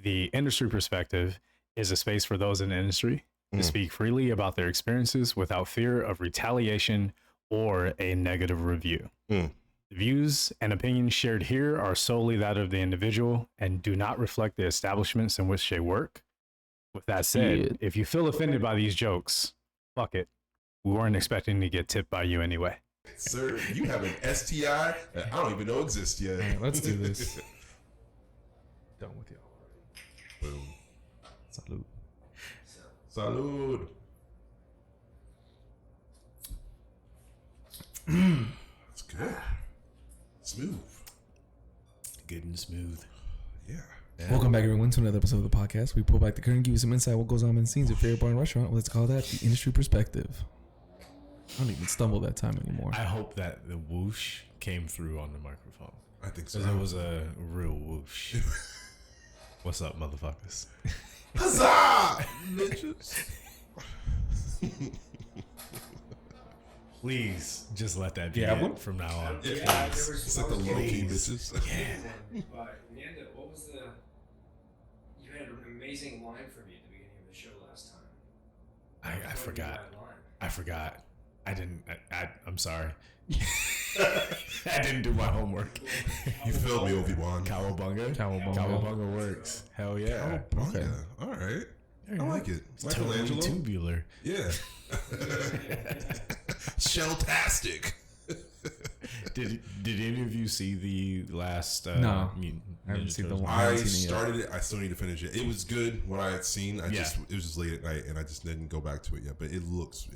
The industry perspective is a space for those in the industry to speak freely about their experiences without fear of retaliation or a negative review. The views and opinions shared here are solely that of the individual and do not reflect the establishments in which they work. With that said, if you feel offended by these jokes, fuck it. We weren't expecting to get tipped by you anyway. Sir, you have an STI that I don't even know exists yet. Right, let's do this. Done with y'all. Boom. Salute. Salud. That's good. Smooth. Good and smooth. Yeah. Welcome back, everyone, to another episode of the podcast. We pull back the curtain, give you some insight what goes on in the scenes of your favorite bar and restaurant. Let's call that the industry perspective. I don't even stumble that time anymore. I hope that the whoosh came through on the microphone. I think so. Because it was a real whoosh. What's up, motherfuckers? Huzzah! Bitches. Please, just let that be it from now on. Yeah, it's like the low-key bitches. Yeah. But Nando, what was the? You had an amazing line for me at the beginning of the show last time. I forgot. I forgot. I didn't. I'm sorry. I didn't do my homework. You failed me, Obi-Wan. Cowabunga? Cowabunga works. Hell yeah. Cowabunga. Okay. All right. I like it. It's totally tubular. Yeah. Shelltastic. Did any of you see the last? No. Mutant I haven't Ninja seen the Turtles? one. I haven't seen it yet. started it. I still need to finish it. It was good what I had seen. It was just late at night, and I just didn't go back to it yet. But it looks.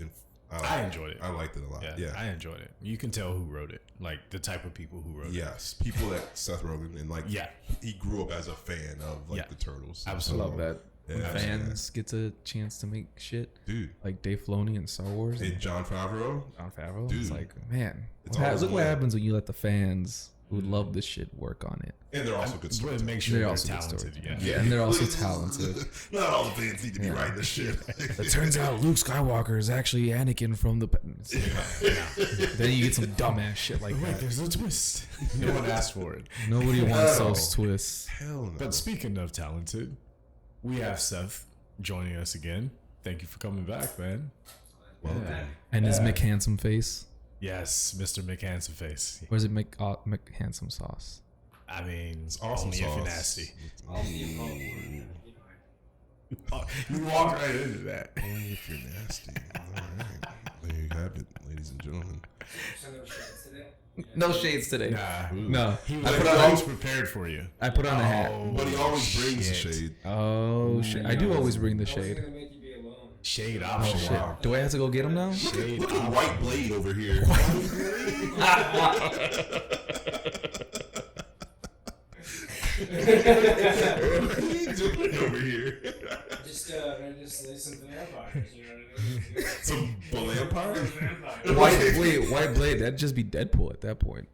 I enjoyed it. I liked it a lot. Yeah. I enjoyed it. You can tell who wrote it, like the type of people who wrote it. Yes, people that Seth Rogen and he grew up as a fan of the Turtles. I Absolutely. love that. When fans get a chance to make shit, dude, like Dave Filoni and Star Wars and Jon Favreau. Dude, it's like, man, always look what lit. happens when you let the fans who love this shit work on it. And they're also good But storytellers. make sure They're they're also good talented. Yeah, and they're also talented. Not all the fans need to be writing this shit. It turns out Luke Skywalker is actually Anakin from the. Then you get some dumbass shit like that. There's a twist. No one asked for it. Nobody wants those twists. Hell no. But speaking of talented, we have Seth joining us again. Thank you for coming back, man. Welcome. And his McHandsome face. Yes, Mr. McHandsome face. Or is it McHandsome sauce? I mean, It's awesome only sauce. if you're nasty. Oh, You walk right into that. only if you're nasty. All right. There you have it, ladies and gentlemen. So no shots today. No shades today. Nah. No. He I put on always prepared for you. I put on a hat. But he always brings the shit. shade. Oh shit! I do always bring the I wasn't shade. gonna make you be alone. Shade Oh option. shit! wow. Do I have to go get him now? Shade Look at option. White Blade over here. What are you doing over here? Just lay some vampires. You know what I mean? Some vampire? Vampires. White Blade. That'd just be Deadpool at that point.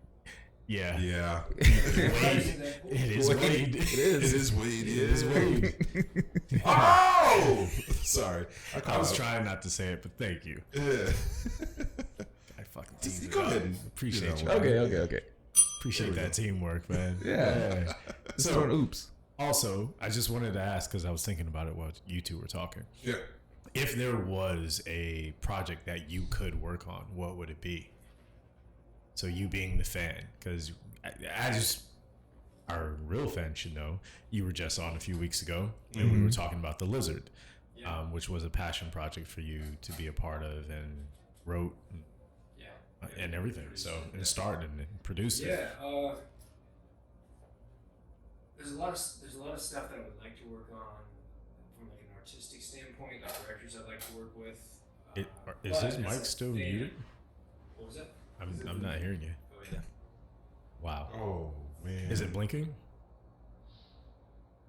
Yeah. Yeah. It is Wade. It is. It is Wade. It is Wade. Oh! Sorry. I was trying not to say it, but thank you. Yeah. I fucking teased it Go up. ahead and Appreciate you. Okay. Appreciate that teamwork, man. Yeah. So, oops. Also, I just wanted to ask because I was thinking about it while you two were talking. Yeah. If there was a project that you could work on, what would it be? So you being the fan, because I just, our real fans should know, you were just on a few weeks ago, and we were talking about The Lizard, which was a passion project for you to be a part of and wrote and everything. So, and starred and produced it. Yeah. There's a lot of stuff that I would like to work on from like an artistic standpoint. Like directors I'd like to work with. Is his mic still muted? What was that? I'm not hearing you. Oh, yeah. Wow. Oh, man. Is it blinking?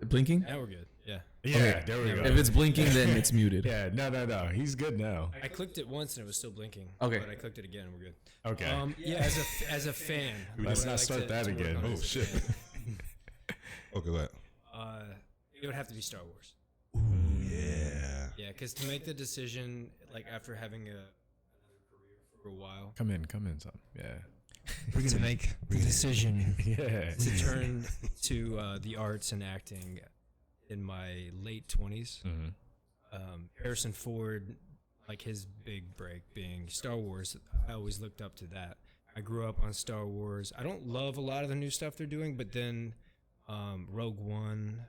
Blinking? Now we're good. Yeah. Yeah, Okay. there we go. If it's blinking, then it's muted. Yeah, no. He's good now. I clicked it once and it was still blinking. Okay. But I clicked it again and we're good. Okay. Yeah, as a fan. Let's what not I'd like start to that work again. on Oh, is- shit. Okay, go ahead. It would have to be Star Wars. Ooh, yeah. Yeah, because to make the decision, like after having another career for a while, Come in, son. Yeah. we're gonna make the decision Yeah. to turn to the arts and acting in my late 20s. Harrison Ford, like his big break being Star Wars, I always looked up to that. I grew up on Star Wars. I don't love a lot of the new stuff they're doing, but then Rogue One,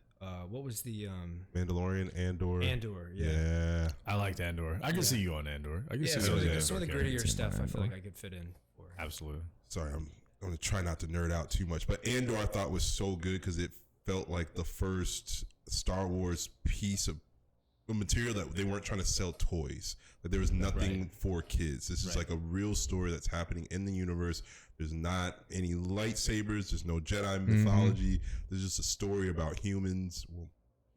what was the Mandalorian, Andor. Yeah. I liked Andor. I can see you on Andor. I can see some you on of the Andor grittier stuff I feel like I could fit in for. Absolutely. Sorry, I'm going to try not to nerd out too much, but Andor I thought was so good because it felt like the first Star Wars piece of material that they weren't trying to sell toys. Like there was nothing for kids. This is like a real story that's happening in the universe. There's not any lightsabers. There's no Jedi mythology. There's just a story about humans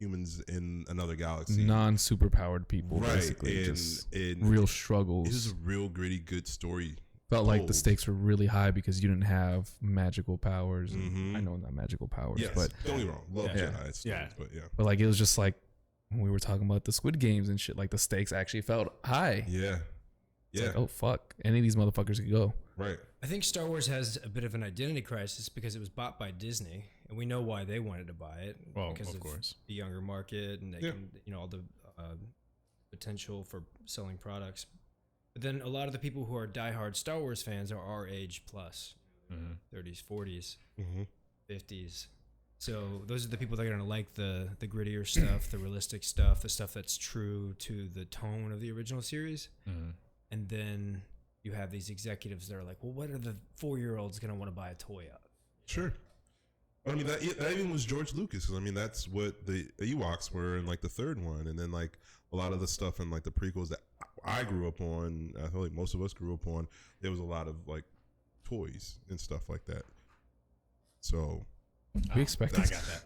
in another galaxy. Non-superpowered people, basically. And just real struggles. It was a real gritty, good story. Felt like the stakes were really high because you didn't have magical powers. I know not magical powers, but don't get me wrong. Love Jedi stories, but like it was just like when we were talking about the Squid Games and shit, like the stakes actually felt high. It's like, oh fuck, any of these motherfuckers could go. Right. I think Star Wars has a bit of an identity crisis because it was bought by Disney, and we know why they wanted to buy it. Well, because of course, the younger market, and they can, all the potential for selling products. But then a lot of the people who are diehard Star Wars fans are our age plus, 30s, 40s, 50s. So those are the people that are going to like the grittier stuff, the realistic stuff, the stuff that's true to the tone of the original series. And then you have these executives that are like, well, what are the 4-year-olds going to want to buy a toy of? Sure. I mean, that even was George Lucas. I mean, that's what the Ewoks were in like the third one. And then like a lot of the stuff in like the prequels that I grew up on, I feel like most of us grew up on, there was a lot of like toys and stuff like that. So we expected. I got that.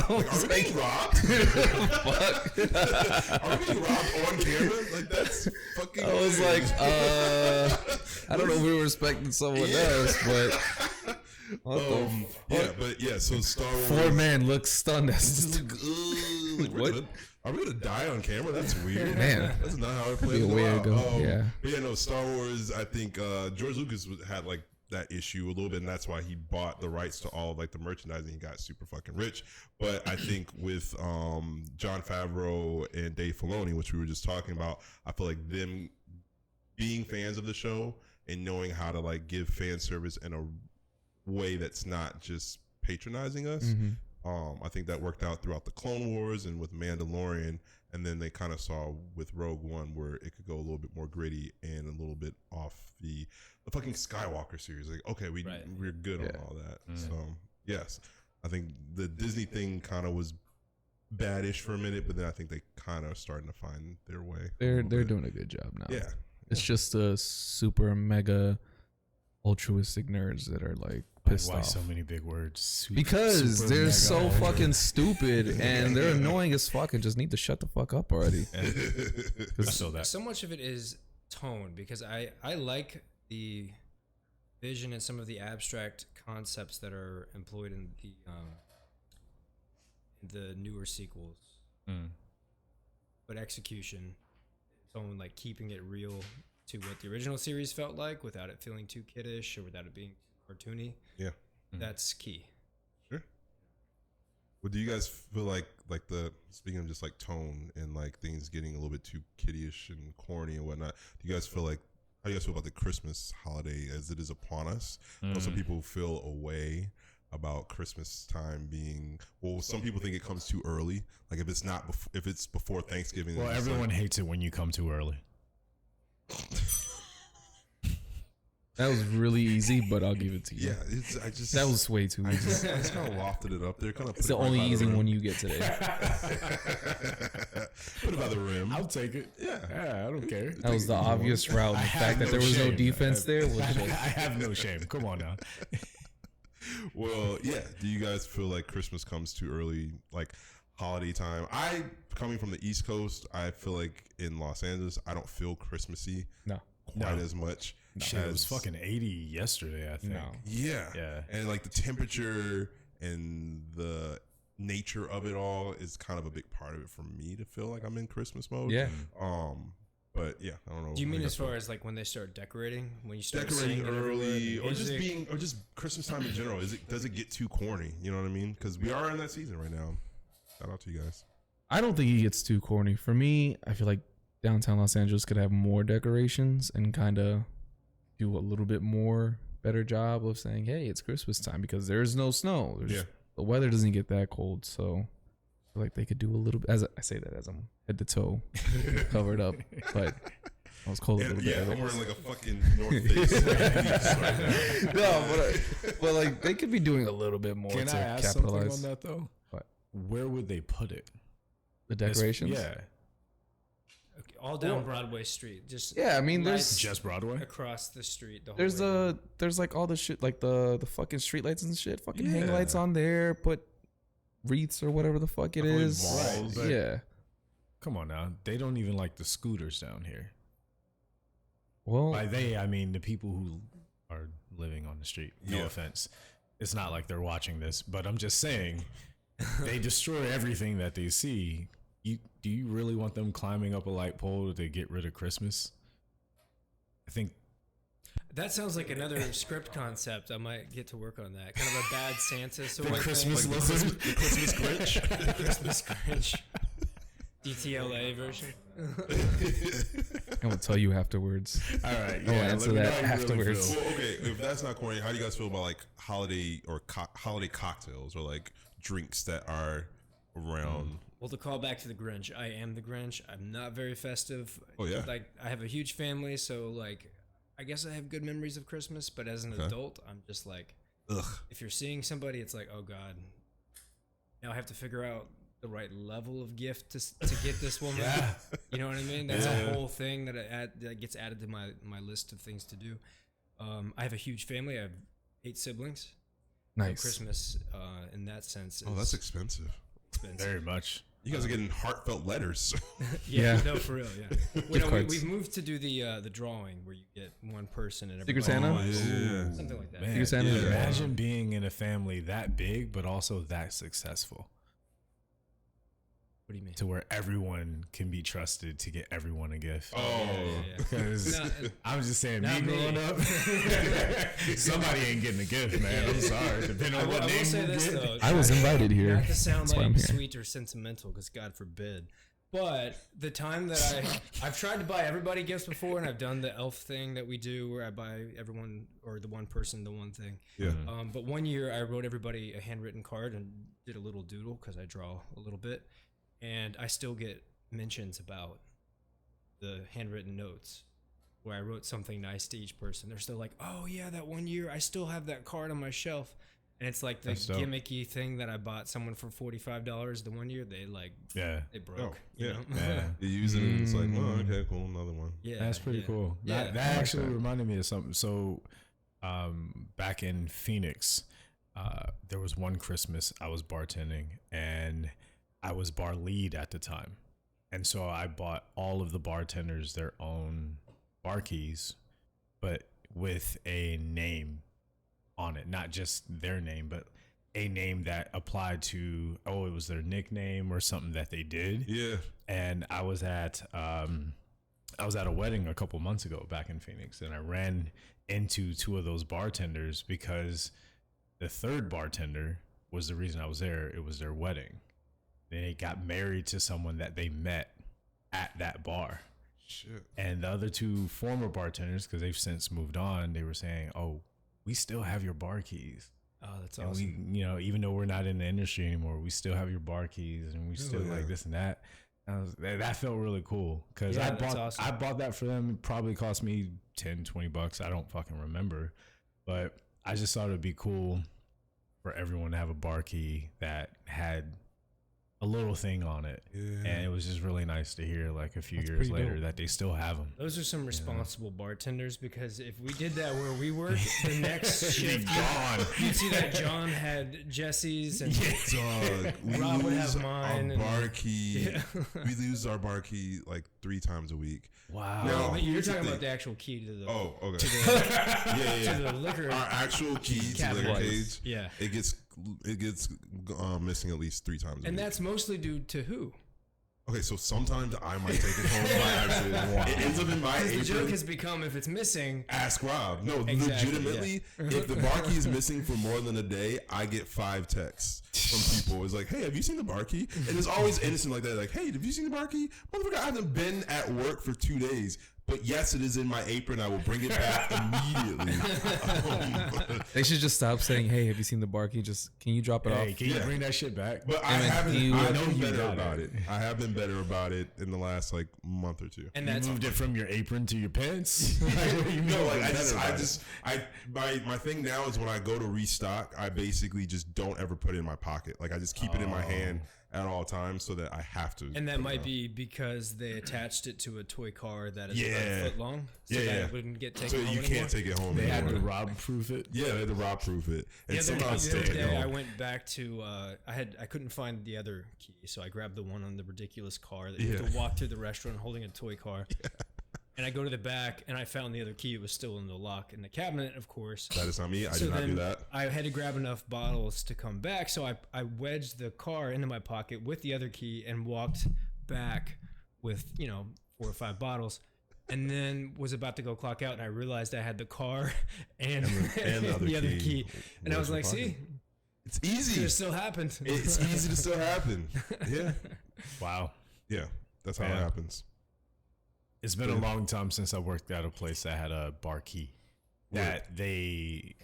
Are we being robbed? Fuck. Are we being robbed on camera? Like that's fucking. I was like, I don't know if we were respecting someone else, but. So Star Wars. 4-man looks stunned. That's what? Are we gonna die on camera? That's weird, man. That's not how it plays. Be a way to go. But yeah, no. Star Wars. I think George Lucas had like that issue a little bit, and that's why he bought the rights to all of like the merchandising. He got super fucking rich. But I think with Jon Favreau and Dave Filoni, which we were just talking about, I feel like them being fans of the show and knowing how to like give fan service in a way that's not just patronizing us. I think that worked out throughout the Clone Wars and with Mandalorian, and then they kind of saw with Rogue One where it could go a little bit more gritty and a little bit off the fucking Skywalker series. Like, okay, we're good on all that. So yes, I think the Disney thing kind of was badish for a minute, but then I think they kind of starting to find their way. They're doing a good job now. Yeah, it's just a super mega altruistic nerds that are like pissed Why off. so many big words? Because they're so fucking stupid and they're annoying as fuck and just need to shut the fuck up already. So much of it is tone, because I like the vision and some of the abstract concepts that are employed in the newer sequels. But execution, tone, like keeping it real to what the original series felt like without it feeling too kiddish or without it being cartoony. Yeah. That's key. Sure. Well, do you guys feel like the, speaking of just like tone and like things getting a little bit too kiddyish and corny and whatnot, do you guys feel like, how do you guys feel about the Christmas holiday as it is upon us? Some people feel a way about Christmas time being, well, some people think it comes too early. Like if it's not, if it's before Thanksgiving. Well, everyone hates it when you come too early. That was really easy, but I'll give it to you. Yeah, that was way too easy. I just kind of lofted it up there. It's the only easy one you get today. Put it by the rim. I'll take it. Yeah, I don't care. That was the obvious route. The fact that there was no defense there was I have no shame. Come on now. Well, yeah. Do you guys feel like Christmas comes too early, like holiday time? Coming from the East Coast, I feel like in Los Angeles, I don't feel Christmassy quite as much. Shit, it was fucking 80 yesterday, I think. Yeah. And like the temperature and the nature of it all is kind of a big part of it for me to feel like I'm in Christmas mode. Yeah. But yeah, I don't know. Do you mean as far as like when they start decorating, when you start decorating early, or music? just Christmas time in general? Does it get too corny? You know what I mean? Because we are in that season right now. Shout out to you guys. I don't think he gets too corny. For me, I feel like downtown Los Angeles could have more decorations and kind of do a little bit more better job of saying, hey, it's Christmas time, because there's no snow. The weather doesn't get that cold, so I feel like they could do a little bit. As I say that as I'm head to toe covered up, but I was cold a little bit. Yeah, I'm wearing like a fucking North Face. Right No, but like they could be doing a little bit more Can to I ask capitalize something on that though? What? Where would they put it? the decorations. Yeah, All down Broadway Street. Just Yeah, I mean, lights there's just Broadway. across the street. The whole way down. there's like all the shit, like the fucking street lights and shit. Fucking hang Yeah. lights on there. Put wreaths or whatever the fuck it Definitely is. malls. Right, Yeah. Come on now, they don't even like the scooters down here. Well, By they, I mean the people who are living on the street. No Yeah. offense. It's not like they're watching this, but I'm just saying they destroy everything that they see. Do you really want them climbing up a light pole to get rid of Christmas? I think That sounds like another script concept. I might get to work on that. Kind of a bad Santa sort the of Christmas thing. lizard, the Christmas Grinch. The Christmas Grinch. DTLA version. I'm gonna tell you afterwards. All right, I'll answer let me know that how you really afterwards. feel. Well, okay, if that's not corny, how do you guys feel about like holiday or holiday cocktails or like drinks that are around? Well, to call back to the Grinch, I am the Grinch. I'm not very festive. Oh, yeah. Like, I have a huge family, so like, I guess I have good memories of Christmas. But as an adult, I'm just like, Ugh. if you're seeing somebody, it's like, oh god, now I have to figure out the right level of gift to get this woman. Yeah. You know what I mean? That's Yeah. a whole thing that gets added to my list of things to do. I have a huge family. I have 8 siblings. So Nice. Christmas, in that sense, Oh, is that's expensive. expensive. Very much. You guys are getting heartfelt letters. Yeah. No, for real. Yeah. cards. We've moved to do the drawing where you get one person and Secret everybody. Santa? yeah. Something like that. Man, Secret Santa? Yeah. imagine being in a family that big, but also that successful, What do you mean? to where everyone can be trusted to get everyone a gift. Oh, Yeah. Because No, I'm just saying, not me me. growing up, somebody ain't getting a gift, man. I'm sorry. Depending I on will, what I will name say you this get. though. I was invited here. Not to sound That's why I'm like here. sweet or sentimental, because God forbid. But the time that I've tried to buy everybody gifts before, and I've done the elf thing that we do, where I buy everyone or the one person the one thing. yeah. But one year I wrote everybody a handwritten card and did a little doodle because I draw a little bit, and I still get mentions about the handwritten notes where I wrote something nice to each person. They're still like, "Oh yeah, that one year I still have that card on my shelf." And it's like the That's dope. gimmicky thing that I bought someone for $45 the one year. They Yeah. they broke. Oh, you yeah. know? Yeah. You use it and it's like, oh, okay, cool, another one. Yeah, That's pretty yeah. cool. Yeah, That I like actually that. reminded me of something. So, back in Phoenix, there was one Christmas I was bartending, and I was bar lead at the time, and so I bought all of the bartenders their own bar keys, but with a name on it, not just their name, but a name that applied to, it was their nickname or something that they did. Yeah. And I was at a wedding a couple months ago back in Phoenix, and I ran into 2 of those bartenders because the third bartender was the reason I was there. It was their wedding. They got married to someone that they met at that bar. Shit. And the other 2 former bartenders, because they've since moved on, they were saying, "Oh, we still have your bar keys. Oh, that's And awesome. we, even though we're not in the industry anymore, we still have your bar keys, and we still yeah. like this and that." That felt really cool because Yeah, that's awesome. I bought that for them. It probably cost me $10-20. I don't fucking remember, but I just thought it'd be cool for everyone to have a bar key that had a little thing on it. Yeah. And it was just really nice to hear, like, a few That's years pretty later dope. that they still have them. Those are some responsible bartenders, because if we did that where we work, the next shift, Gone. you'd see that John had Jesse's and Dog, we Rob would lose have mine our and- bar key. Yeah. We lose our bar key like 3 times a week. Wow. No. But you're here's the talking about thing. the actual key to the Oh, okay. to the, yeah. to the liquor. Our actual key to the liquor Capitalized. cage, Yeah, it gets missing at least 3 times a week. and that's mostly due to who? Okay, so sometimes I might take it home by accident. Wow. It ends up in my apron. The joke has become, if it's missing, ask Rob. No, exactly, legitimately, if the bar key is missing for more than a day, I get 5 texts from people. It's like, hey, have you seen the bar key? And it's always innocent like that. Like, hey, have you seen the bar key? Motherfucker, I haven't been at work for 2 days. But yes, it is in my apron. I will bring it back immediately. They should just stop saying, "Hey, have you seen the bar key? Just can you drop it off?" Can you bring that shit back? But I have been better about it. I have been better about it in the last like month or two. and You that's moved it from your apron to your pants. My thing now is when I go to restock, I basically just don't ever put it in my pocket. Like I just keep it in my hand at all times so that I have to. And that might be because they attached it to a toy car that is about a foot long, so that it wouldn't get taken so home you anymore. can't take it home. They had anymore. to rob-proof it. Yeah, they had to rob-proof it, and The somehow other still take it day, I home. went back to I couldn't find the other key, so I grabbed the one on the ridiculous car that you have to walk through the restaurant holding a toy car. And I go to the back, and I found the other key. It was still in the lock in the cabinet, of course. That is not me. I So did not do then that. I had to grab enough bottles to come back, so I wedged the car into my pocket with the other key and walked back with 4 or 5 bottles, and then was about to go clock out, and I realized I had the car and the other key, and I was like, "See, It's it easy. still happened." It's easy to still happen. Yeah, Wow. yeah. That's how it happens. It's been a long time since I worked at a place that had a bar key that they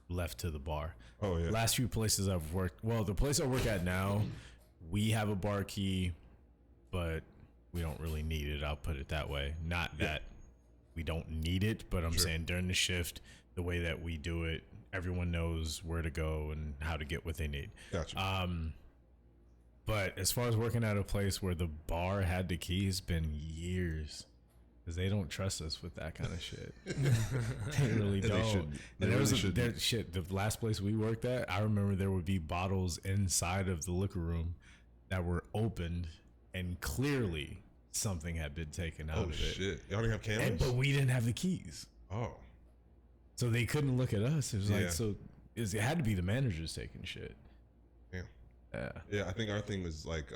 left to the bar. Oh yeah. Last few places I've worked, well, the place I work at now, we have a bar key, but we don't really need it. I'll put it that way. Not that we don't need it, but I'm saying during the shift, the way that we do it, everyone knows where to go and how to get what they need. Gotcha. But as far as working at a place where the bar had the key, it's been years. Because they don't trust us with that kind of shit. They really don't. They should. And there was the last place we worked at, I remember there would be bottles inside of the liquor room that were opened, and clearly something had been taken out of it. Shit! Y'all didn't have cameras? But we didn't have the keys. Oh. So they couldn't look at us. It was it had to be the managers taking shit. Yeah. Yeah, I think our thing was like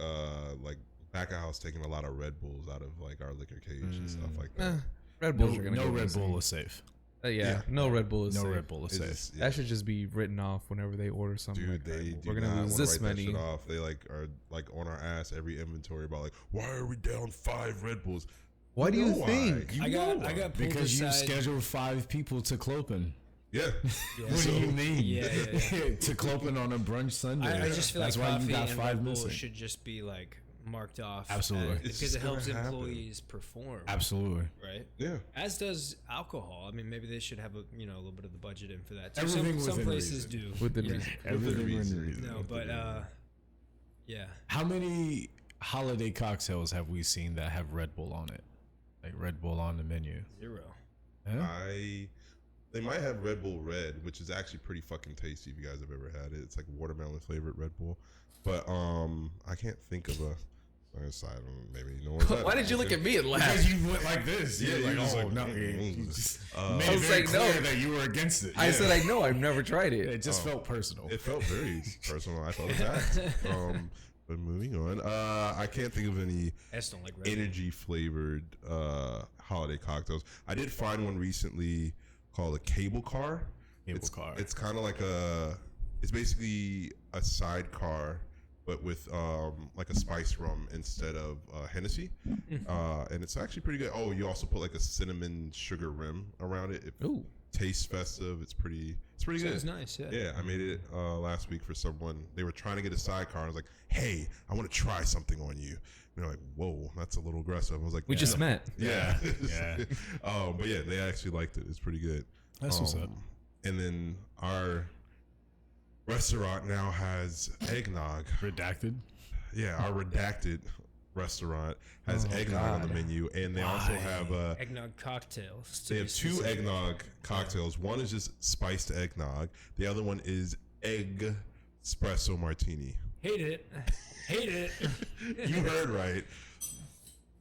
back of house taking a lot of Red Bulls out of like our liquor cage and stuff like that. Red Bulls are gonna No go Red missing. Bull is safe. No Red Bull is No safe. Red Bull is safe. That should just be written off whenever they order something. Dude, like they that. do We're gonna not lose wanna this write that many. shit off. They like are like on our ass every inventory about like, why are we down 5 Red Bulls? Why do you know why. think? You I know got why. pulled Because you aside. scheduled 5 people to Clopen. Yeah. What do you mean? Yeah. To Clopen on a brunch Sunday. I just feel That's like why coffee you got and 5 Red Bull missing. should just be like marked off. Absolutely. It's because just it helps gonna happen. employees perform. Absolutely. Right. Yeah. As does alcohol. I mean, maybe they should have a little bit of the budget in for that too. Everything Some within places reason. do. Within Yeah. reason. Everything reason. within reason. No, but yeah. How many holiday cocktails have we seen that have Red Bull on it? Like Red Bull on the menu? 0. Huh? They might have Red Bull Red, which is actually pretty fucking tasty if you guys have ever had it. It's like watermelon flavored Red Bull. But I can't think of a maybe no one's had Why it. did you look at me and laugh? Because you went like this. Yeah, You're you was like, no. mm, You just uh, made I it was very like, clear no. that you were against it. I said I know. I've never tried it. It just felt personal. It felt very personal. I felt attacked. But moving on, I can't think of any I just don't like Red Bull. energy flavored holiday cocktails. I did find one recently called a cable car. Car. It's kind of like it's basically a sidecar, but with like a spice rum instead of Hennessy, and it's actually pretty good. Oh, you also put like a cinnamon sugar rim around it. It Ooh. tastes festive. It's pretty good. Sounds nice. Yeah. Yeah, I made it last week for someone. They were trying to get a sidecar. I was like, "Hey, I want to try something on you." And they're like, "Whoa, that's a little aggressive." I was like, We just met. Yeah, Yeah. But yeah, they actually liked it. It's pretty good. That's what's up. And then our restaurant now has eggnog. Redacted. Yeah, our redacted restaurant has eggnog on the menu, and they also have Eggnog cocktails. they have 2 eggnog cocktails. One is just spiced eggnog. The other one is egg espresso martini. Hate it. Hate it. You heard right.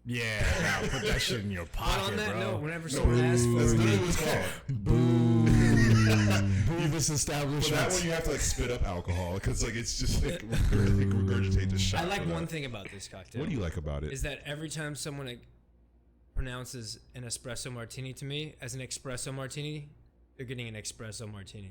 Yeah. Now put that shit in your But pocket, on that bro. note, whenever someone asks That's for literally what it's called. This For establishment. that one, you have to like spit up alcohol because like it's just like regurgitate the shot. I like for that. one thing about this cocktail. What do you like about it? Is that every time someone pronounces an espresso martini to me as an espresso martini, they're getting an espresso martini.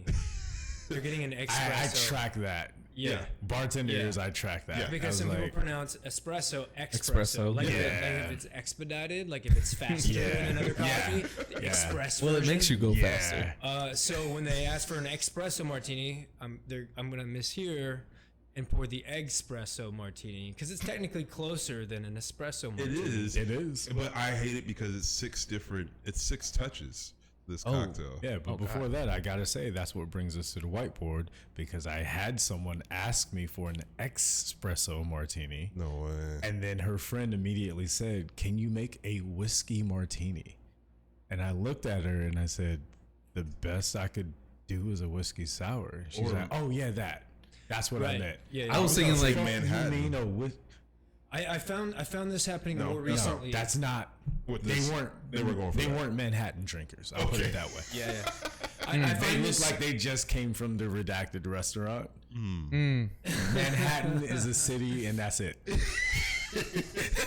They're getting an I espresso. track that. Yeah. Bartenders, Yeah. I track that. Yeah. Because I some was people pronounce espresso Espresso. like, Yeah. if it's expedited, like if it's faster Yeah. than another coffee, the Yeah. express Well, it version. makes you go faster. So when they ask for an espresso martini, I'm gonna mishear and pour the espresso martini because it's technically closer than an espresso It martini. is. It is. But I hate it because it's six touches. This cocktail. Yeah, but before that, I gotta say that's what brings us to the whiteboard because I had someone ask me for an espresso martini, No way. and then her friend immediately said, "Can you make a whiskey martini?" And I looked at her and I said, "The best I could do is a whiskey sour." She's Or- like, "Oh yeah, that's what I Right. meant." Yeah, I was thinking like Manhattan. You mean a I found this happening No, more no, recently. that's not. With They this, weren't. They were going for They that. weren't Manhattan drinkers. I'll put Okay. it that way. yeah. I They find look this like they just came from the redacted restaurant. Mm. Manhattan is a city, and that's it.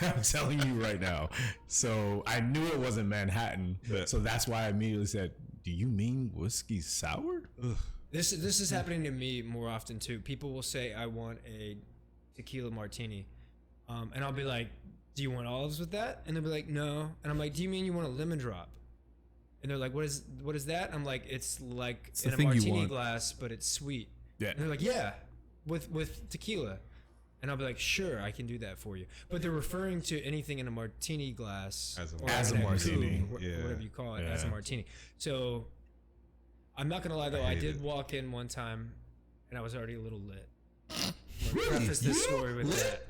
I'm telling you right now. So I knew it wasn't Manhattan, Yeah. so that's why I immediately said, "Do you mean whiskey sour?" This is happening to me more often too. People will say, "I want a tequila martini," and I'll be like, "Do you want olives with that?" And they'll be like, "No." And I'm like, "Do you mean you want a lemon drop?" And they're like, "What is that?" I'm like, "It's like It's the in a thing you martini want. glass, but it's sweet." Yeah. And they're like, "Yeah, with tequila." And I'll be like, "Sure, I can do that for you." But they're referring to anything in a martini glass As a or As a in coupe, martini. Yeah. whatever you call it, as a Yeah. martini. So I'm not gonna lie though, I I hate did it. walk in one time and I was already a little lit. I'm gonna preface this story with that.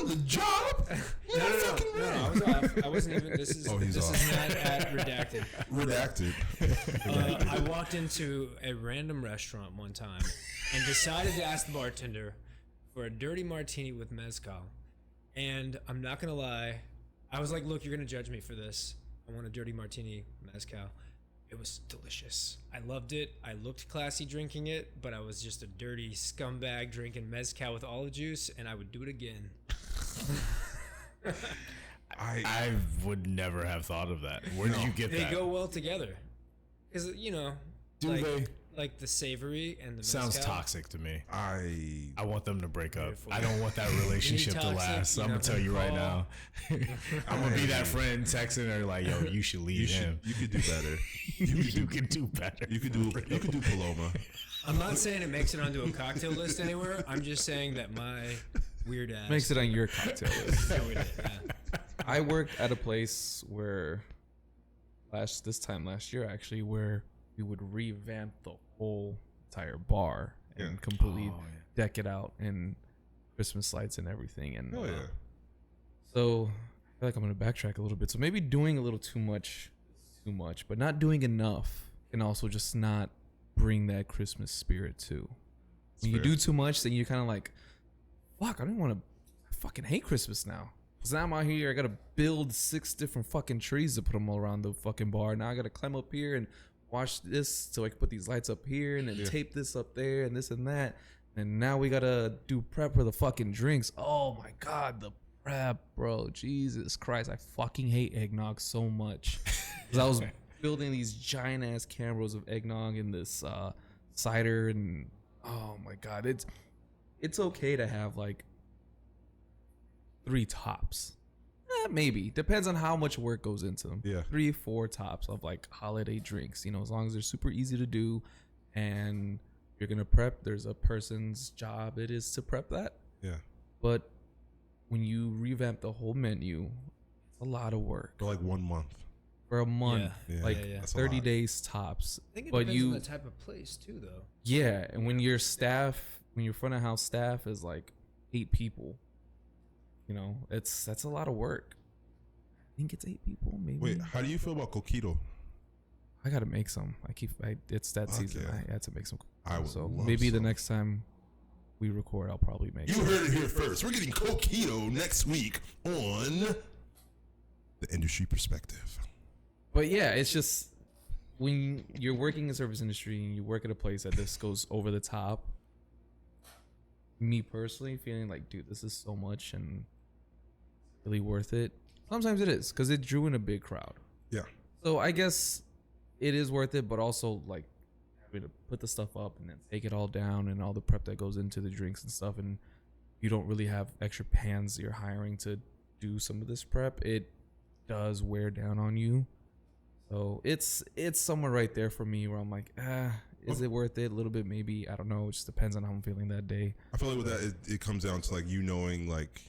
On the job? No, I was off. I wasn't even. This is Oh, he's this off. is not at redacted. Redacted. I walked into a random restaurant one time and decided to ask the bartender for a dirty martini with mezcal. And I'm not gonna lie, I was like, "Look, you're gonna judge me for this. I want a dirty martini mezcal." It was delicious. I loved it. I looked classy drinking it, but I was just a dirty scumbag drinking mezcal with olive juice, and I would do it again. I would never have thought of that. Where did you get They that? go well together, because Do like, they? like the savory and the Sounds mezcal. toxic to me. I I want them to break up. Beautiful. I don't want that relationship to toxic, last. you I'm gonna know, tell you right call. now. I'm gonna be that friend texting her like, "Yo, you should leave him. you could do better. You can do better." You could do Paloma. I'm not saying it makes it onto a cocktail list anywhere. I'm just saying that my weird ass Makes it on your cocktail list. enjoyed it, yeah. I worked at a place where this time last year actually, where we would revamp the whole entire bar and Yeah. completely Oh, yeah. deck it out and Christmas lights and everything. And Oh yeah. so I feel like I'm gonna backtrack a little bit. So maybe doing a little too much, but not doing enough, and also just not bring that Christmas spirit too. When you fair. do too much, then you're kind of like, fuck, I don't want to. I fucking hate Christmas now. Cause now I'm out here, I gotta build 6 different fucking trees to put them all around the fucking bar. Now I gotta climb up here and watch this so I can put these lights up here and then tape this up there and this and that. And now we gotta do prep for the fucking drinks. Oh my god, the prep, bro. Jesus Christ, I fucking hate eggnog so much. Cause I was building these giant ass Cambros of eggnog and this cider, and oh my god, it's okay to have like 3 tops. Maybe depends on how much work goes into them. Yeah. 3-4 tops of like holiday drinks, as long as they're super easy to do and you're gonna prep, there's a person's job it is to prep that. Yeah. But when you revamp the whole menu, it's a lot of work For like 1 month. for a month. Yeah. Like Yeah. That's a 30 lot. days tops. I think it But depends you- on the type of place too, though. Yeah, and when your front of house staff is like 8 people, that's a lot of work. I think it's 8 people, maybe. Wait, how do you feel about coquito? I gotta make some. It's that season. Okay. I had to make some. I would So love maybe the some. next time we record, I'll probably make. You some. heard it here first. We're getting coquito next week on the industry perspective. But yeah, it's just when you're working in the service industry and you work at a place that this goes over the top, me personally feeling like, dude, this is so much and really worth it. Sometimes it is because it drew in a big crowd. Yeah. So I guess it is worth it, but also like having to put the stuff up and then take it all down and all the prep that goes into the drinks and stuff, and you don't really have extra hands you're hiring to do some of this prep. It does wear down on you. So it's somewhere right there for me where I'm like, is it worth it? A little bit, maybe. I don't know. It just depends on how I'm feeling that day. I feel like with that, it comes down to like you knowing like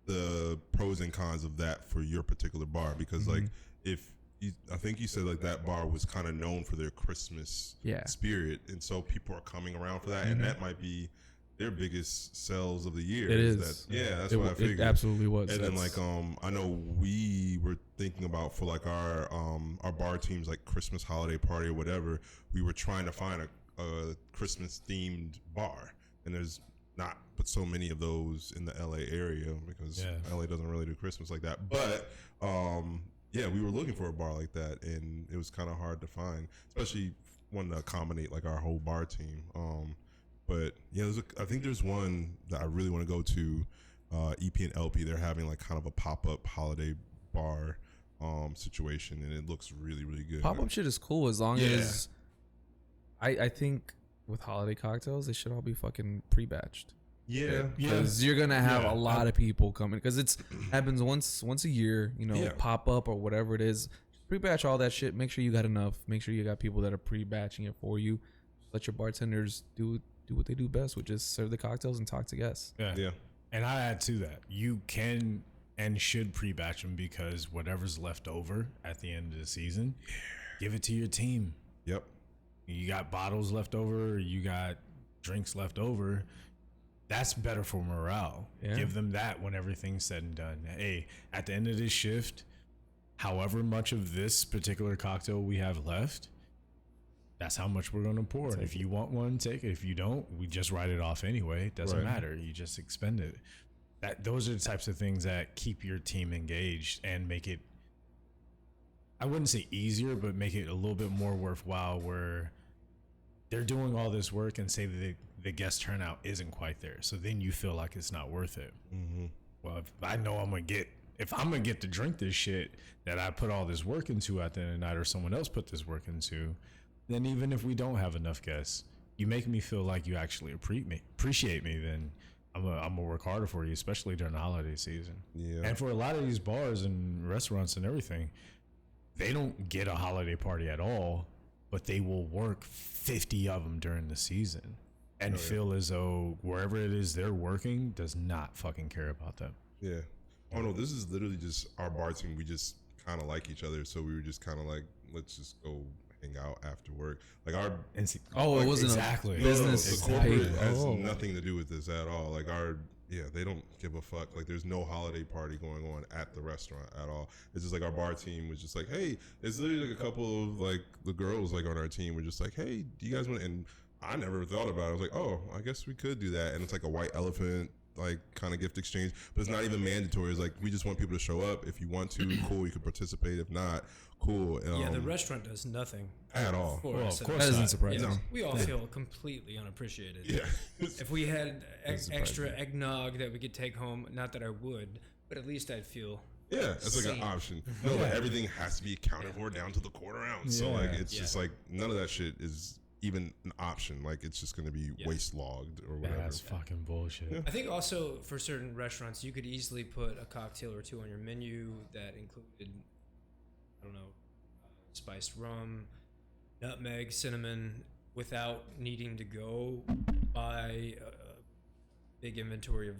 the pros and cons of that for your particular bar, because like if you, I think you said like that bar was kind of known for their Christmas spirit, and so people are coming around for that, and that might be their biggest sales of the year. It is. That's what I figured. It absolutely was. And then like I know we were thinking about for like our bar teams like Christmas holiday party or whatever, we were trying to find a Christmas themed bar, and there's not but so many of those in the LA area because LA doesn't really do Christmas like that. But we were looking for a bar like that, and it was kind of hard to find, especially one to accommodate like our whole bar team. But yeah, I think there's one that I really want to go to, EP and LP. They're having like kind of a pop-up holiday bar situation, and it looks really, really good. Pop-up shit is cool as long as I think with holiday cocktails, they should all be fucking pre-batched. Yeah. Because you're going to have a lot of people coming, because it's happens once a year, pop-up or whatever it is. Pre-batch all that shit. Make sure you got enough. Make sure you got people that are pre-batching it for you. Let your bartenders do what they do best, which is serve the cocktails and talk to guests. Yeah. And I add to that, you can and should pre-batch them, because whatever's left over at the end of the season, give it to your team. Yep. You got bottles left over, you got drinks left over. That's better for morale. Yeah. Give them that when everything's said and done. Hey, at the end of this shift, however much of this particular cocktail we have left, that's how much we're going to pour. And if you want one, take it. If you don't, we just write it off anyway. It doesn't matter. You just expend it. Those are the types of things that keep your team engaged and make it, I wouldn't say easier, but make it a little bit more worthwhile, where they're doing all this work and say that the guest turnout isn't quite there. So then you feel like it's not worth it. Mm-hmm. Well, if I know I'm going to get to drink this shit that I put all this work into at the end of the night, or someone else put this work into, then even if we don't have enough guests, you make me feel like you actually appreciate me, then I'm gonna work harder for you, especially during the holiday season. Yeah. And for a lot of these bars and restaurants and everything, they don't get a holiday party at all, but they will work 50 of them during the season and feel as though wherever it is they're working does not fucking care about them. Yeah. Oh no, this is literally just our bar team. We just kind of like each other, so we were just kind of like, let's just go hang out after work. Like it wasn't exactly a business. The corporate has nothing to do with this at all. Like they don't give a fuck. Like there's no holiday party going on at the restaurant at all. It's just like our bar team was just like, hey, it's literally like a couple of like the girls like on our team were just like, hey, do you guys want? And I never thought about it. I was like, oh, I guess we could do that. And it's like a white elephant like kind of gift exchange, but it's not even mandatory. It's like we just want people to show up. If you want to, cool, you can participate. If not, cool. The restaurant does nothing at all. Well, of course, that doesn't surprise me. We all feel completely unappreciated. Yeah. If we had extra eggnog that we could take home, not that I would, but at least I'd feel. Yeah, it's like an option. No, like everything has to be accounted for down to the quarter ounce. So like it's just like none of that shit is even an option. Like it's just going to be waste logged or whatever. That's fucking bullshit. I think also for certain restaurants, you could easily put a cocktail or two on your menu that included, I don't know, spiced rum, nutmeg, cinnamon, without needing to go buy a big inventory of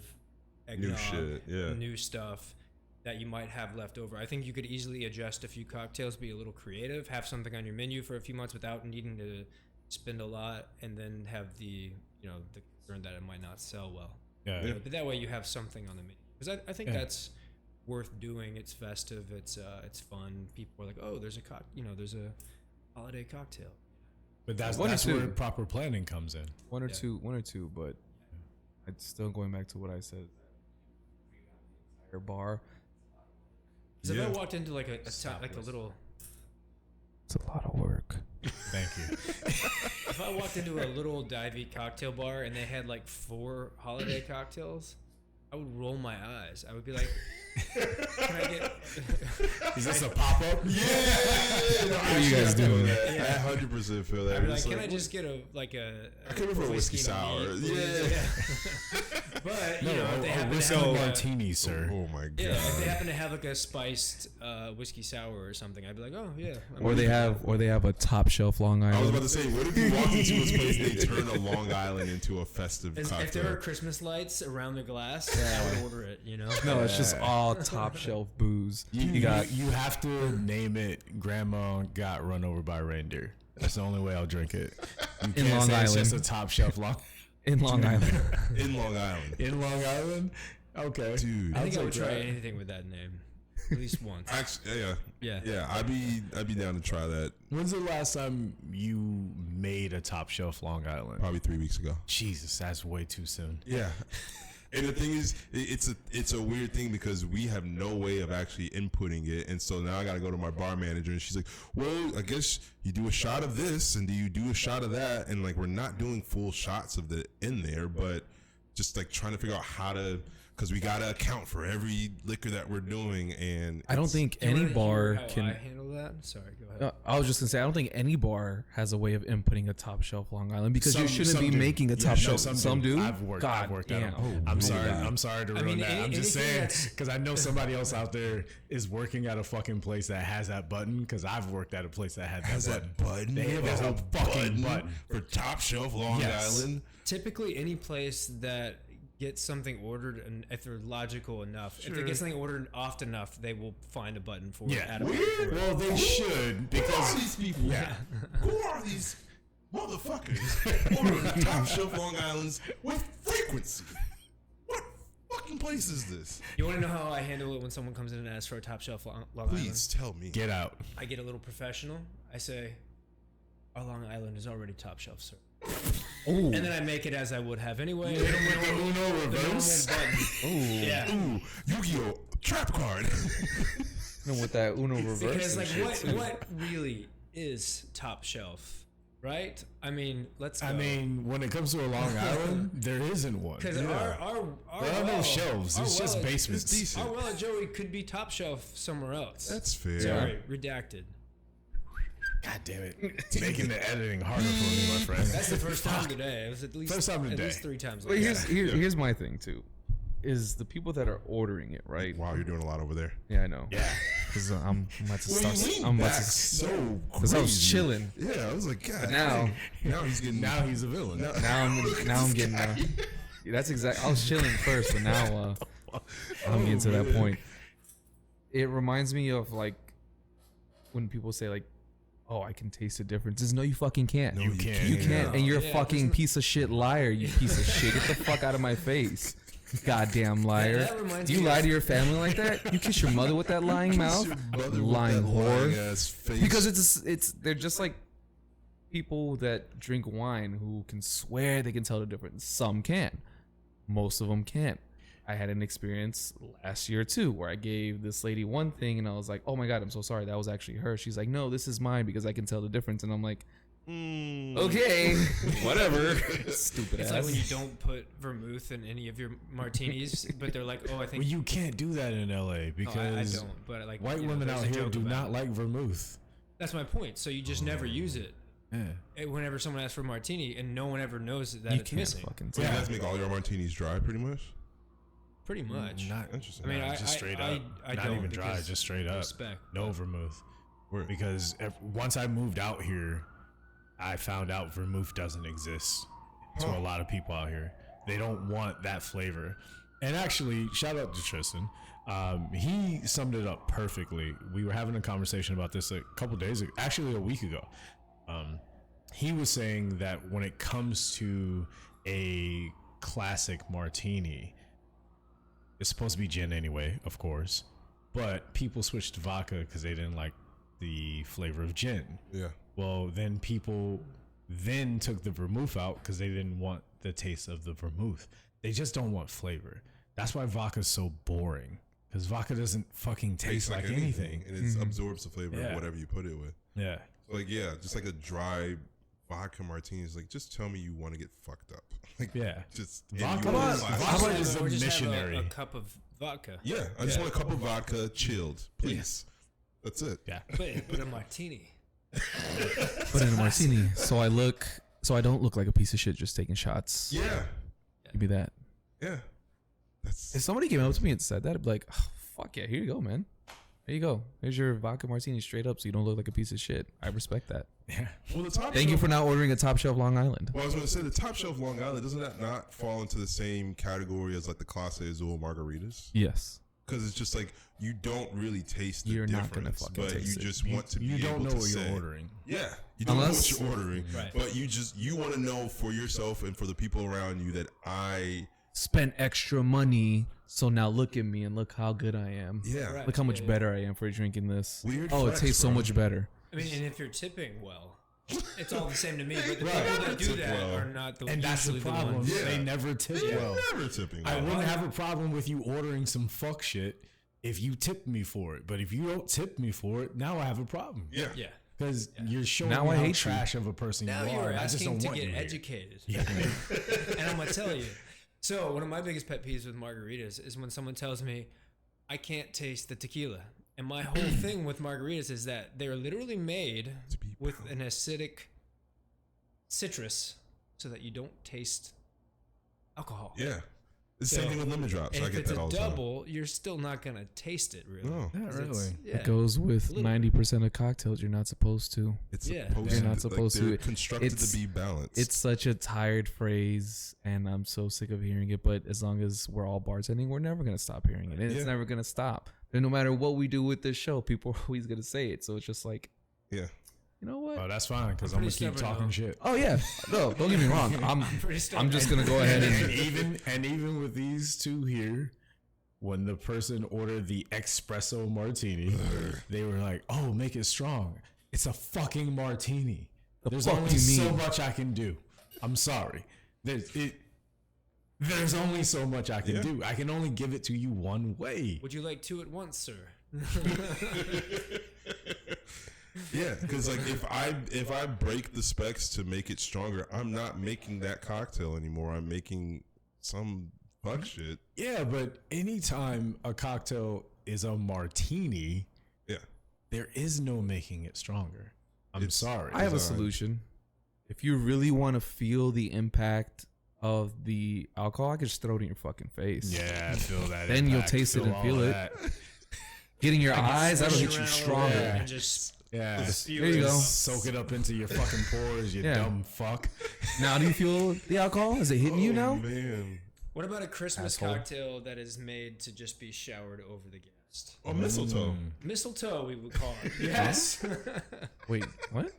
eggnog, new stuff that you might have left over. I think you could easily adjust a few cocktails, be a little creative, have something on your menu for a few months without needing to spend a lot, and then have the concern that it might not sell well. Yeah. But that way you have something on the menu, because I think that's worth doing. It's festive. It's fun. People are like, oh, there's a holiday cocktail. But that's where proper planning comes in. One or two. But it's still going back to what I said. Entire bar. Because if I walked into like a little. It's a lot of work. Thank you. If I walked into a little divey cocktail bar and they had like 4 holiday cocktails, I would roll my eyes. I would be like, "Can I get?" Is this a pop up? Yeah. What are you guys doing? I 100% feel that. I'd be like, It's "Can I just get a I came in for a whiskey sour. and Yeah. meat, But you know, if they happen to whiskey have like martini, sir. Oh my god. yeah, if they happen to have like a spiced whiskey sour or something, I'd be like, "Oh yeah." Or they have a top shelf Long I was Island. about to say, what if you walked into a place they turn a Long Island into a festive If there cocktail? are Christmas lights around the glass, I would order it. You know. No, it's just all top shelf booze. You have to name it Grandma Got Run Over by a Reindeer. That's the only way I'll drink it. You In can't Long say it's Island. just a top shelf Long in Long Island. In Long Island. in Long Island. Okay, Dude. I think I I'll would take try that. anything with that name, at least once. Actually, Yeah. yeah. I'd be down to try that. When's the last time you made a top shelf Long Island? Probably 3 weeks ago. Jesus, that's way too soon. Yeah. And the thing is, it's a weird thing because we have no way of actually inputting it, and so now I got to go to my bar manager, and she's like, "Well, I guess you do a shot of this, and do you do a shot of that?" And like, we're not doing full shots of the in there, but just like trying to figure out how to, because we got to account for every liquor that we're doing, and I don't think Do you any wanna bar hear how can. I handle that? Sorry, go ahead. I was just gonna say I don't think any bar has a way of inputting a top shelf Long Island because you Some shouldn't be do. making a Yeah, top no, shelf. Some do. I've worked at damn. them. I'm sorry. God. I'm sorry to I ruin mean, that. I'm just anything saying that's- because I know somebody else out there is working at a fucking place that has that button. Because I've worked at a place that had that has button. that button. They have There's a fucking button. for top shelf Long Yes. Island. Typically, any place that gets something ordered, and if they're logical enough, if they get something ordered often enough, they will find a button for it. Yeah. Add a button for it. Well, they should Who are because these people? Yeah. Who are these motherfuckers ordering top shelf Long Islands with frequency? What fucking place is this? You want to know how I handle it when someone comes in and asks for a top shelf Long Please tell me. get out. Island? I get a little professional. I say, "Our Long Island is already top shelf, sir." Ooh. And then I make it as I would have anyway. Hit 'em with the Uno The normal reverse. button. Yeah. Ooh, Yu-Gi-Oh! Trap card. And with that Uno reverse. Because and like shit, too. what really is top shelf, right? I mean, let's go. I mean, when it comes to a Long Island, there isn't one. because There our are no shelves. our It's just well- basements. It's decent. Our well at Joey could be top shelf somewhere else. That's fair. Sorry, redacted. God damn it! It's making the editing harder for me, my friend. That's the first time today. It was at least First time at today. least 3 times. But here's my thing too, is the people that are ordering it, right? Wow, you're doing a lot over there. Yeah, I know. Yeah. Because I'm about to Well, start. you leaned I'm about back to. so Because I was crazy. chilling. Yeah, I was like, God. Now, Now he's getting. Now he's a villain. now I'm getting. That's exact. I was chilling first, but now I'm getting to that point. It reminds me of like when people say like, "Oh, I can taste the differences." No, you fucking can't. No, You can't. You can't, and you're a Yeah, fucking doesn't- piece of shit liar. You piece of shit. Get the fuck out of my face, goddamn liar. That reminds Do you me lie of- to your family like that? You kiss your mother with that lying mouth, lying whore. Face. Because it's they're just like people that drink wine who can swear they can tell the difference. Some can, most of them can't. I had an experience last year too where I gave this lady one thing and I was like, "Oh my god, I'm so sorry. That was actually her." She's like, "No, this is mine because I can tell the difference." And I'm like, "Okay, whatever." Stupid It's ass. like when you don't put vermouth in any of your martinis, but they're like, "Oh, I think." Well, you can't do that in LA No, I because don't. But like white you know, women there's out a here joke do about not it. like vermouth. That's my point. So you just never use it. Yeah. Whenever someone asks for a martini, and no one ever knows that you it's can't missing. fucking So tell. you guys make all your martinis dry, pretty much. Pretty much. Not Interesting. I mean, just straight up. I Not don't even dry, because just straight up. respect, No but- vermouth. Word. Because once I moved out here, I found out vermouth doesn't exist to a lot of people out here. They don't want that flavor. And actually, shout out to Tristan. He summed it up perfectly. We were having a conversation about this a couple days ago, actually a week ago. He was saying that when it comes to a classic martini, it's supposed to be gin anyway, of course, but people switched to vodka because they didn't like the flavor of gin. Yeah. Well, then people then took the vermouth out because they didn't want the taste of the vermouth. They just don't want flavor. That's why vodka's so boring, because vodka doesn't fucking taste like anything. and it absorbs the flavor Yeah. of whatever you put it with. Yeah. Like, yeah, just like a dry vodka martini is like, just tell me you want to get fucked up. Like, Yeah. just Vodka, vodka is a Or just missionary. have a cup of vodka. Yeah, I just want a cup of vodka, chilled, please. That's it. Yeah. But a martini. Put in a martini, so I don't look like a piece of shit just taking shots. Yeah, Give me that. yeah. If That's somebody came up to me and said that, I'd be like, oh, fuck yeah, here you go, man. There you go. Here's your vodka martini straight up, so you don't look like a piece of shit. I respect that. Yeah. well. The top Thank you shelf, for not ordering a top shelf Long Island. Well, I was going to say the top shelf Long Island, doesn't that not fall into the same category as like the Clase Azul margaritas? Yes. Because it's just like you don't really taste the You're difference, not gonna fucking but taste you it. just want to be You don't able know to what say, you're ordering. Yeah, you don't Unless- know what you're ordering, Right. but you want to know for yourself and for the people around you that Spent extra money, so now look at me and look how good I am. yeah. Right. Look how much Yeah. better I am for drinking this. Weird Oh, flex, it tastes so bro. much better. I mean, and if you're tipping well, it's all the same to me. But the Right. people that do Tip that well. are not the And that's the usually problem. ones. Yeah. They never tip well. Never tipping. I well. wouldn't have a problem with you ordering some fuck shit if you tipped me for it. But if you don't tip me for it, now I have a problem. Yeah. Yeah. Because you're showing Now me I how hate you. trash of a person Now you you're are. And I just asking don't to want you get here. educated. Yeah. And I'm gonna tell you. So one of my biggest pet peeves with margaritas is when someone tells me I can't taste the tequila. And my whole thing with margaritas is that they're literally made To be with an acidic citrus so that you don't taste alcohol. Yeah. It's the same So- thing with lemon drops. And I if get it's that a all the time. double, you're still not gonna taste it really. No, Yeah, 'Cause it's- really. Yeah. It goes with Little- 90% of cocktails you're not supposed to. it's Yeah. supposed You're to. not supposed they're to. constructed It's- to be balanced. It's such a tired phrase, and I'm so sick of hearing it. But as long as we're all bartending, we're never gonna stop hearing it. And Yeah. it's never gonna stop. And no matter what we do with this show, people are always gonna say it. So it's just like, yeah. you know what? Oh, that's fine. Because I'm I'm going to pretty keep stubborn, talking though. shit. Oh yeah, no, don't get me wrong. I'm Pretty stubborn. just gonna go ahead And and even with these two here, when the person ordered the espresso martini, they were like, "Oh, make it strong." It's a fucking martini. There's fuck only do you so mean? much I can do. I'm sorry. There's only so much I can Yeah. do. I can only give it to you one way. Would you like two at once, sir? Yeah, because like if I break the specs to make it stronger, I'm not making that cocktail anymore. I'm making some fuck shit. Yeah, but anytime a cocktail is a martini, Yeah, there is no making it stronger. I'm It's- sorry. I have a Design. solution. If you really want to feel the impact of the alcohol, I could just throw it in your fucking face. Yeah, I feel that. Then you'll impact, taste it and all feel it. that. Get in your eyes, that'll Swish hit you around a little stronger. bit Yeah. And just Yeah. spew There you it. go. Soak it up into your fucking pores, you Yeah. dumb fuck. Now, do you feel the alcohol? Is it hitting you now? man. What about a Christmas Asshole. cocktail that is made to just be showered over the guest? Oh, mistletoe. Mistletoe, we would call it. Yes. Wait, what?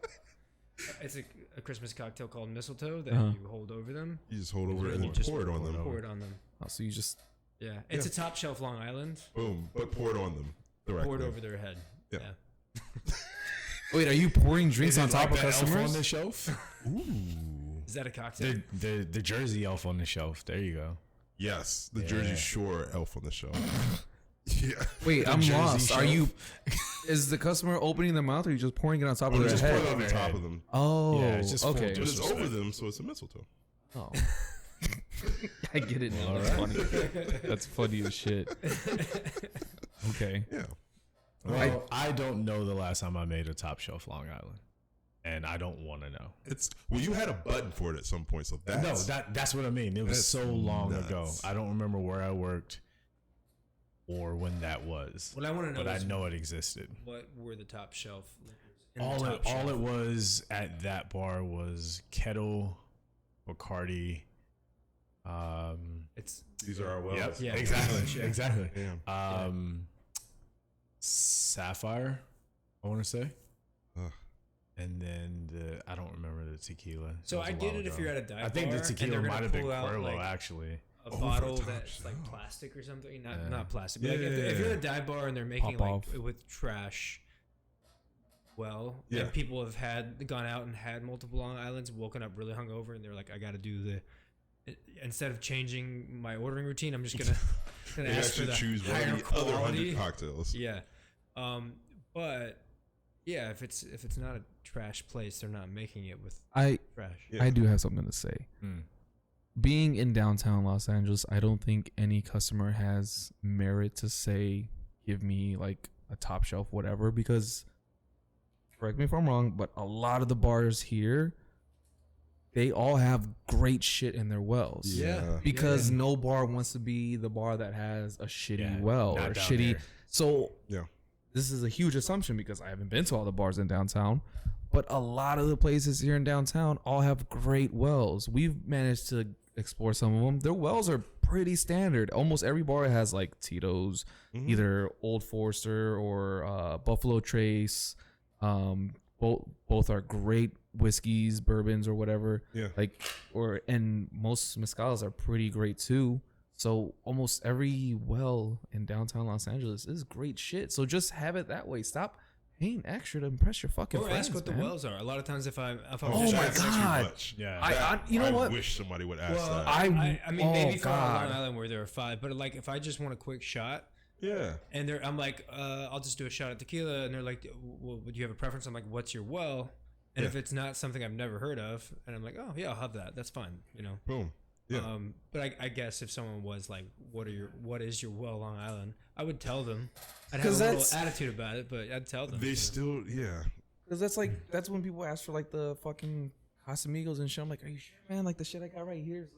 It's a Christmas cocktail called mistletoe that Uh-huh. you hold over them. You just hold over it and You then just pour it on them. Pour it on them. Oh, so you just Yeah. It's a top shelf Long Island. Boom, but pour it on them directly. Pour it over their head. Yeah. Yeah. wait. Are you pouring drinks Is on it top like of the elf on customers? the shelf? Ooh. Is that a cocktail? The Jersey elf on the shelf. There you go. Yes, the Yeah. Jersey Shore elf on the shelf. Yeah. Wait, The I'm Jersey lost. Are shelf. you? Is the customer opening their mouth, or are you just pouring it on top Or of their just pour it head? on the Their top head. of them. Oh, Yeah, it's just full okay. But it's Disrespect. over them, so it's a mistletoe. Oh. I get it now. All That's right. funny. That's funny as shit. Okay. Yeah. Well, I don't know the last time I made a top shelf Long Island, and I don't want to know. It's well, you had a button for it at some point, so No, that's that's what I mean. It was that's so long ago. nuts. I don't remember where I worked or when that was, What I want to know but I is know it existed. what were the top shelf liquors in the All top shelf? it was at that bar was Kettle, Bacardi. It's these are our wells. Yep, Yeah, exactly, pretty much, yeah. exactly. Yeah. Sapphire, I want to say, Ugh. and then I don't remember the tequila. So It was I a get while it if ago. you're at a dive I think bar the and tequila they're might gonna have been pull out, Cuervo like, actually. a Over bottle the top that's like shelf. plastic or something. Not Yeah. not plastic. But Yeah, like if yeah, you're yeah. at a dive bar and they're making Pop like off. with trash, well, Yeah. and people have gone out and had multiple Long Islands, woken up really hungover, and they're like, I got to do the. Instead of changing my ordering routine, I'm just gonna They ask for actually the choose one higher of the other 100 quality. cocktails. Yeah, but Yeah, if it's not a trash place, they're not making it with trash. Yeah. I do have something to say. Being in downtown Los Angeles, I don't think any customer has merit to say, give me like a top shelf, whatever, because correct me if I'm wrong, but a lot of the bars here, they all have great shit in their wells. Yeah. Because no bar wants to be the bar that has a shitty well or shitty. There. So Yeah. this is a huge assumption because I haven't been to all the bars in downtown, but a lot of the places here in downtown all have great wells. We've managed to explore some of them. Their wells are pretty standard. Almost every bar has like Tito's, either Old Forester or Buffalo Trace. Both are great whiskeys, bourbons, or whatever. Yeah. And most mezcals are pretty great too. So almost every well in downtown Los Angeles is great shit. So just have it that way. Stop paying extra to impress your fucking friends. Or ask what the wells are. A lot of times if I'm Oh my God. Yeah. You know what? I wish somebody would ask well, that. I mean maybe for God. Long Island where there are 5, but like if I just want a quick shot. Yeah. And I'm like, I'll just do a shot of tequila, and they're like, well, would you have a preference? I'm like, what's your well? And if it's not something I've never heard of, and I'm like, oh yeah, I'll have that. That's fine, you know. Boom. Yeah. But I guess if someone was like, what is your well, Long Island? I would tell them. I'd have a little attitude about it, but I'd tell them. They still, yeah. Because that's when people ask for like the fucking Casamigos and shit. I'm like, are you sure, man? Like the shit I got right here is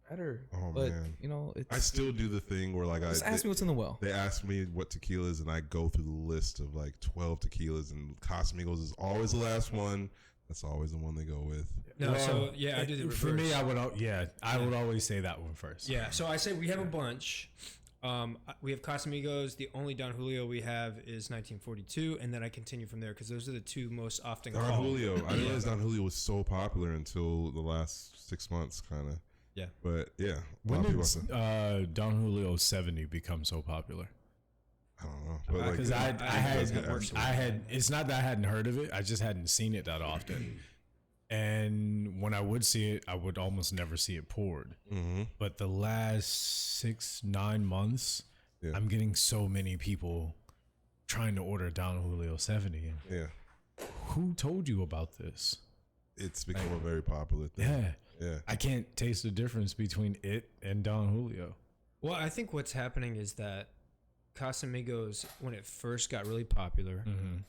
better. Oh, but, man. you know, I still do the thing where like just ask me what's in the well. They ask me what tequilas, and I go through the list of like 12 tequilas, and Casamigos is always the last one. That's always the one they go with. No, so yeah, I do the reverse. For me, I would always say that one first. Yeah, so I say we have a bunch. We have Casamigos. The only Don Julio we have is 1942, and then I continue from there because those are the two most often Don called. Julio. I realized Don Julio was so popular until the last 6 months, kind of. Yeah. But yeah. When did Don Julio 70 become so popular? I don't know. But Because I had, it's not that I hadn't heard of it. I just hadn't seen it that often. And when I would see it, I would almost never see it poured. But the last 6-9 months, I'm getting so many people trying to order Don Julio 70. Yeah. Who told you about this? It's become a very popular thing. Yeah. Yeah. I can't taste the difference between it and Don Julio. Well, I think what's happening is that Casamigos, when it first got really popular,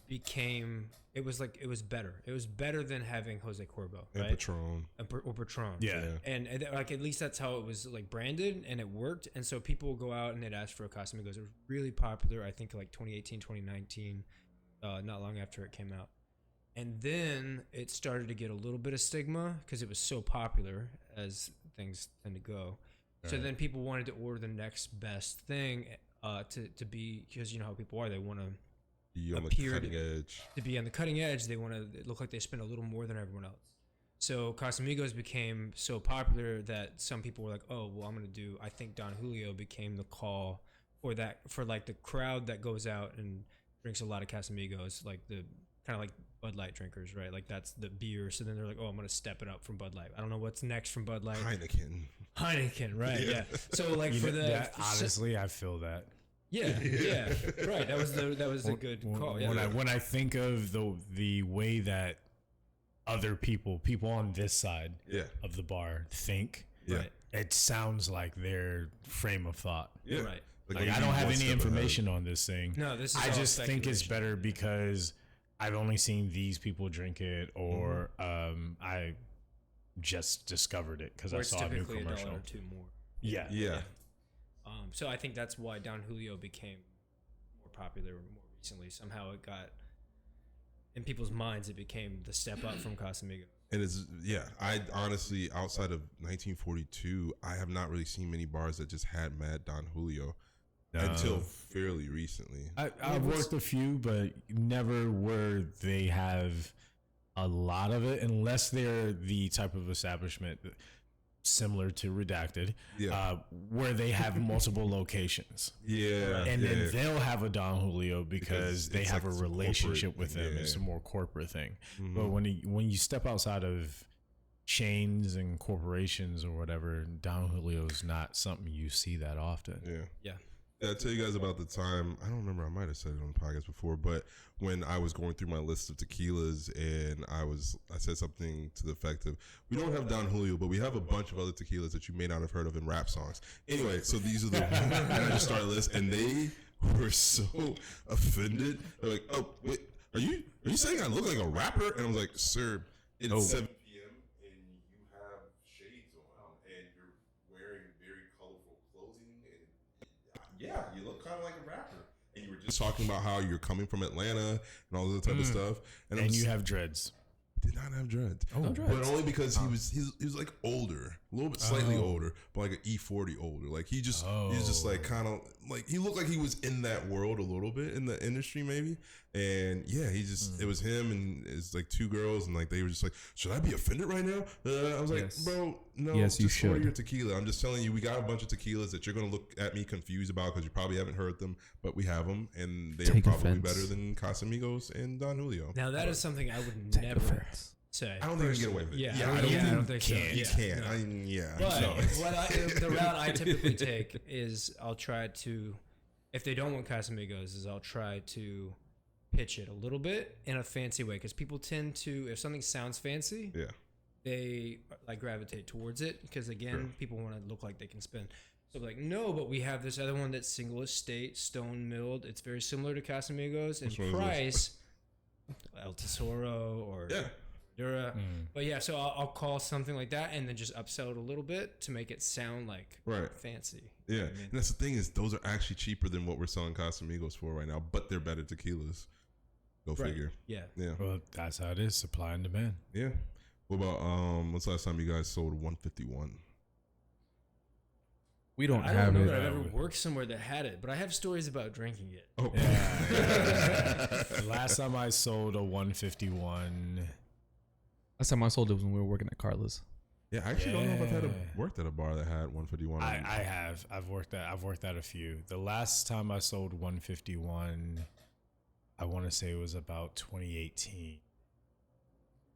became it was better. It was better than having Jose Cuervo, And right? Patron. Or Patron. Yeah. And like at least that's how it was like branded, and it worked. And so people would go out and they'd ask for a Casamigos. It was really popular. I think like 2018, 2019, not long after it came out. And then it started to get a little bit of stigma because it was so popular, as things tend to go. So then people wanted to order the next best thing to be, because you know how people are, they want to Be on the cutting edge. To be on the cutting edge, they want to look like they spend a little more than everyone else. So Casamigos became so popular that some people were like, oh, well, I think Don Julio became the call for that, for like the crowd that goes out and drinks a lot of Casamigos, like the kind of like Bud Light drinkers, right? Like that's the beer. So then they're like, oh, I'm going to step it up from Bud Light. I don't know what's next from Bud Light. Heineken, right? Yeah. So like honestly, I feel that. Yeah, right. That was a good call. Yeah. When I think of the way that other people on this side of the bar think, it sounds like their frame of thought. Yeah. Right. Like I don't have any information on this thing. No, this is I all just think it's speculation. better because I've only seen these people drink it, or I just discovered it because I saw a new commercial. $1 or $2 more. Yeah. So I think that's why Don Julio became more popular more recently. Somehow it got in people's minds. It became the step up from Casamigo. And I honestly, outside of 1942, I have not really seen many bars that just had Mad Don Julio until fairly recently. I've worked a few, but never where they have a lot of it, unless they're the type of establishment similar to Redacted, where they have multiple locations. Yeah. And then they'll have a Don Julio because they have like a relationship with them. It's a more corporate thing. But when you step outside of chains and corporations or whatever, Don Julio is not something you see that often. Yeah. Yeah, I'll tell you guys about the time. I don't remember. I might have said it on the podcast before, but when I was going through my list of tequilas, and I said something to the effect of, "We don't have Don Julio, but we have a bunch of other tequilas that you may not have heard of in rap songs." Anyway, so these are the and I just started a list, and they were so offended. They're like, "Oh, wait, are you saying I look like a rapper?" And I was like, "Sir, it's 7 p.m. and you have shades on, and you're wearing very colorful clothing, and yeah, you look kind of like a rapper." And you were just talking about how you're coming from Atlanta and all this type of stuff, and you have dreads. Did not have dreads. Oh, but only because he was like older, a little bit slightly older, but like an E40 older. Like he's just like kind of like he looked like he was in that world a little bit in the industry maybe. And yeah, he just it was him and it's like two girls and like they were just like, should I be offended right now? I was like, bro, no, yes, you just order should. your tequila. I'm just telling you, we got a bunch of tequilas that you're gonna look at me confused about because you probably haven't heard them, but we have them and they are probably better than Casamigos and Don Julio. Now that is something I would never say. I don't think you can get away with it. Yeah, I don't think so. You can't. I mean, yeah. But No. the route I typically take is I'll try to, if they don't want Casamigos, is I'll try to pitch it a little bit in a fancy way because people tend to, if something sounds fancy, they like gravitate towards it because again, people want to look like they can spend. So like, no, but we have this other one that's single estate, stone milled. It's very similar to Casamigos in price, El Tesoro or Dura. But yeah, so I'll call something like that and then just upsell it a little bit to make it sound like fancy. Yeah, You know what I mean? and that's the thing is those are actually cheaper than what we're selling Casamigos for right now, but they're better tequilas. Go figure. Yeah. Well, that's how it is. Supply and demand. Yeah. What about when's the last time you guys sold 151? We don't I have don't know it. that I've ever worked somewhere that had it, but I have stories about drinking it. Oh, The last time I sold a 151. Last time I sold it was when we were working at Carla's. yeah. I actually don't know if I've worked at a bar that had 151. I have. I've worked at a few. The last time I sold 151, I want to say it was about 2018.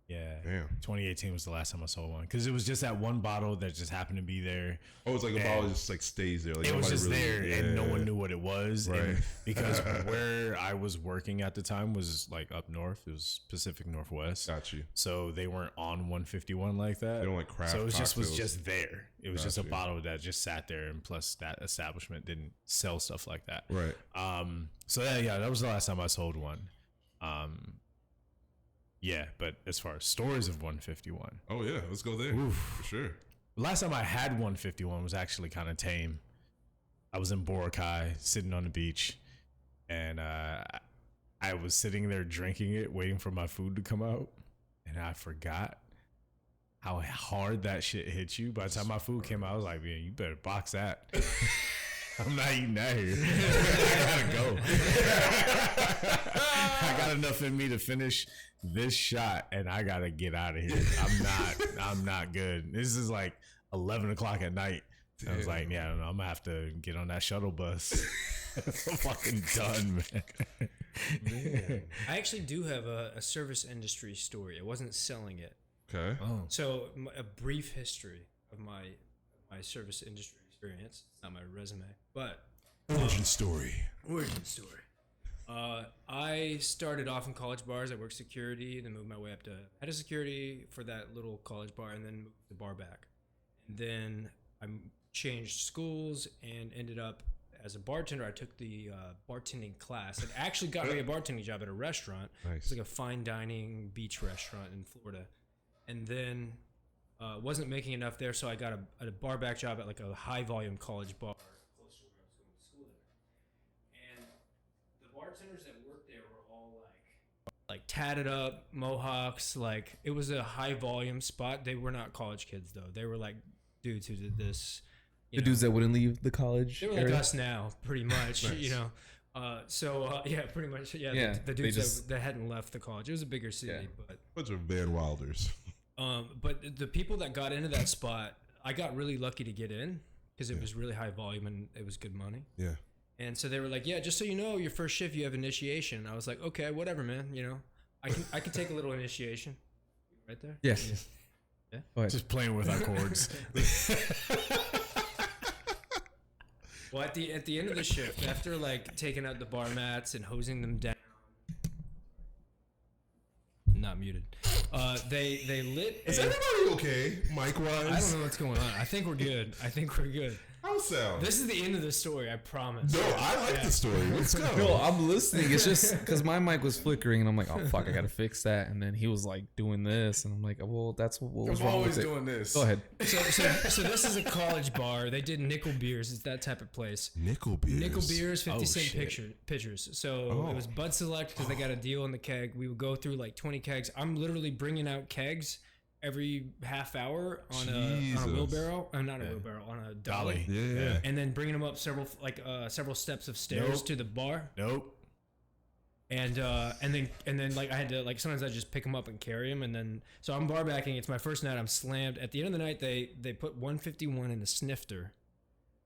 Yeah. Damn. 2018 was the last time I sold one because it was just that one bottle that just happened to be there. Oh, it's like a bottle just like stays there. Like It was just really, there and no one knew what it was. Right. And because where I was working at the time was like up north. It was Pacific Northwest. Got you. So they weren't on 151 like that. They don't like craft So it was cocktails. just there. It was just a Gotcha. bottle that just sat there, and plus that establishment didn't sell stuff like that. Right. So yeah, that was the last time I sold one. Yeah, but as far as stories of 151, Oh yeah, let's go there for sure. the last time I had 151 was actually kind of tame. I was in Boracay, sitting on the beach, and I was sitting there drinking it, waiting for my food to come out, and I forgot how hard that shit hits you. By the time my food came out, I was like, man, you better box that. I'm not eating that here. I gotta go. I got enough in me to finish this shot, and I gotta get out of here. I'm not good. This is like 11 o'clock at night. I was like, yeah, I'm gonna have to get on that shuttle bus. I'm fucking done, man. I actually do have a service industry story. I wasn't selling it. Okay. Oh, So a brief history of my service industry experience. It's not my resume, but Origin story. origin story. I started off in college bars. I worked security, then moved my way up to head of security for that little college bar, and then moved the bar back. And then I changed schools and ended up as a bartender. I took the bartending class. It actually got me a bartending job at a restaurant. Nice. It's like a fine dining beach restaurant in Florida. And then wasn't making enough there, so I got a bar back job at like a high volume college bar close to where I was going to school there. And the bartenders that worked there were all like tatted up, mohawks. Like it was a high volume spot. They were not college kids though. They were like dudes who did this. The dudes that wouldn't leave the college They were like area. us now, pretty much. Nice. You know. Yeah, pretty much. Yeah, Yeah, the they dudes just- that hadn't left the college. It was a bigger city, Yeah. but. Bunch of Van Wilders. But the people that got into that spot, I got really lucky to get in because it was really high volume and it was good money. Yeah. And so they were like, "Yeah, just so you know, your first shift you have initiation." And I was like, "Okay, whatever, man. You know, I can take a little initiation." Right there. Yes. Yeah. Go ahead. just playing with our chords. Well, at the end of the shift, after like taking out the bar mats and hosing them down, not muted. They lit. Is everybody okay, mic wise? I don't know what's going on. I think we're good. How sound? This is the end of the story. I promise. No, I like the story. Let's go. No, I'm listening. It's just because my mic was flickering, and I'm like, oh fuck, I gotta fix that. And then he was like doing this, and I'm like, well, that's what was wrong with it. doing this. Go ahead. So this is a college bar. They did nickel beers. It's that type of place. Nickel beers. Nickel beers, 50-cent shit. pitchers. So it was Bud Select because they got a deal on the keg. We would go through like 20 kegs. I'm literally bringing out kegs every half hour on a wheelbarrow. Not a wheelbarrow, on a dolly. Yeah. And then bringing them up several steps of stairs to the bar. Nope. And then like I had to like sometimes I just pick them up and carry them, and then so I'm bar backing. It's my first night. I'm slammed. At the end of the night, they put 151 in a snifter,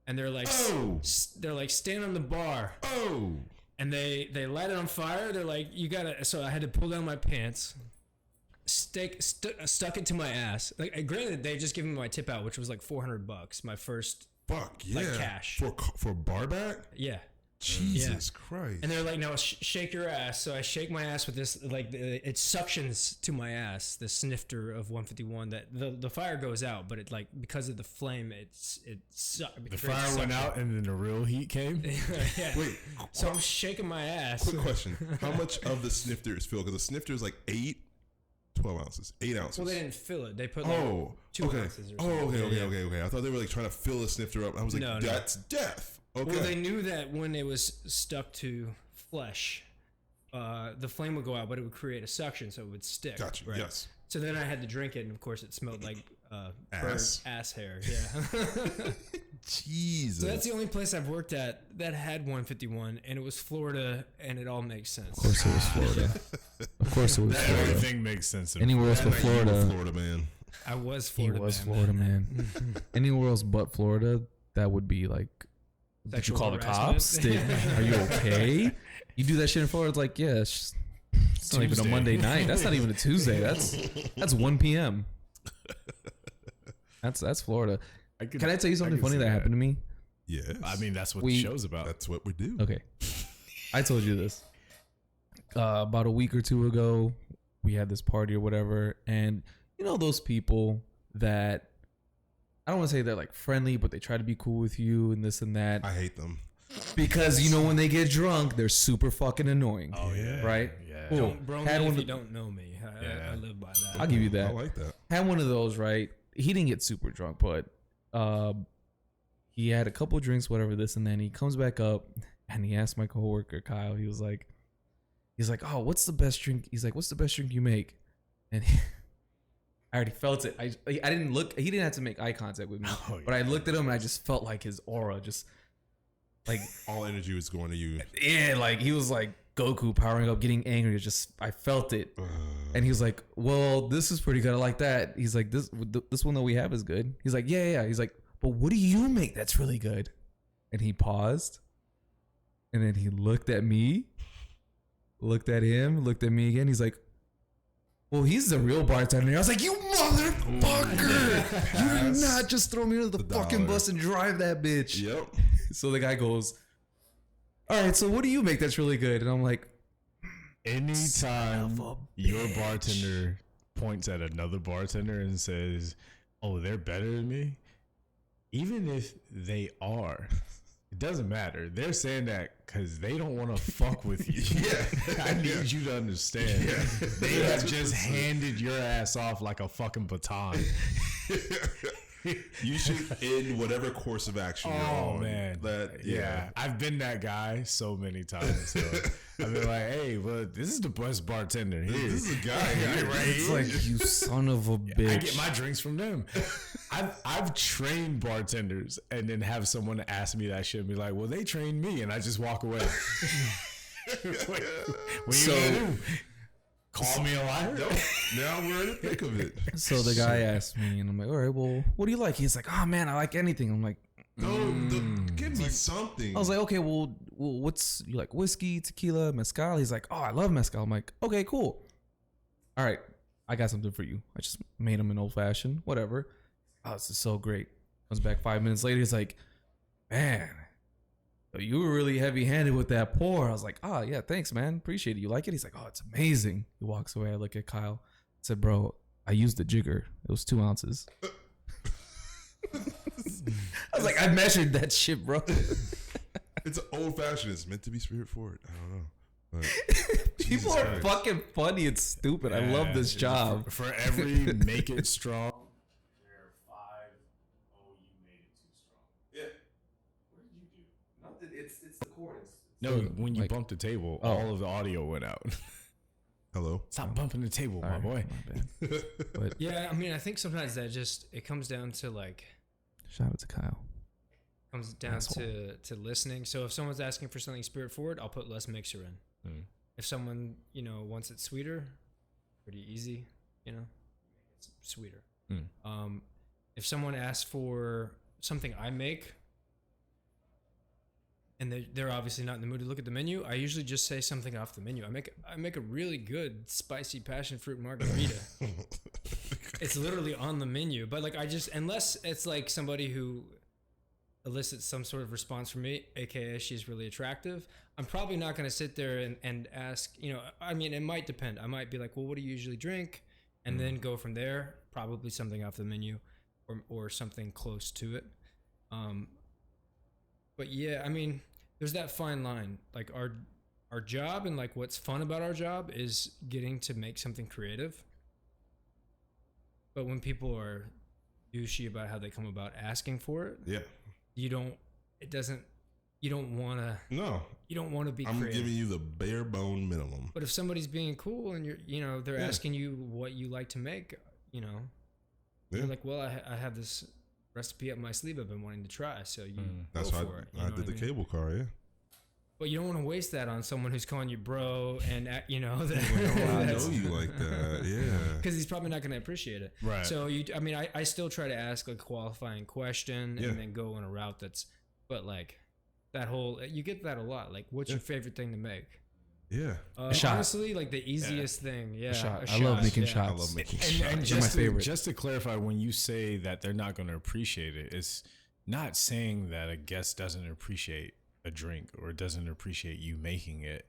and they're like stand on the bar. Oh. And they light it on fire. They're like, you gotta. So I had to pull down my pants, stuck it to my ass. Like, granted, they just given me my tip out, which was like $400. My first like cash for bar back. Yeah. Jesus Christ. And they're like, no, shake your ass. So I shake my ass with this, like, it suctions to my ass, the snifter of 151, that the fire goes out, but it, like, because of the flame, the fire went out and then the real heat came? Yeah. Wait. So I'm shaking my ass. Quick question. How much of the snifter is filled? Because the snifter is like 12 ounces, 8 ounces. Well, they didn't fill it. They put like 2 ounces or something. Okay. I thought they were like trying to fill a snifter up. I was like, that's death. Okay. Well, they knew that when it was stuck to flesh, the flame would go out, but it would create a suction, so it would stick. Gotcha. Right? Yes. So then I had to drink it, and of course it smelled like ass hair. Yeah. Jesus. So that's the only place I've worked at that had 151, and it was Florida, and it all makes sense. Of course it was Florida. Of course it was Florida. Everything makes sense. Anywhere else but Florida. Florida man. I was He Florida. was Florida man. Anywhere else but Florida, that would be like, did you call the cops? Are you okay? You do that shit in Florida, it's like, yeah, it's not even a Monday night. That's not even a Tuesday. That's 1 p.m. That's Florida. Can I tell you something funny that happened to me? Yes. I mean, that's what the show's about. That's what we do. Okay. I told you this. About a week or two ago, we had this party or whatever, and you know those people that, I don't want to say they're like friendly, but they try to be cool with you and this and that. I hate them. Because you know when they get drunk, they're super fucking annoying. Oh yeah. Right? Yeah. Cool. Don't bro me if you don't know me. I live by that. I'll give you that. I like that. Had one of those, right? He didn't get super drunk, but he had a couple drinks, whatever, this and then he comes back up and he asked my coworker Kyle. He's like, oh, what's the best drink? He's like, what's the best drink you make? And I already felt it. I didn't look. He didn't have to make eye contact with me, but I looked at him and I just felt like his aura, just like all energy was going to you. Yeah, like he was like Goku powering up, getting angry. I felt it. And he was like, well, this is pretty good. I like that. He's like, this one that we have is good. He's like, yeah. He's like, but what do you make that's really good? And he paused. And then he looked at me, looked at him, looked at me again. He's like, well, he's the real bartender. I was like, you motherfucker. You did not just throw me under the fucking bus and drive that bitch. Yep. So the guy goes, all right, so what do you make that's really good? And I'm like, anytime your bartender points at another bartender and says, oh, they're better than me, even if they are, it doesn't matter. They're saying that because they don't want to fuck with you. Yeah. I need you to understand. Yeah. They have just handed your ass off like a fucking baton. You should end whatever course of action you're on. Oh, man. Yeah. I've been that guy so many times. So I've been like, hey, but this is the best bartender here. This is a guy here. Right? It's like, you son of a bitch. I get my drinks from them. I've trained bartenders and then have someone ask me that shit and be like, well, they trained me. And I just walk away. What you gonna do? Call me a liar? Nope. Now we're in the thick of it. So the guy asked me, and I'm like, all right, well, what do you like? He's like, oh, man, I like anything. I'm like, give me something. I was like, okay, well, what's, you like whiskey, tequila, mezcal? He's like, oh, I love mezcal. I'm like, okay, cool. All right, I got something for you. I just made him an old fashioned, whatever. Oh, this is so great. Comes back 5 minutes later. He's like, man, You were really heavy-handed with that pour. I was like, oh, yeah, thanks, man. Appreciate it. You like it? He's like, oh, it's amazing. He walks away. I look at Kyle. I said, bro, I used the jigger. It was 2 ounces. I was like, I measured that shit, bro. It's an old-fashioned. It's meant to be spirit forward. I don't know. But People are fucking funny and stupid. I love this job. For every make it strong, there are 5. Oh, you made it too strong. Yeah. What did you do? Not that it's the chord. No, when you bumped the table, all of the audio went out. Hello. Stop bumping the table, my boy. My bad. But Yeah, I mean, I think sometimes that just it comes down to like shout out to Kyle. comes down Asshole. to listening. So if someone's asking for something spirit forward, I'll put less mixer in. If someone wants it sweeter, pretty easy, it's sweeter. If someone asks for something I make, and they're obviously not in the mood to look at the menu, I usually just say something off the menu. I make a really good spicy passion fruit margarita. It's literally on the menu, but like unless it's like somebody who elicits some sort of response from me, aka she's really attractive, I'm probably not going to sit there and ask, I mean, it might depend. I might be like, well, what do you usually drink? And then go from there, probably something off the menu or something close to it. But yeah, I mean, there's that fine line. Like our job and like what's fun about our job is getting to make something creative. But when people are douchey about how they come about asking for it, Yeah. you don't want to be I'm creative. giving you the bare bone minimum. But if somebody's being cool and they're asking you what you like to make, you're like, well, I have this recipe up my sleeve I've been wanting to try, so you That's go why for it. I did the cable car, yeah. But you don't want to waste that on someone who's calling you bro and I know you like that, yeah. because he's probably not going to appreciate it. Right. So I still try to ask a qualifying question and then go on a route but like that whole, you get that a lot. Like, what's your favorite thing to make? Yeah. shot. Honestly, like the easiest thing. Yeah. A shot. a I love making yeah. shots. I love making And shots. They're just, my favorite. just to clarify, when you say that they're not going to appreciate it, it's not saying that a guest doesn't appreciate a drink or doesn't appreciate you making it.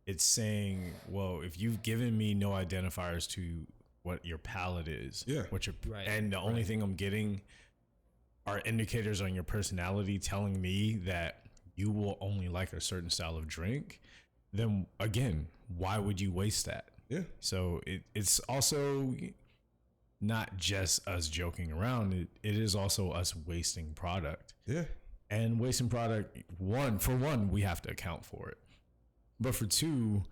It's saying, well, if you've given me no identifiers to what your palate is, what your Right. and the only thing I'm getting are indicators on your personality telling me that you will only like a certain style of drink, then again, why would you waste that? Yeah. So it's also not just us joking around. It is also us wasting product. Yeah. And wasting product, for one, we have to account for it. But for two,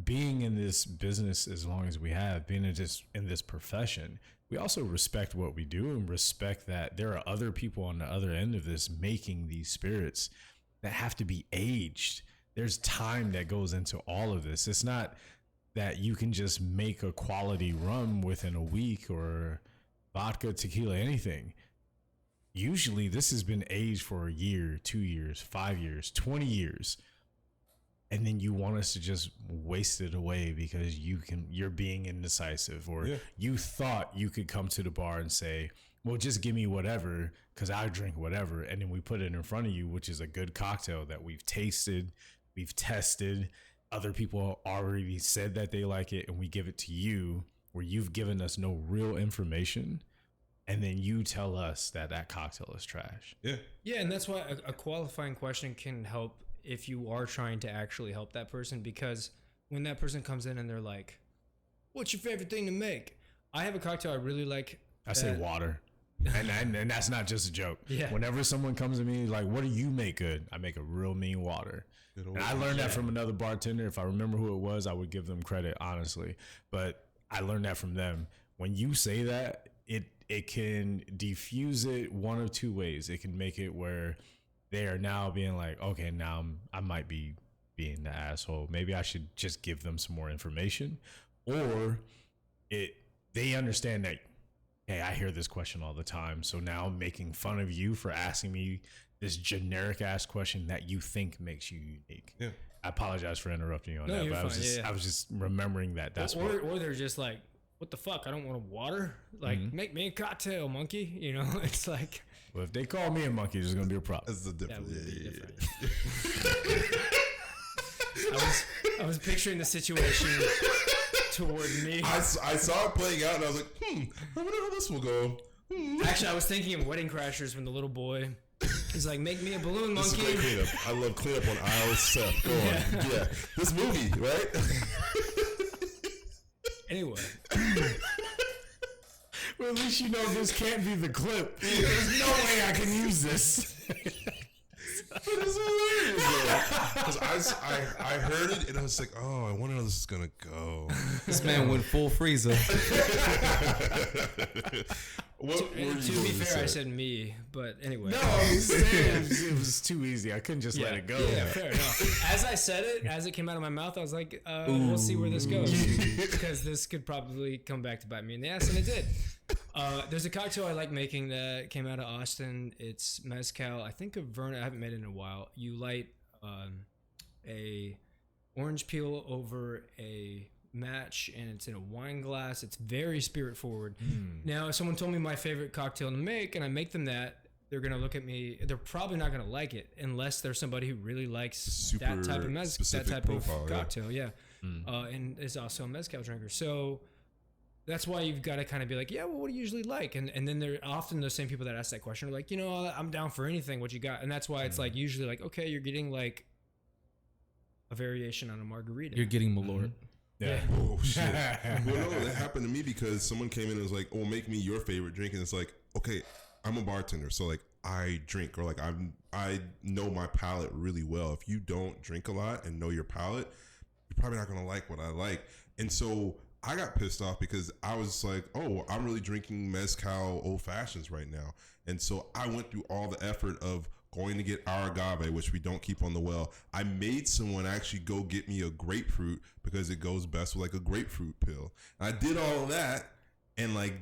being in this business as long as we have, being in this profession, we also respect what we do and respect that there are other people on the other end of this making these spirits that have to be aged. There's time that goes into all of this. It's not that you can just make a quality rum within a week or vodka, tequila, anything. Usually this has been aged for a year, 2 years, 5 years, 20 years. And then you want us to just waste it away because you're being indecisive, or you thought you could come to the bar and say, well, just give me whatever because I drink whatever. And then we put it in front of you, which is a good cocktail that we've tasted, we've tested. Other people already said that they like it, and we give it to you where you've given us no real information. And then you tell us that cocktail is trash. Yeah. Yeah, and that's why a qualifying question can help if you are trying to actually help that person, because when that person comes in and they're like, what's your favorite thing to make? I have a cocktail I really like. I say water. And that's not just a joke. Yeah. Whenever someone comes to me like, what do you make good? I make a real mean water. And I learned that from another bartender. If I remember who it was, I would give them credit, honestly. But I learned that from them. When you say that, it can diffuse it one of two ways. It can make it where they are now being like, okay, now I might be being the asshole. Maybe I should just give them some more information. Or they understand that, hey, I hear this question all the time. So now I'm making fun of you for asking me this generic ass question that you think makes you unique. Yeah. I apologize for interrupting you on that, but I was just remembering that. That's or they're just like, what the fuck? I don't want water. Like, make me a cocktail, monkey. It's like, Well, if they call me a monkey, there's gonna be a problem. That's the difference. That would be different. I was picturing the situation toward me. I saw it playing out, and I was like, I wonder how this will go. Actually, I was thinking of Wedding Crashers when the little boy is like, make me a balloon This is monkey. great cleanup. I love cleanup on aisle Seth. Go on. Yeah. This movie, right? Anyway. Well, at least you know this can't be the clip. There's no way I can use this. But it's hilarious, because I heard it and I was like, oh, I wonder how this is gonna go. This man went full freezer. What were you To be going to fair, say? I said me, but anyway. No, I was saying it was too easy. I couldn't just let it go. Yeah, fair enough. As I said it, as it came out of my mouth, I was like, we'll see where this goes. Because this could probably come back to bite me in the ass, and it did. There's a cocktail I like making that came out of Austin. It's mezcal. I think of Verna. I haven't made it in a while. You light a orange peel over a match, and it's in a wine glass. It's very spirit forward. Now, if someone told me my favorite cocktail to make, and I make them that, they're gonna look at me. They're probably not gonna like it unless there's somebody who really likes that type of that type profile, of cocktail. Yeah, and is also a mezcal drinker. So that's why you've got to kind of be like, yeah, well, what do you usually like? And then they're often the same people that ask that question are like, I'm down for anything. What you got? And that's why it's like usually like, okay, you're getting like a variation on a margarita. You're getting Malort. Yeah. Oh shit! Well, no, that happened to me because someone came in and was like, "Oh, make me your favorite drink," and it's like, okay, I'm a bartender, so like I drink, or like I know my palate really well. If you don't drink a lot and know your palate, you're probably not gonna like what I like. And so I got pissed off because I was like, oh, I'm really drinking mezcal old fashions right now, and so I went through all the effort of going to get our agave, which we don't keep on the well. I made someone actually go get me a grapefruit because it goes best with like a grapefruit pill. And I did all of that and like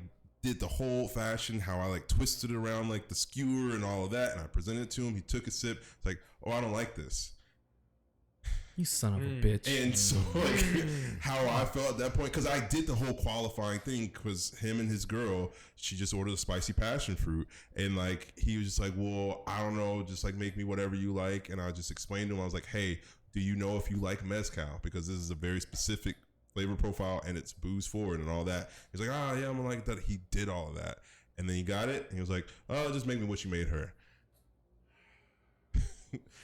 did the whole fashion, how I like twisted it around like the skewer and all of that. And I presented it to him. He took a sip. It's like, oh, I don't like this. You son of a bitch. And so, like, how I felt at that point, because I did the whole qualifying thing, because him and his girl, she just ordered a spicy passion fruit, and like he was just like, well, I don't know, just like make me whatever you like. And I just explained to him, I was like, hey, do you know if you like mezcal? Because this is a very specific flavor profile and it's booze forward and all that. He's like, oh yeah, I'm gonna like that. He did all of that, and then he got it, and he was like, oh, just make me what you made her.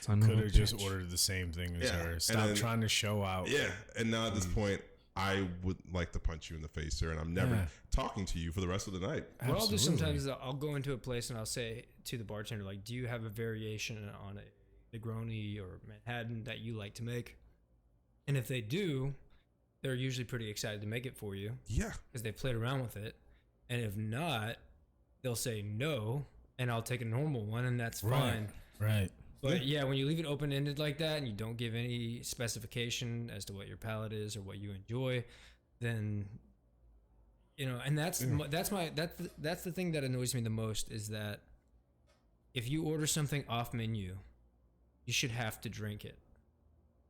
Could have just ordered the same thing as her. Stop trying to show out. Yeah, and now at this point, I would like to punch you in the face, sir, and I'm never talking to you for the rest of the night. What I'll do sometimes is I'll go into a place and I'll say to the bartender, like, do you have a variation on a Negroni or Manhattan that you like to make? And if they do, they're usually pretty excited to make it for you. Yeah. Because they've played around with it. And if not, they'll say no, and I'll take a normal one, and that's fine. Right. But yeah, when you leave it open-ended like that and you don't give any specification as to what your palate is or what you enjoy, then and that's the thing that annoys me the most, is that if you order something off menu, you should have to drink it.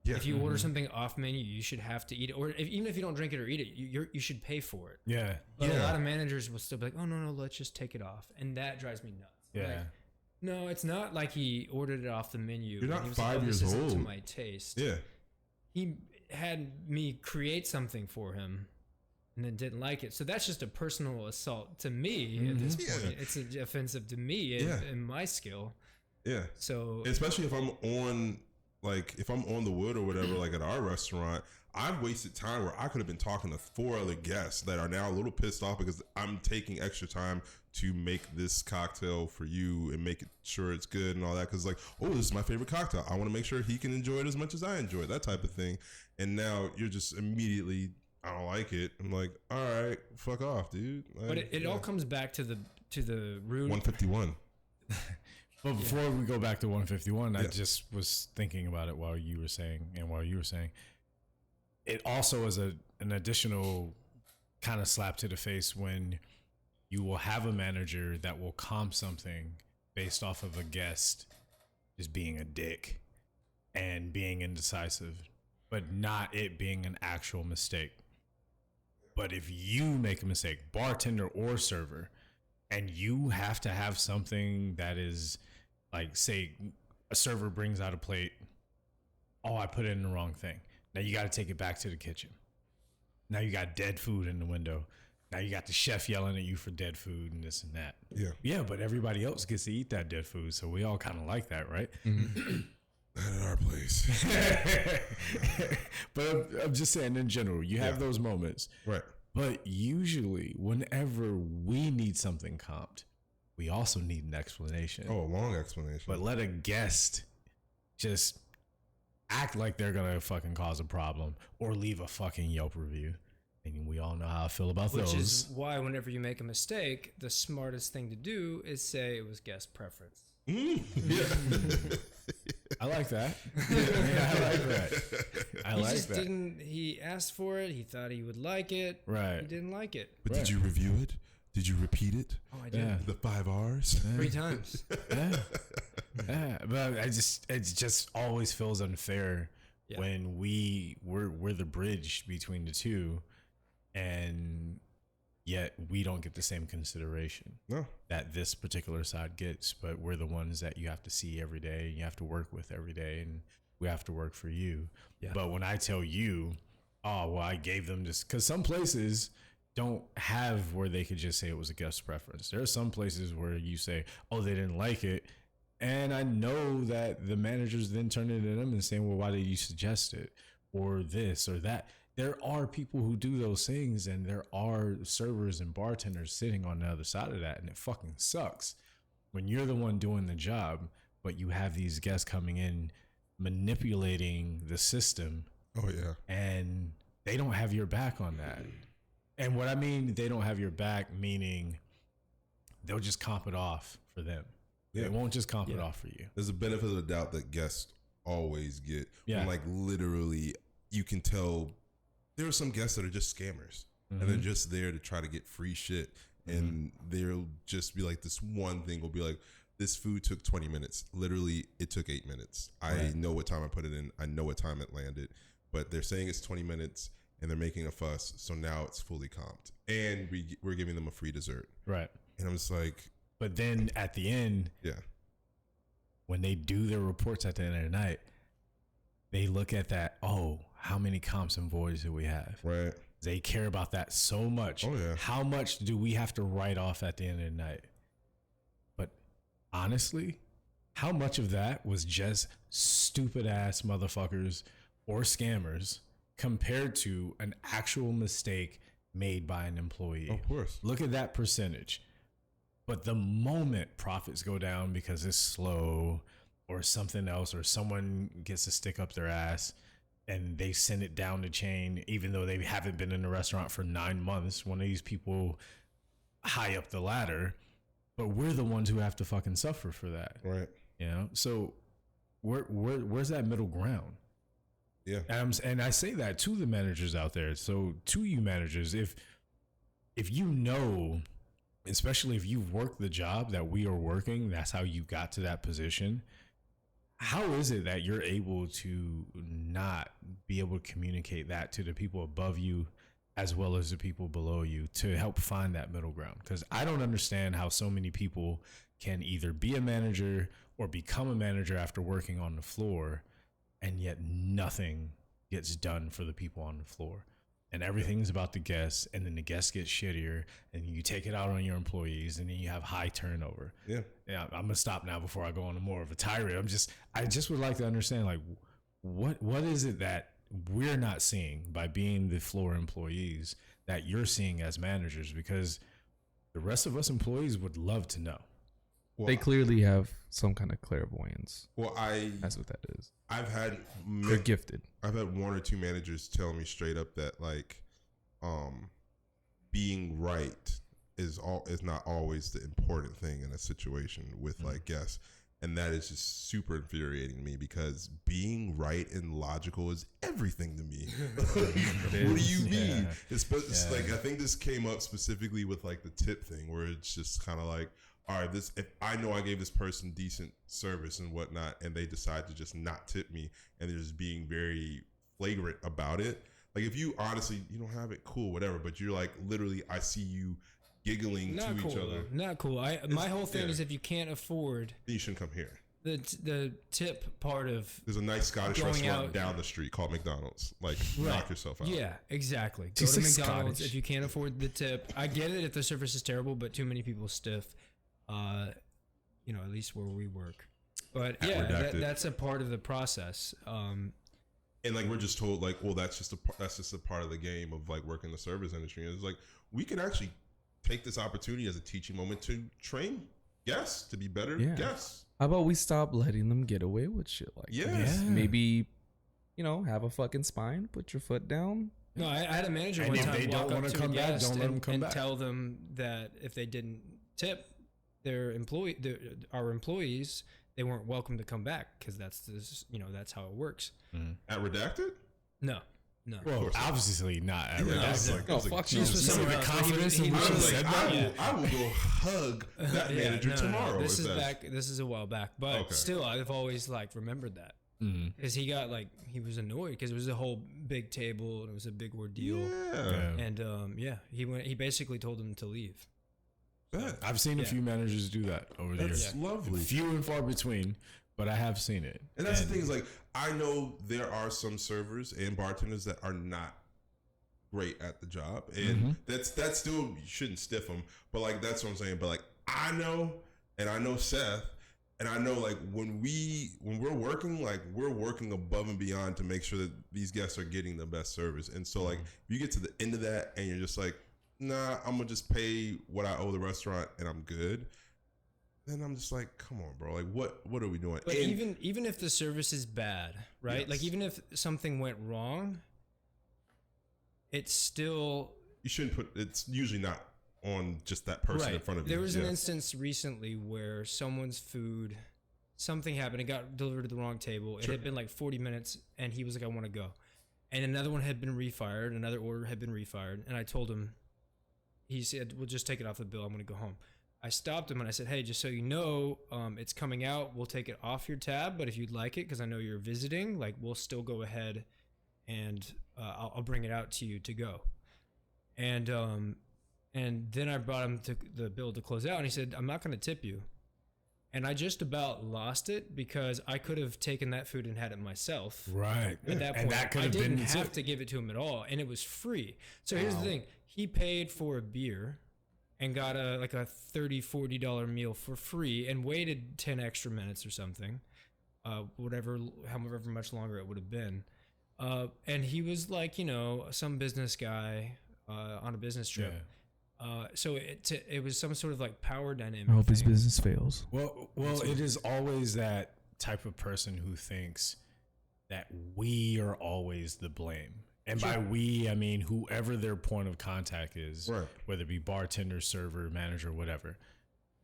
Yeah. If you order something off menu, you should have to eat it, or even if you don't drink it or eat it, you should pay for it. Yeah. But a lot of managers will still be like, oh no, let's just take it off, and that drives me nuts. Yeah. Like, no, it's not like he ordered it off the menu. You're not he was 5 years this isn't old. To my taste. Yeah. He had me create something for him and then didn't like it. So that's just a personal assault to me at this point. It's offensive to me and my skill. Yeah. So especially if I'm on the wood or whatever, like at our restaurant, I've wasted time where I could have been talking to 4 other guests that are now a little pissed off because I'm taking extra time to make this cocktail for you and make it sure it's good and all that. Because like, oh, this is my favorite cocktail. I want to make sure he can enjoy it as much as I enjoy it, that type of thing. And now you're just immediately, I don't like it. I'm like, all right, fuck off, dude. But it all comes back to the root. 151. Well, before we go back to 151, I just was thinking about it while you were saying, it also is an additional kind of slap to the face when you will have a manager that will comp something based off of a guest just being a dick and being indecisive, but not it being an actual mistake. But if you make a mistake, bartender or server, and you have to have something that is like, say a server brings out a plate. Oh, I put in the wrong thing. Now you got to take it back to the kitchen. Now you got dead food in the window. Now you got the chef yelling at you for dead food and this and that. Yeah. Yeah, but everybody else gets to eat that dead food. So we all kind of like that, right? Not at our place. But I'm just saying in general, you have those moments. Right. But usually whenever we need something comped, we also need an explanation. Oh, a long explanation. But let a guest just act like they're going to fucking cause a problem or leave a fucking Yelp review. And we all know how I feel about those. Which is why whenever you make a mistake, the smartest thing to do is say it was guest preference. Yeah. I like that. Yeah, I like that. I He like just that. didn't. He asked for it. He thought he would like it. Right. He didn't like it. But Right. did you review it? Did you repeat it? Oh, I did. Yeah. The 5 R's? 3 times. Yeah. Yeah. But it just always feels unfair when we're the bridge between the two, and yet we don't get the same consideration that this particular side gets. But we're the ones that you have to see every day, and you have to work with every day, and we have to work for you. Yeah. But when I tell you, oh, well, I gave them this, because some places don't have where they could just say it was a guest preference. There are some places where you say, oh, they didn't like it. And I know that the managers then turn it to them and saying, well, why did you suggest it? Or this or that. There are people who do those things, and there are servers and bartenders sitting on the other side of that. And it fucking sucks when you're the one doing the job, but you have these guests coming in manipulating the system. Oh, yeah. And they don't have your back on that. And what I mean, they don't have your back, meaning they'll just comp it off for them. Yeah. They won't just comp it off for you. There's a benefit of the doubt that guests always get. Yeah. When, like, literally, you can tell there are some guests that are just scammers. Mm-hmm. And they're just there to try to get free shit. And they'll just be like, this one thing will be like, this food took 20 minutes. Literally, it took 8 minutes. I know what time I put it in. I know what time it landed. But they're saying it's 20 minutes. And they're making a fuss, so now it's fully comped, and we're giving them a free dessert. Right. And I'm just like, but then at the end, when they do their reports at the end of the night, they look at that. Oh, how many comps and voids do we have? Right. They care about that so much. Oh yeah. How much do we have to write off at the end of the night? But honestly, how much of that was just stupid ass motherfuckers or scammers compared to an actual mistake made by an employee? Of course. Look at that percentage. But the moment profits go down because it's slow or something else, or someone gets a stick up their ass and they send it down the chain, even though they haven't been in the restaurant for 9 months, one of these people high up the ladder, but we're the ones who have to fucking suffer for that. Right. You know? So where's that middle ground? Yeah. And I say that to the managers out there. So to you managers, if you know, especially if you've worked the job that we are working, that's how you got to that position. How is it that you're able to not be able to communicate that to the people above you as well as the people below you to help find that middle ground? Because I don't understand how so many people can either be a manager or become a manager after working on the floor, and yet nothing gets done for the people on the floor. And everything's about the guests, and then the guests get shittier, and you take it out on your employees, and then you have high turnover. Yeah. I'm gonna stop now before I go on to more of a tirade. I just would like to understand, like, what is it that we're not seeing by being the floor employees that you're seeing as managers? Because the rest of us employees would love to know. Well, they clearly have some kind of clairvoyance. Well, that's what that is. They're gifted. I've had 1 or 2 managers tell me straight up that, like, being right is not always the important thing in a situation with like guests, and that is just super infuriating to me, because being right and logical is everything to me. What do you mean? It's like, I think this came up specifically with like the tip thing, where it's just kind of like, all right, if I know I gave this person decent service and whatnot, and they decide to just not tip me, and they're just being very flagrant about it. Like, if you honestly, you don't have it, cool, whatever. But you're like, literally, I see you giggling Not to cool, each other. though. Not cool. My whole thing is if you can't afford then you shouldn't come here. the tip part of There's a nice Scottish going restaurant out- down the street called McDonald's. Like, knock yourself out. Yeah, exactly. Go Just to say McDonald's Scottish. if you can't afford the tip. I get it if the service is terrible, but too many people stiff. At least where we work. But yeah, Redacted. that's a part of the process. And like we're just told, like, well, that's just a part of the game of like working the service industry. And it's like we could actually take this opportunity as a teaching moment to train guests to be better guests. How about we stop letting them get away with shit like Yes. this? Maybe, have a fucking spine, put your foot down. No, I had a manager And one if time they walk don't up wanna to come a back, guest don't let them come and back. tell them that if they didn't tip our employees, they weren't welcome to come back because that's how it works. At Redacted? No. Well, obviously not. At Yeah, I Redacted. was like, This Jesus. was see someone the else. confidence He in was- which I he was said like, that? I will go hug that manager tomorrow. This if is that's- back. This is a while back, but Okay. still, I've always remembered that because he was annoyed because it was a whole big table and it was a big ordeal. Yeah. And he basically told him to leave. Bet. I've seen a few managers do that over the That's years. lovely. Few and far between, but I have seen it. And that's the thing is like, I know there are some servers and bartenders that are not great at the job, and that's still, you shouldn't stiff them, but like that's what I'm saying. But like I know Seth, and I know like when we're working, like we're working above and beyond to make sure that these guests are getting the best service. And so like if you get to the end of that and you're just like, nah, I'm gonna just pay what I owe the restaurant and I'm good, then I'm just like, come on, bro, like what are we doing? But And even if the service is bad, right? Yes. Like even if something went wrong, it's still you shouldn't put, it's usually not on just that person in front of you. There was an Yeah. instance recently where someone's food, something happened. It got delivered to the wrong table. It had been like 40 minutes, and he was like, "I want to go." And another one had been refired. Another order had been refired, and I told him. He said, "We'll just take it off the bill. I'm going to go home." I stopped him and I said, "Hey, just so you know, it's coming out. We'll take it off your tab, but if you'd like it, because I know you're visiting, like we'll still go ahead, and I'll bring it out to you to go." And then I brought him to the bill to close out, and he said, "I'm not going to tip you." And I just about lost it because I could have taken that food and had it myself. Right. At that And point, that could I have didn't been have to give it to him at all, and it was free. So here's the thing: he paid for a beer and got a $30-$40 meal for free, and waited 10 extra minutes or something, however much longer it would have been. And he was like, some business guy on a business trip. So it was some sort of like power dynamic. I hope his thing. business fails. Well, it is always that type of person who thinks that we are always the blame. And by we, I mean whoever their point of contact is, Right. whether it be bartender, server, manager, whatever.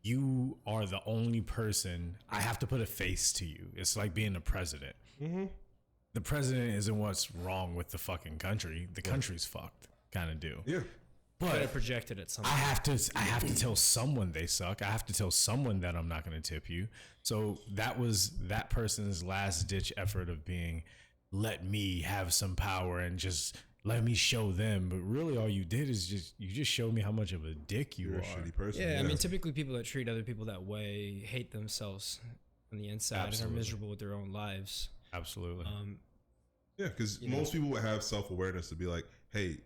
You are the only person. I have to put a face to you. It's like being the president. The president isn't what's wrong with the fucking country. The country's fucked, kind of deal. Yeah. But I But projected at some I point. have to tell someone they suck. I have to tell someone that I'm not going to tip you. So that was that person's last ditch effort of being, let me have some power and just let me show them. But really all you did is you just showed me how much of a dick you You're are. a shitty person. Yeah, I mean, typically people that treat other people that way hate themselves on the inside Absolutely. and are miserable with their own lives. Absolutely. Yeah, because most people would have self-awareness to be like, hey,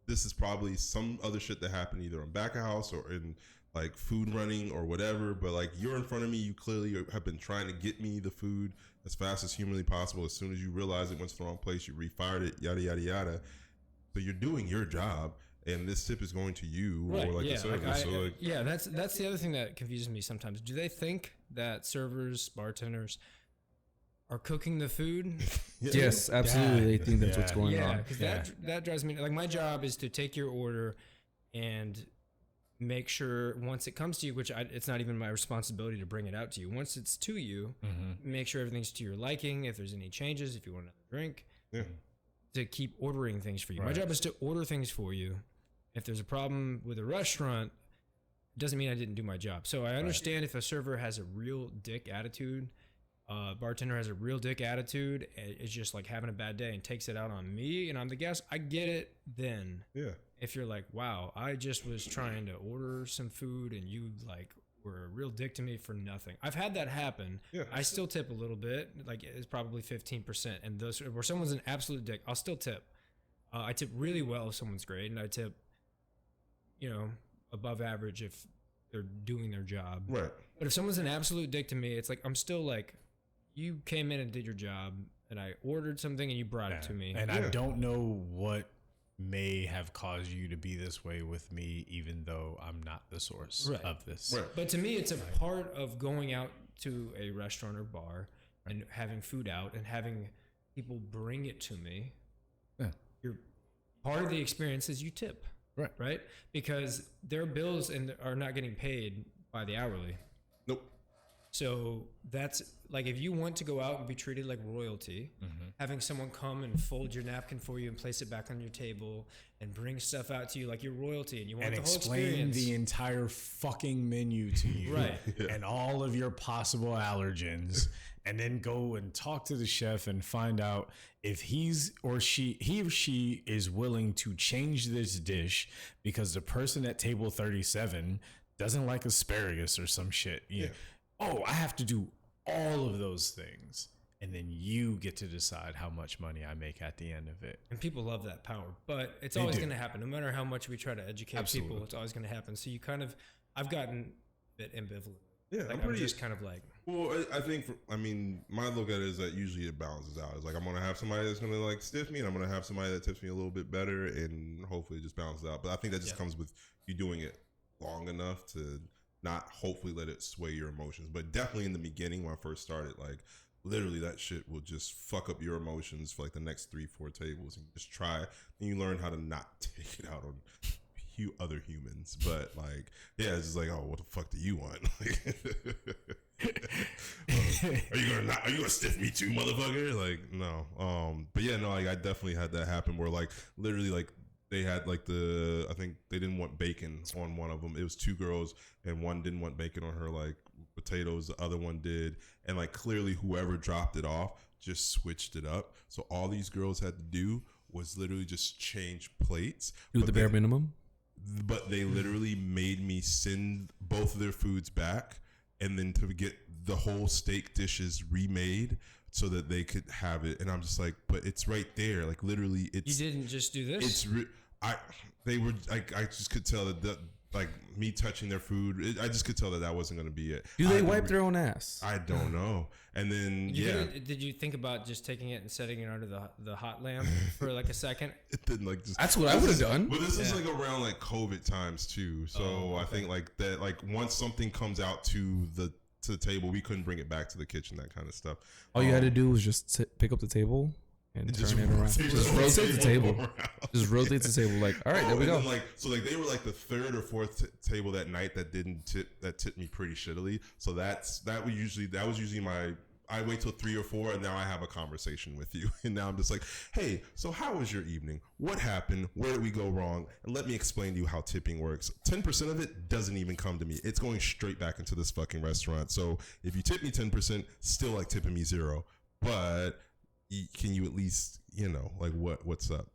this is probably some other shit that happened either on back of house or in like food running or whatever. But like you're in front of me, you clearly have been trying to get me the food as fast as humanly possible. As soon as you realize it went to the wrong place, you refired it, yada, yada, yada. So you're doing your job, and this tip is going to you or like the service. That's the other thing that confuses me sometimes. Do they think that servers, bartenders are cooking the food? Yes, absolutely. They think that's what's going Yeah, on. because that drives me. Like my job is to take your order and make sure once it comes to you, which it's not even my responsibility to bring it out to you. Once it's to you, make sure everything's to your liking. If there's any changes, if you want another drink, to keep ordering things for you. My job is to order things for you. If there's a problem with a restaurant, it doesn't mean I didn't do my job. So I understand if a server has a real dick attitude Bartender has a real dick attitude. It's just like having a bad day and takes it out on me, and I'm the guest. I get it then. Yeah. If you're like, wow, I just was trying to order some food and you like were a real dick to me for nothing. I've had that happen. Yeah. I still tip a little bit. Like it's probably 15%. And those where someone's an absolute dick, I'll still tip. I tip really well if someone's great, and I tip, above average if they're doing their job. Right. But if someone's an absolute dick to me, it's like I'm still like, you came in and did your job, and I ordered something and you brought it to me. And I don't know what may have caused you to be this way with me, even though I'm not the source of this. Right. But to me, it's a part of going out to a restaurant or bar and having food out and having people bring it to me. Yeah. You're part of the experience is you tip. Right? Because their bills are not getting paid by the hourly. Nope. So that's like, if you want to go out and be treated like royalty, having someone come and fold your napkin for you and place it back on your table and bring stuff out to you like you're royalty, and you want and the whole explain experience. the entire fucking menu to you, Right. And all of your possible allergens, and then go and talk to the chef and find out if he or she is willing to change this dish because the person at table 37 doesn't like asparagus or some shit. Oh, I have to do all of those things. And then you get to decide how much money I make at the end of it. And people love that power, but it's always going to happen. No matter how much we try to educate people, it's always going to happen. So I've gotten a bit ambivalent. Yeah, like I'm just kind of like. Well, I think, my look at it is that usually it balances out. It's like I'm going to have somebody that's going to like stiff me, and I'm going to have somebody that tips me a little bit better, and hopefully it just balances out. But I think that just comes with you doing it long enough to not hopefully let it sway your emotions. But definitely in the beginning when I first started, like literally that shit will just fuck up your emotions for like the next 3-4 tables, and you just try, and you learn how to not take it out on other humans. But like, yeah, it's just like, oh, what the fuck do you want? Are you gonna stiff me too, motherfucker? Like, no. But yeah, no, like I definitely had that happen where like literally like they had like I think they didn't want bacon on one of them. It was 2 girls, and one didn't want bacon on her like potatoes, the other one did, and like clearly whoever dropped it off just switched it up. So all these girls had to do was literally just change plates. Do the bare minimum. But they literally made me send both of their foods back, and then to get the whole steak dishes remade so that they could have it. And I'm just like, but it's right there. Like literally, it's. You didn't just do this. I just could tell that like me touching their food, I just could tell that wasn't going to be it. Do they wipe their own ass? I don't know. And then did you think about just taking it and setting it under the hot lamp for like a second? It didn't like just. That's what I would have done. But this is like around like COVID times too. So I think like that, like once something comes out to the table, we couldn't bring it back to the kitchen, that kind of stuff. All you had to do was just pick up the table and turn it around. Just rotate the table. Just rotate the table. Like, all right, there we go. Then, they were like the 3rd or 4th table that night that tipped me pretty shittily. So that was usually my. I wait till 3 or 4, and now I have a conversation with you. And now I'm just like, hey, so how was your evening? What happened? Where did we go wrong? And let me explain to you how tipping works. 10% of it doesn't even come to me. It's going straight back into this fucking restaurant. So if you tip me 10%, still like tipping me 0. But can you at least, like what's up?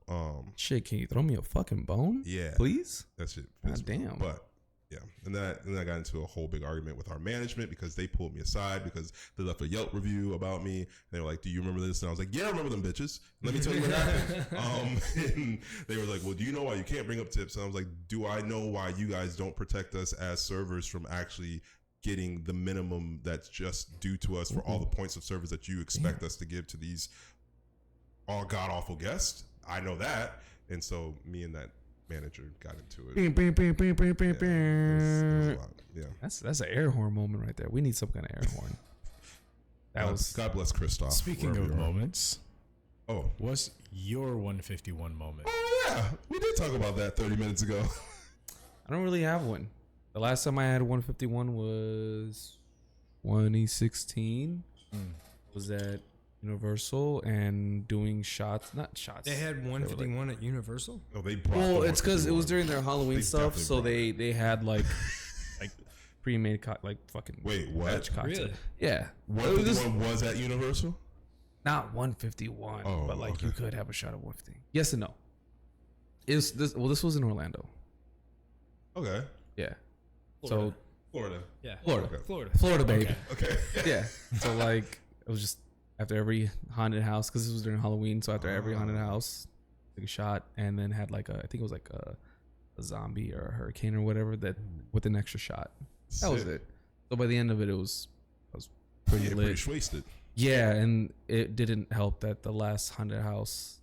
Shit, can you throw me a fucking bone? Yeah. Please? That shit. God damn. But yeah, and then I got into a whole big argument with our management because they pulled me aside because they left a Yelp review about me. And they were like, "Do you remember this?" And I was like, "Yeah, I remember them bitches. Let me tell you what happened." And they were like, "Well, do you know why you can't bring up tips?" And I was like, "Do I know why you guys don't protect us as servers from actually getting the minimum that's just due to us for all the points of service that you expect us to give to these all god awful guests?" I know that, and so me and that manager got into it. Yeah. That's an air horn moment right there. We need some kind of air horn. God bless Christoph. Speaking of moments, oh, what's your 151 moment? Oh yeah, we did talk about that 30 minutes ago. I don't really have one. The last time I had 151 was 2016. Was at Universal and doing not shots. They had 151 at Universal? No, they brought well, it's because it was during their Halloween stuff, so they had like pre-made like fucking Wait, what? batch cocktail. Really? Yeah. 151 was at Universal? Not 151, Oh, but like okay. you could have a shot of 150. Yes and no. This was in Orlando. Okay. Yeah. Florida. So Florida. Yeah. Florida. Okay. Florida, baby. Okay. Yeah. So like it was just after every haunted house, because this was during Halloween. So after every haunted house, took a shot, and then had like I think it was like a zombie or a hurricane or whatever that with an extra shot. That was Sick. it. So by the end of it, I was pretty Yeah, lit. pretty wasted. Yeah, and it didn't help that the last haunted house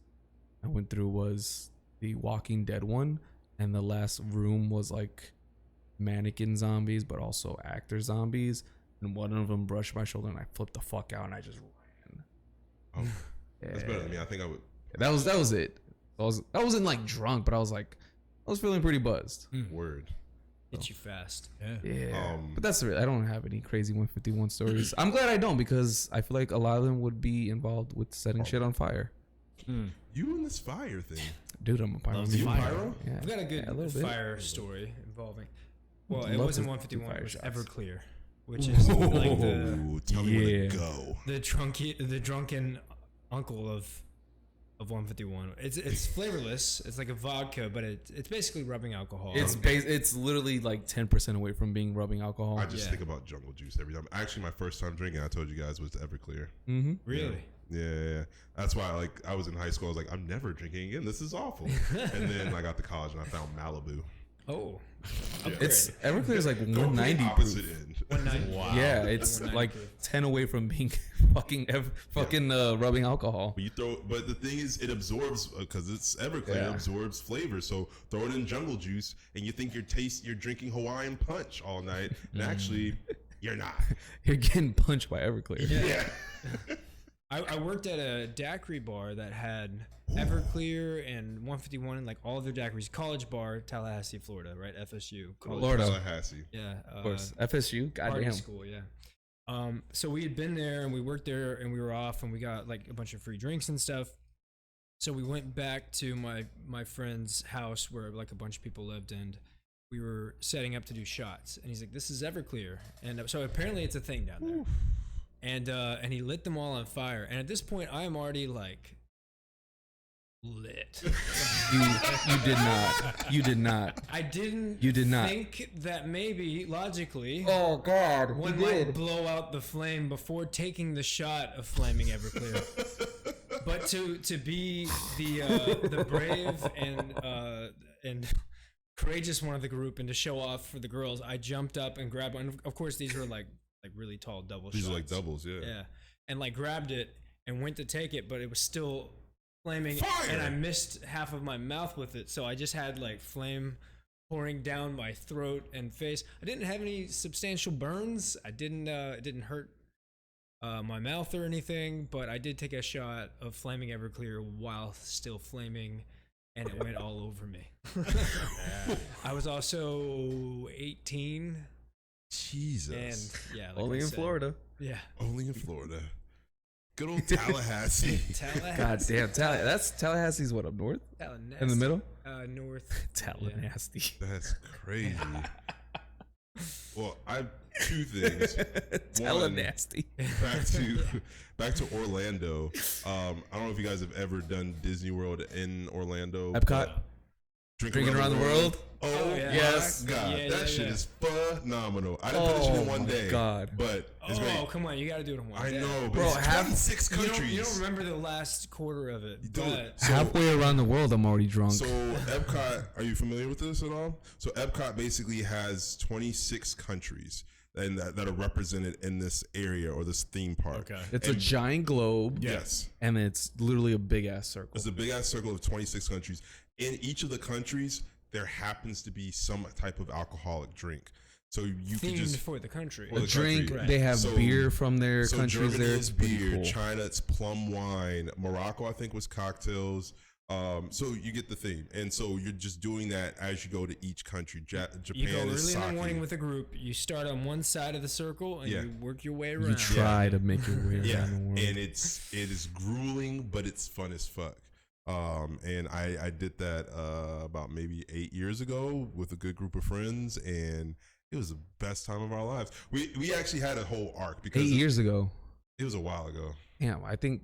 I went through was the Walking Dead one, and the last room was like mannequin zombies, but also actor zombies, and one of them brushed my shoulder, and I flipped the fuck out, and I just ran. Oh, that's better than me. I think I would. That was it. I wasn't like drunk, but I was feeling pretty buzzed. Word. Hit you fast. Yeah, but that's it. I don't have any crazy 151 stories. I'm glad I don't, because I feel like a lot of them would be involved with setting shit on fire. You and this fire thing. Dude, I'm a pyro. Loves man. fire. Yeah. I've got a good little bit. fire story involving. Well, it Love wasn't to 151. fire It was shots. Everclear, which is like Ooh, tell me where Yeah. to go. the drunken uncle of 151. It's flavorless. It's like a vodka, but it's basically rubbing alcohol. It's literally like 10% away from being rubbing alcohol. I just Yeah. think about jungle juice every time. Actually, my first time drinking, I told you guys, was the Everclear. Mm-hmm. really. Yeah. That's why, I was in high school. I was like, I'm never drinking again. This is awful. And then I got to college and I found Malibu. Oh, It's Everclear is like Complete 190 opposite proof. end. 190. Wow. Yeah, it's 190 like proof. 10 away from being fucking rubbing alcohol. But the thing is, it absorbs, because it's Everclear, Yeah. it absorbs flavor. So throw it in jungle juice, and you think you're drinking Hawaiian punch all night, and actually, you're not. You're getting punched by Everclear. Yeah. I worked at a daiquiri bar that had Everclear and 151 and like all of their daiquiris. College bar, Tallahassee, Florida, right? FSU. College Florida. Tallahassee. Yeah. Of course. FSU. Party Goddamn. school, yeah. So we had been there and we worked there and we were off and we got like a bunch of free drinks and stuff. So we went back to my friend's house where like a bunch of people lived, and we were setting up to do shots. And he's like, "This is Everclear," and so apparently it's a thing down there. And he lit them all on fire. And at this point, I am already like lit. You did not. You did not. I didn't. You did not. think that maybe logically. Oh God. One might blow out the flame before taking the shot of flaming Everclear. But to be the brave and courageous one of the group, and to show off for the girls, I jumped up and grabbed one. Of course, these were like really tall double These shots. are like doubles, yeah. Yeah, and like grabbed it and went to take it, but it was still flaming, Fire! and I missed half of my mouth with it, so I just had like flame pouring down my throat and face. I didn't have any substantial burns. It didn't hurt my mouth or anything, but I did take a shot of flaming Everclear while still flaming, and it went all over me. I was also 18. Jesus. And yeah, like Only I in said, Florida. Yeah. Only in Florida. Good old Tallahassee. God damn. Tallahassee's what, up north? Tallahassee. In the middle? North. Tallahassee. That's crazy. Well, I have two things. Tallahassee. Back to Orlando. I don't know if you guys have ever done Disney World in Orlando. Epcot. Drinking around the world. Oh, yeah. Yes. my God. Yeah, that yeah, shit yeah. is phenomenal. I didn't finish it in one my day. God. But it's Oh, great. come on. You got to do it in one I day. know, but Bro, it's 26 countries. You don't remember the last quarter of it. Dude, But so- Halfway around the world, I'm already drunk. So Epcot, are you familiar with this at all? So Epcot basically has 26 countries and that are represented in this area or this theme park. Okay. It's a giant globe. Yes. And it's literally a big ass circle. It's a big ass circle of 26 countries. In each of the countries, there happens to be some type of alcoholic drink. So you can themed just for the country. for A the drink. country. They have So- beer from their So countries Germany there. is It's pretty beer, cool. China it's plum wine, Morocco I think was cocktails. So you get the theme, and so you're just doing that as you go to each country. Japan You go is early in sake. the morning with a group. You start on one side of the circle and Yeah. you work your way around. You try to make your way Yeah, around the world. and it is grueling, but it's fun as fuck. And I did that about maybe 8 years ago with a good group of friends, and It was the best time of our lives. We actually had a whole arc because 8 years ago. It was a while ago. Damn, I think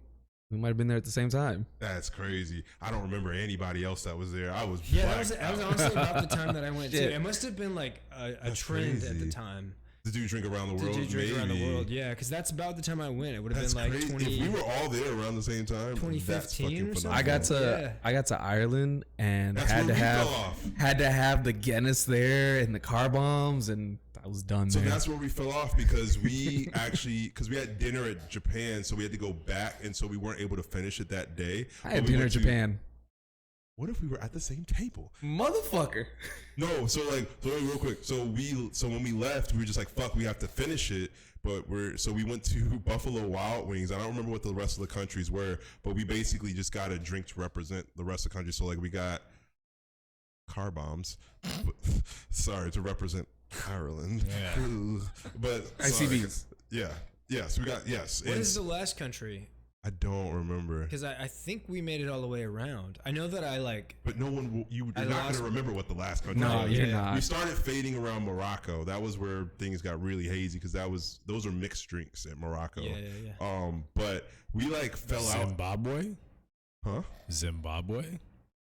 we might have been there at the same time. That's crazy. I don't remember anybody else that was there. I was that was honestly about the time that I went Yeah. to. It must have been like a trend at the time. Did you drink around the world? Did you drink around the world? Yeah, because that's about the time I went. It would have That's been like crazy. 20. If we were all there around the same time, 2015 or something? I got to Ireland and That's had where to we have fell off. had to have the Guinness there and the car bombs, and I was done. So there. that's where we fell off because we because we had dinner at Japan, so we had to go back, and so we weren't able to finish it that day. I had But we dinner in went to- Japan. What if we were at the same table? Motherfucker. No, so real quick. So when we left, we were just like, fuck, we have to finish it. But we went to Buffalo Wild Wings. I don't remember what the rest of the countries were, but we basically just got a drink to represent the rest of the country. So like we got car bombs, to represent Ireland. Yeah. But ICBs. Yeah. Yes, we got yes. What And is the last country? I don't remember. Because I think we made it all the way around. I know that I like. But no one will, you're I not going lost- to remember what the last country No, was. you're Yeah. not. We started fading around Morocco. That was where things got really hazy because those are mixed drinks at Morocco. Yeah. But we like fell out. Zimbabwe? Huh? Zimbabwe?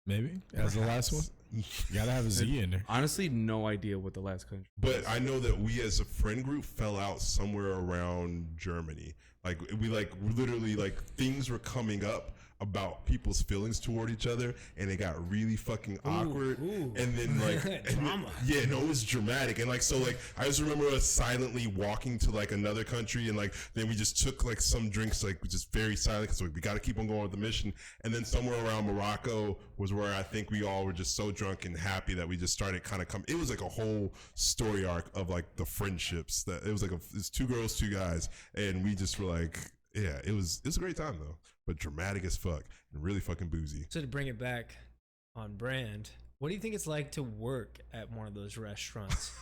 Maybe? As the last one? You gotta have a Z in there. Honestly, no idea what the last country. But I know that we as a friend group fell out somewhere around Germany. Like we literally things were coming up about people's feelings toward each other, and it got really fucking awkward. ooh. And then Drama. Yeah, no, it was dramatic. And I just remember us silently walking to another country, and then we just took some drinks, just very silent because we got to keep on going with the mission. And then somewhere around Morocco was where I think we all were just so drunk and happy that we just started kind of coming. It was like a whole story arc of the friendships that it was it's 2 girls, 2 guys, and we just were yeah, it was a great time though, but dramatic as fuck and really fucking boozy. So to bring it back on brand, what do you think it's like to work at one of those restaurants?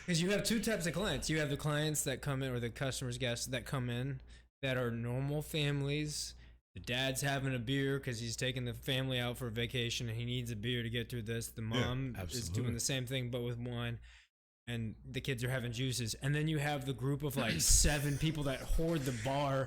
Because you have 2 types of clients. You have the clients that come in, or the customers, guests that come in, that are normal families. The dad's having a beer because he's taking the family out for a vacation and he needs a beer to get through this. The mom is absolutely. doing the same thing but with wine. And the kids are having juices. And then you have the group of 7 people that hoard the bar,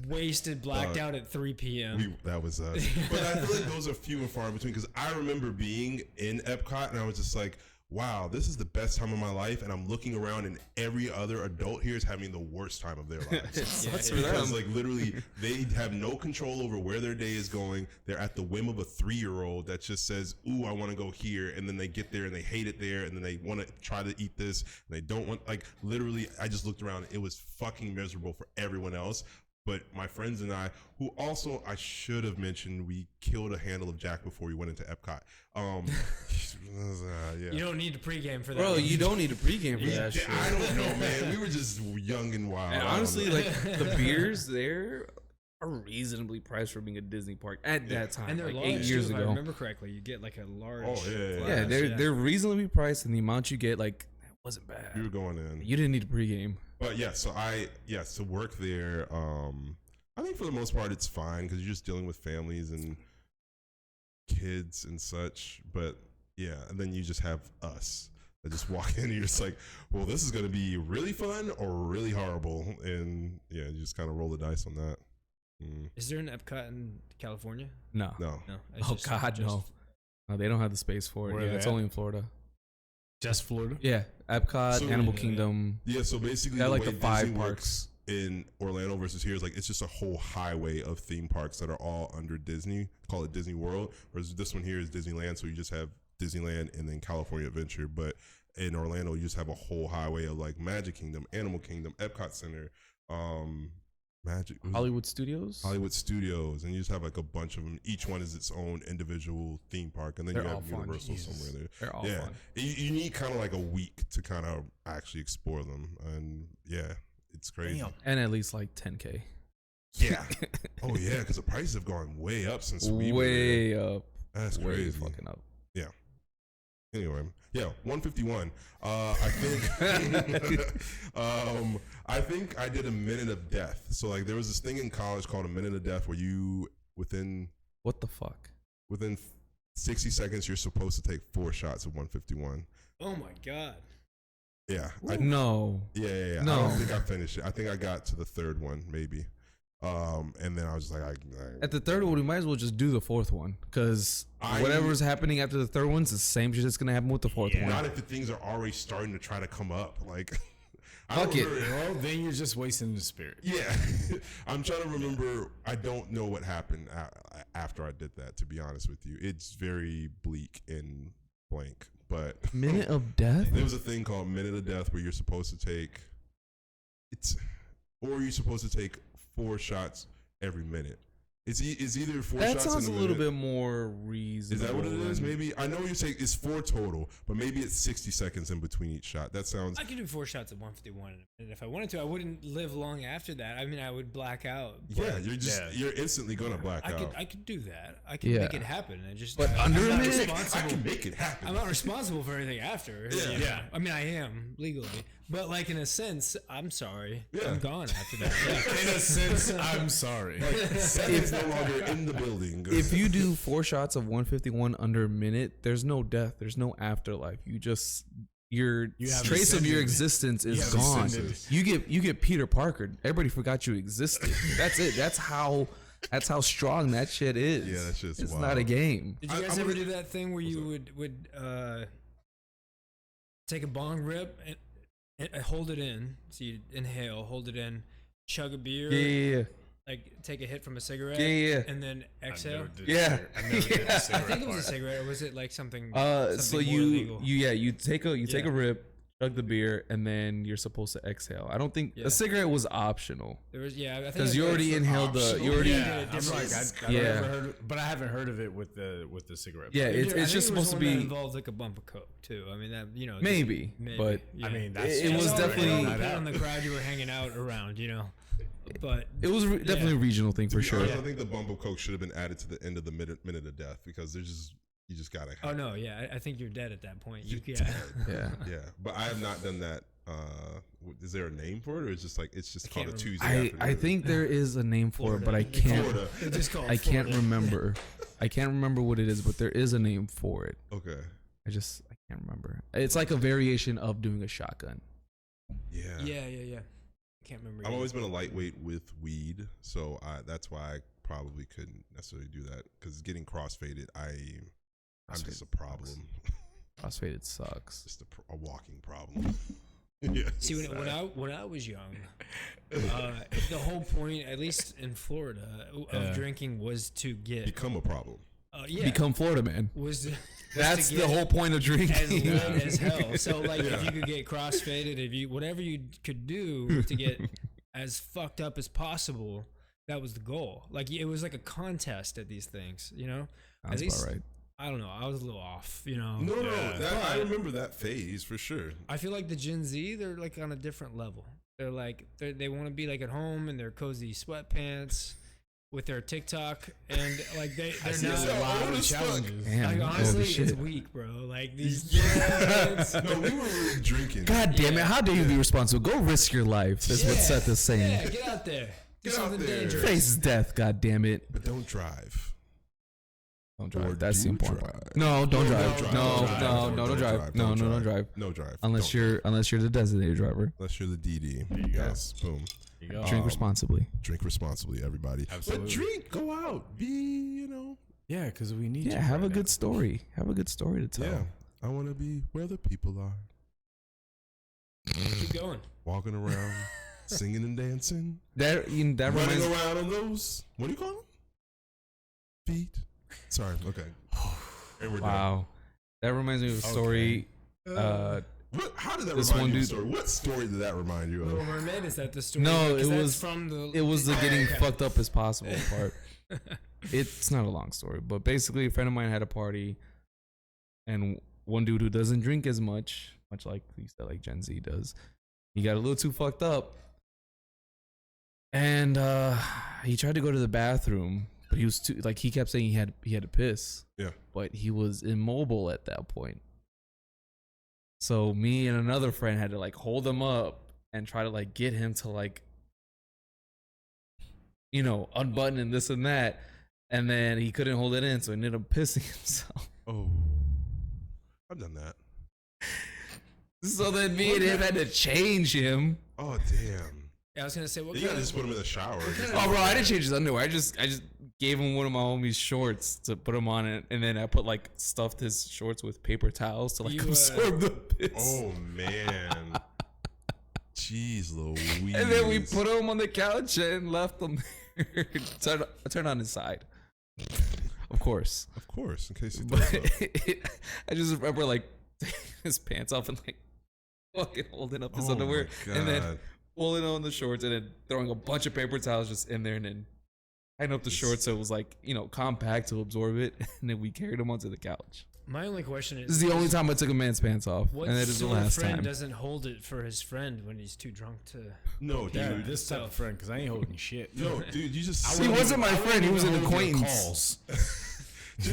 wasted, blacked out at 3 p.m. That was us. But I feel like those are few and far in between because I remember being in Epcot and I was just like, wow, this is the best time of my life. And I'm looking around and every other adult here is having the worst time of their lives. Sucks for Because them. literally they have no control over where their day is going. They're at the whim of a 3-year-old that just says, ooh, I want to go here. And then they get there and they hate it there. And then they want to try to eat this. And they don't want, literally, I just looked around. It was fucking miserable for everyone else. But my friends and I, who also, I should have mentioned, we killed a handle of Jack before we went into Epcot. Yeah. You don't need to pregame for that. Bro, you don't need a pregame for that shit. I don't know, man. We were just young and wild. And I don't honestly, know. the beers there are reasonably priced for being a Disney park at that time. And they're large 8 years too, if I ago. remember correctly. You get a large. Oh, yeah. Yeah, glass, they're reasonably priced, and the amount you get that wasn't bad. we were going in. You didn't need a pregame. But yeah, to work there, I think for the most part it's fine because you're just dealing with families and kids and such. But yeah, and then you just have us that just walk in and you're just like, well, this is going to be really fun or really horrible. And yeah, you just kind of roll the dice on that. Is there an Epcot in California? No. No. No. Oh, God, no. No, they don't have the space for it. Where Yeah, are it's they only in Florida. Just Florida? Yeah, Epcot, So- Animal Kingdom. Yeah, so basically, They're the like way the 5 Disney parks. works in Orlando versus here is it's just a whole highway of theme parks that are all under Disney. Call it Disney World. Whereas this one here is Disneyland, so you just have Disneyland and then California Adventure. But in Orlando, you just have a whole highway of Magic Kingdom, Animal Kingdom, Epcot Center, Hollywood Studios. Hollywood Studios, and you just have a bunch of them. Each one is its own individual theme park, and then They're you all have fun. Universal Jesus. somewhere there. They're all Yeah, fun. you need kind of a week to kind of actually explore them, and yeah, it's crazy. Damn. And at least 10K. Yeah. Oh yeah, because the prices have gone way up since we were there. Way up. That's Way crazy. fucking up. Anyway, yeah, 151. I think I think I did a minute of death. So there was this thing in college called a minute of death where you within What the fuck? 60 seconds you're supposed to take 4 shots of 151. Oh my God. Yeah. No. Yeah. No. I don't think I finished it. I think I got to the third one, maybe. And then I was like, At the third one, we might as well just do the fourth one, because whatever's happening after the third one's the same shit that's gonna happen with the fourth one. Not if the things are already starting to try to come up. Like, Fuck it. Well, then you're just wasting the spirit. Yeah. I'm trying to remember. I don't know what happened after I did that, to be honest with you. It's very bleak and blank. But Minute of Death? There was a thing called Minute of Death where you're supposed to take you're supposed to take 4 shots every minute. It's either 4 shots. That sounds in a little bit more reasonable. Is that what it is? Maybe I know you say it's 4 total, but maybe it's 60 seconds in between each shot. That sounds. I could do 4 shots at 151, and if I wanted to, I wouldn't live long after that. I mean, I would black out. Yeah, you're instantly gonna black out. I could do that. I could make it happen. But under a minute, I can make it happen. I'm not responsible for anything after. Yeah. I mean, I am legally, but like in a sense, I'm sorry. Yeah. I'm gone after that. In a sense, I'm sorry. Seth is no longer in the building. If you do 4 shots of 151 under a minute, there's no death. There's no afterlife. Your trace of your existence is gone. You get Peter Parker. Everybody forgot you existed. That's it. That's how strong that shit is. Yeah, that shit's It's wild. not a game. Did you guys ever do that thing where you would take a bong rip and hold it in? So you inhale, hold it in, chug a beer. Yeah. Like take a hit from a cigarette. Yeah. And then exhale. Yeah. I never did the I cigarette think it was a part. cigarette, or was it like something? So something more you illegal? take a rip, chug the beer, and then you're supposed to exhale. I don't think a cigarette was optional. There was I think Because you already inhaled But I haven't heard of it with the cigarette. Yeah, part. it's just supposed to that be involved like a bump of coke too. I mean that maybe, but I mean, it was definitely depending on the crowd you were hanging out around, But it was definitely a regional thing for sure. I think the bump of coke should have been added to the end of the minute of death, because you just gotta. Oh no, yeah, I think you're dead at that point. Yeah. Yeah, but I have not done that. Is there a name for it, or it's just called a Tuesday afternoon? I think there is a name for it, but I can't. I can't remember. I can't remember what it is, but there is a name for it. Okay. I can't remember. It's like a variation of doing a shotgun. Yeah. I can't remember. I've always been a lightweight with weed, so that's why I probably couldn't necessarily do that, because getting crossfaded, I'm just a problem. Crossfaded sucks. Just a walking problem. Yeah. See, when I was young, the whole point, at least in Florida, of drinking was to become a problem. Become Florida man. That's the whole point of drinking. As lit as hell. So like, if you could get crossfaded, whatever you could do to get as fucked up as possible, that was the goal. Like, it was like a contest at these things, That's about right. I don't know. I was a little off, No, I remember that phase for sure. I feel like the Gen Z, they're like on a different level. They're like, they want to be like at home in their cozy sweatpants with their TikTok, and like they're not a lot of challenges. Damn, like, honestly, it's weak, bro. Like these. No, we were really drinking. God damn it! How dare you be responsible? Go risk your life. That's what Seth is saying. Yeah, get out there. Do something dangerous. Face death. God damn it! But don't drive. Don't drive. Or That's the do important drive. part. No, don't drive. No, Don't don't drive. No, don't drive. No drive. Unless you're the designated driver. Unless you're the DD. There you go. Yes. Boom. There you go. Drink responsibly. Drink responsibly, everybody. Absolutely. But drink. Go out. Be, Yeah, because we need. Yeah, you have right a good now. story. Have a good story to tell. Yeah. I want to be where the people are. Keep going. Walking around, singing and dancing. That Running reminds. around on those. What do you call them? Feet. Sorry. Okay. And we're done. Wow, that reminds me of a story. How did that This remind one you of dude- a story? What story did that remind you Little of? Mermaid, is that the story? No, Because it that's was from the. It was the getting Okay. fucked up as possible part. It's not a long story, but basically, a friend of mine had a party, and one dude who doesn't drink as much like you said, like Gen Z does, he got a little too fucked up, and he tried to go to the bathroom, but he was too like he kept saying he had to piss. Yeah. But he was immobile at that point. So me and another friend had to like hold him up and try to like get him to like, unbutton and this and that. And then he couldn't hold it in, so he ended up pissing himself. Oh. I've done that. So then me and him had to change him. Oh damn! I was gonna say, what You kind gotta of, just put him in the shower. Oh, bro, I didn't change his underwear. I just gave him one of my homies' shorts to put him on it, and then I put like stuffed his shorts with paper towels to like You, absorb the piss. Oh man! Jeez Louise! And then we put him on the couch and left him there. Turn on his side. Of course. in case he But throws up. I just remember like taking his pants off and like fucking holding up his Oh underwear my and then God. pulling on the shorts and then throwing a bunch of paper towels just in there and then tying up the shorts so it was like, compact to absorb it. And then we carried him onto the couch. my only question This is the only time I took a man's pants off. what And that is the sort of last friend time. doesn't hold it for his friend when he's too drunk to? No, Yeah, dude. this type of friend, because I ain't holding shit. No, dude. You just. He wasn't my friend. He was an acquaintance. Calls.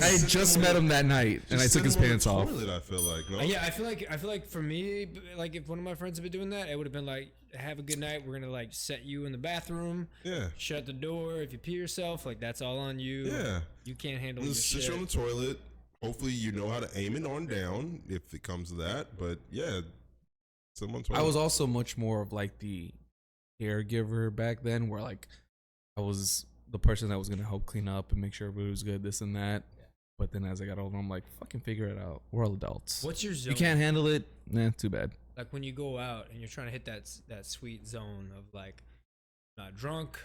I had just met him that night and I took his pants off. I feel like no. Yeah, I feel like for me, like if one of my friends had been doing that, it would have been like, have a good night. We're gonna like set you in the bathroom. Yeah. Shut the door. If you pee yourself, like that's all on you. Yeah. You can't handle your Just sit shit. you on the toilet. Hopefully, you know how to aim it on down if it comes to that. But yeah, someone. I was also much more of like the caregiver back then, where like I was the person that was gonna help clean up and make sure everybody was good, this and that. But then as I got older, I'm like, fucking figure it out. We're all adults. What's your zone? You can't handle it? Nah, too bad. Like when you go out and you're trying to hit that sweet zone of like, not drunk,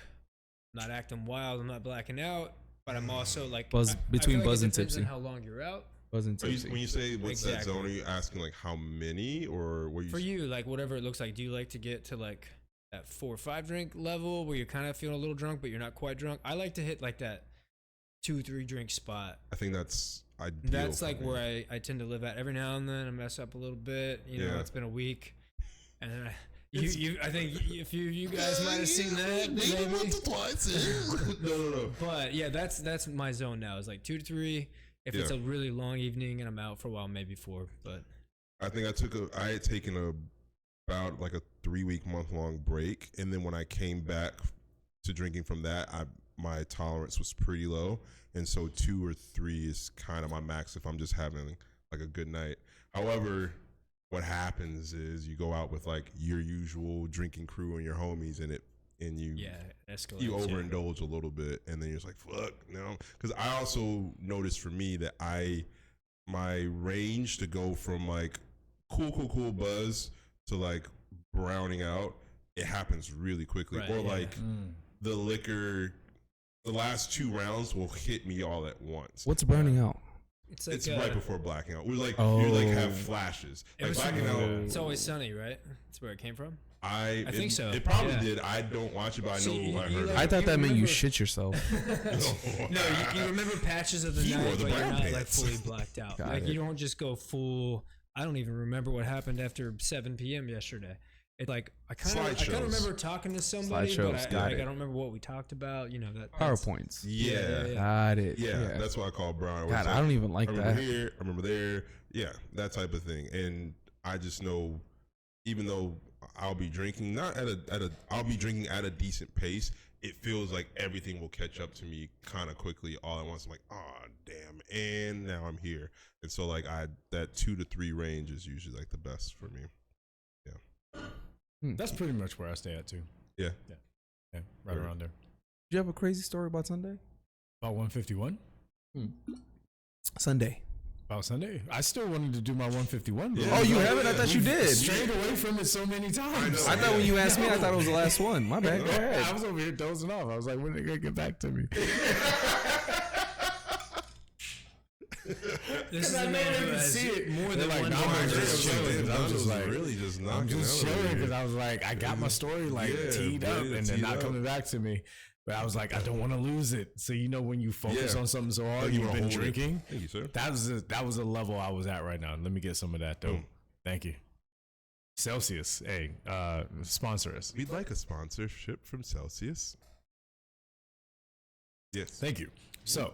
not acting wild, I'm not blacking out, but I'm also like Between I feel buzz like and it depends tipsy. on how long you're out. Wasn't tipsy. When you say what's that Exactly. zone, are you asking like how many or what you? For you, like whatever it looks like, do you like to get to like that 4 or 5 drink level where you're kind of feeling a little drunk, but you're not quite drunk? I like to hit like that 2-3 drink spot. I think that's ideal. That's for like me. where I tend to live at. Every now and then I mess up a little bit. You know, Yeah. it's been a week. And then I think a few of you guys might have seen that. Maybe. No. But yeah, that's my zone now. Is like 2 to 3. If it's Yeah. a really long evening and I'm out for a while, maybe 4. But I think I had taken about like a 3-week, month-long break, and then when I came back to drinking from that, my tolerance was pretty low, and so 2 or 3 is kind of my max if I'm just having like a good night. However, what happens is you go out with like your usual drinking crew and your homies, and you escalates. you overindulge a little bit, and then you're just like, fuck, no. Because I also noticed for me that my range to go from like cool buzz to like browning out, it happens really quickly. Right, or yeah. like the liquor, the last 2 rounds will hit me all at once. What's browning out? It's like It's right before blacking out. We're like Oh. you like have flashes. it Like was blacking from- out. It's Always Sunny, right? That's where it came from. I think so. It probably Yeah. did. I don't watch it, but I know See, I you heard like- it. I thought you that meant you remember- shit yourself. No, you remember patches of the He wore night, the but you're brown not like pants. fully blacked out. Got Like it. you don't just go full. I don't even remember what happened after 7 p.m. yesterday. It's like I kind of Slideshows. remember talking to somebody, Slideshows, but got I it. don't remember what we talked about. You know that PowerPoints. Yeah. Got it. Yeah, that's what I call brown. God, I don't even like I remember that. here, I remember there. Yeah, that type of thing. And I just know, even though I'll be drinking I'll be drinking at a decent pace, it feels like everything will catch up to me kind of quickly all at once. I'm like, oh damn, and now I'm here. And so like that 2 to 3 range is usually like the best for me. That's pretty much where I stay at too. Yeah. Yeah, right around there. Do you have a crazy story about Sunday? About 151? Sunday. About Sunday? I still wanted to do my 151. Bro. Yeah. Oh, you haven't? I thought you did. Strayed away from it so many times. I thought when you asked me, I thought it was the last one. My bad. Go I ahead. was over here dozing off. I was like, when are they gonna get back to me? This is I a know man they who can has see it. more They're than like, one nah, bar. I'm just chilling. I'm just like, really just I'm knocking just out over chilling here. because I was like, I got my story like Yeah, teed up, ready to and they're tee not up. coming back to me. But I was like, I don't want to lose it. So you know, when you focus Yeah. on something so hard, Like you you've wanna been hold it. drinking. Thank you, sir. That was a level I was at right now. Let me get some of that though. Boom. Thank you. Celsius, hey, sponsor us. We'd like a sponsorship from Celsius. Yes. Thank you. So,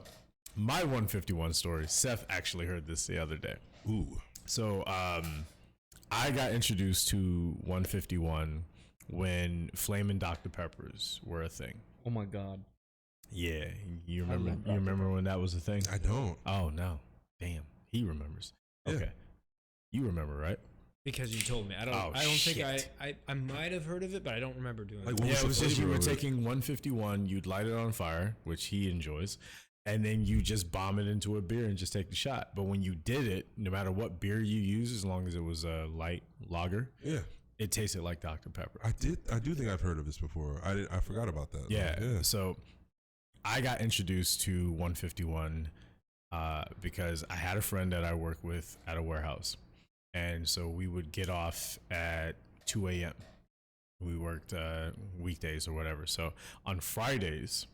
my 151 story. Seth actually heard this the other day. Ooh. So, I got introduced to 151 when Flamin' Dr. Peppers were a thing. Oh my God. Yeah, you remember? love You remember when that was a thing? I don't. Oh no, damn, he remembers. Yeah. Okay, you remember, right? Because you told me. I don't think I might have heard of it, but I don't remember doing it. Yeah, it was just you were taking 151, you'd light it on fire, which he enjoys, and then you just bomb it into a beer and just take the shot. But when you did it, no matter what beer you use, as long as it was a light lager, it tasted like Dr. Pepper. I do think I've heard of this before. I forgot about that. Yeah. So I got introduced to 151 because I had a friend that I work with at a warehouse. And so we would get off at 2 a.m. We worked weekdays or whatever. So on Fridays,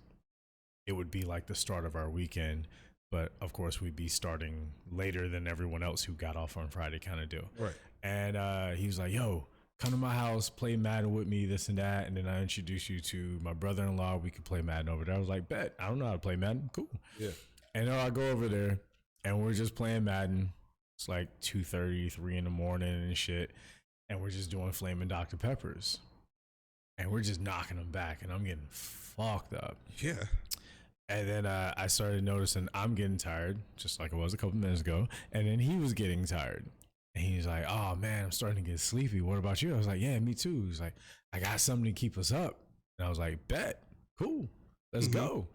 it would be like the start of our weekend. But of course, we'd be starting later than everyone else who got off on Friday kind of do. Right. And he was like, yo, come to my house, play Madden with me, this and that. And then I introduced you to my brother-in-law. We could play Madden over there. I was like, bet. I don't know how to play Madden. Cool. Yeah. And then I go over there, and we're just playing Madden. It's like 2:30, 3 in the morning and shit. And we're just doing flaming Dr. Peppers. And we're just knocking them back. And I'm getting fucked up. Yeah. And then I started noticing I'm getting tired, just like I was a couple minutes ago. And then he was getting tired. And he's like, oh, man, I'm starting to get sleepy. What about you? I was like, yeah, me too. He's like, I got something to keep us up. And I was like, bet. Cool. Let's go.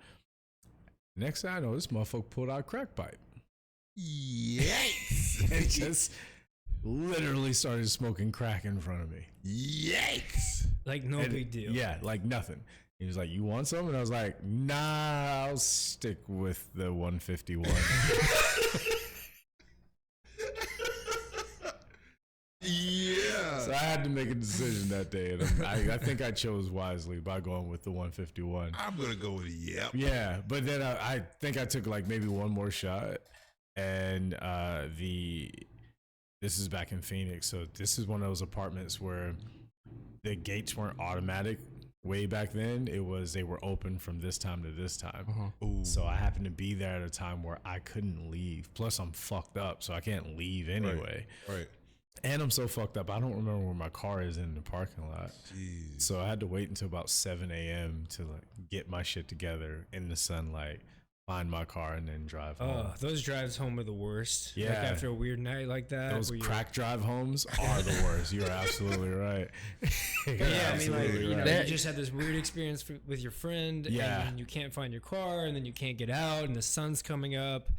Next thing I know, this motherfucker pulled out a crack pipe. Yikes. And just literally started smoking crack in front of me. Yikes. Like no big deal. Yeah, like nothing. He was like, you want some? And I was like, nah, I'll stick with the 151. Yeah. So I had to make a decision that day. And I think I chose wisely by going with the 151. I'm going to go with yep. Yeah, but then I think I took like maybe one more shot. And this is back in Phoenix. So this is one of those apartments where the gates weren't automatic. Way back then, they were open from this time to this time. So I happened to be there at a time where I couldn't leave. Plus, I'm fucked up, so I can't leave anyway. Right. And I'm so fucked up, I don't remember where my car is in the parking lot. Jeez. So I had to wait until about 7 a.m. to like get my shit together in the sunlight, find my car, and then drive home. Those drives home are the worst. Yeah. Like after a weird night like that. Those crack drive homes are the worst. You're absolutely right. Yeah, I mean, like, you know, you just had this weird experience with your friend, and then you can't find your car, and then you can't get out, and the sun's coming up,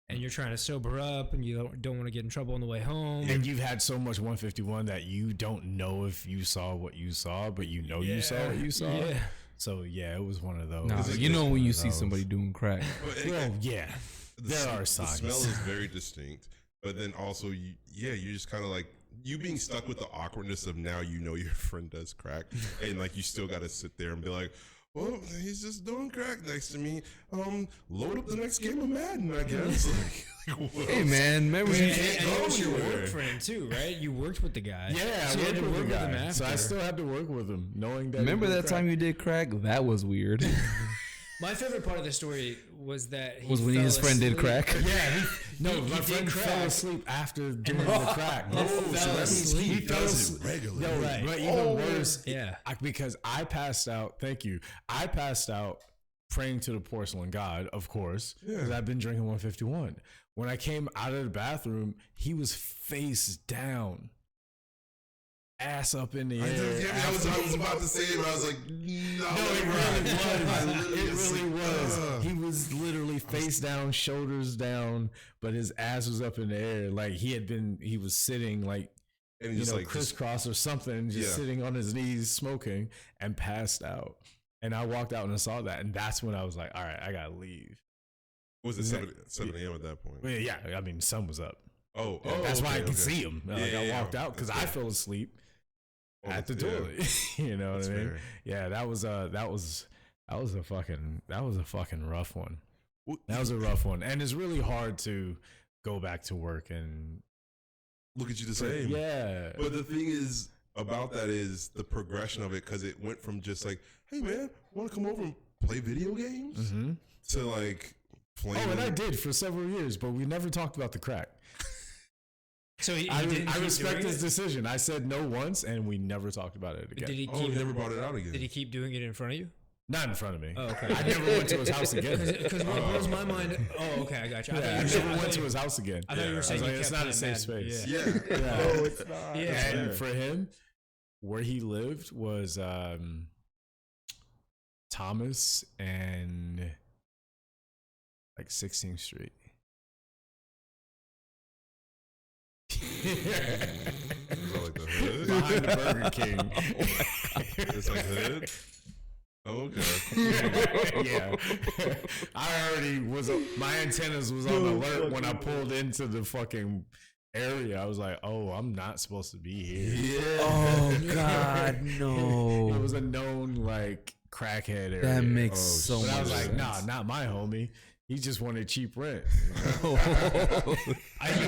and you're trying to sober up, and you don't want to get in trouble on the way home. And you've had so much 151 that you don't know if you saw what you saw, but you know you saw what you saw. Yeah. So yeah, it was one of those. Nah, you know when you see somebody doing crack. Well, yeah, there are signs. The smell is very distinct, but then also you're just kind of like you being stuck with the awkwardness of now you know your friend does crack, and like you still got to sit there and be like, well, he's just doing crack next to me. Load up the next game of Madden, I guess. Hey man, remember you can't go your work friend too, right? You worked with the guy. Yeah, so I worked with the guy. him after. So I still had to work with him, knowing that. Remember that time you did crack? That was weird. My favorite part of the story was that when his friend did crack. Yeah, my friend fell asleep after doing the crack. He fell asleep regularly. No, right. But even worse, because I passed out. Thank you. I passed out praying to the porcelain god, of course, because I've been drinking 151. When I came out of the bathroom, he was face down, ass up in the air. I was about to say it, but I was like, no, it really was. He was literally face down, shoulders down, but his ass was up in the air. Like he was sitting like, and just like crisscross or something, just sitting on his knees smoking and passed out. And I walked out and I saw that, and that's when I was like, all right, I gotta leave. Was it 7 a.m. at that point? Well, yeah, I mean, the sun was up. That's why I could see him. I walked out because I fell asleep at the toilet. You know what I mean? Fair. Yeah, that was a fucking rough one. That was a rough one, and it's really hard to go back to work and look at you the same. Yeah, but the thing is about that is the progression of it, because it went from just like, hey man, want to come over and play video games, to like. And I did for several years, but we never talked about the crack. So I respect his decision. I said no once, and we never talked about it again. Did he never brought it out again. Did he keep doing it in front of you? Not in front of me. Oh, okay. I never went to his house again. Because what blows my mind. Oh, okay, I got you. I never went to his house again. I thought you were saying like, you it's kept not a safe playing space. Madden. Yeah. No, it's not. Yeah. And for him, where he lived was Thomas and like 16th Street. Is that like the hood? Behind the Burger King. It's like hood. Oh, okay. Yeah. I already was, my antennas was on alert when I pulled into the fucking area. I was like, oh, I'm not supposed to be here. Yeah. Oh God, no. It was a known like crackhead area. That makes Oh, so shit. much But I was like, sense. nah, not my homie. He just wanted cheap rent.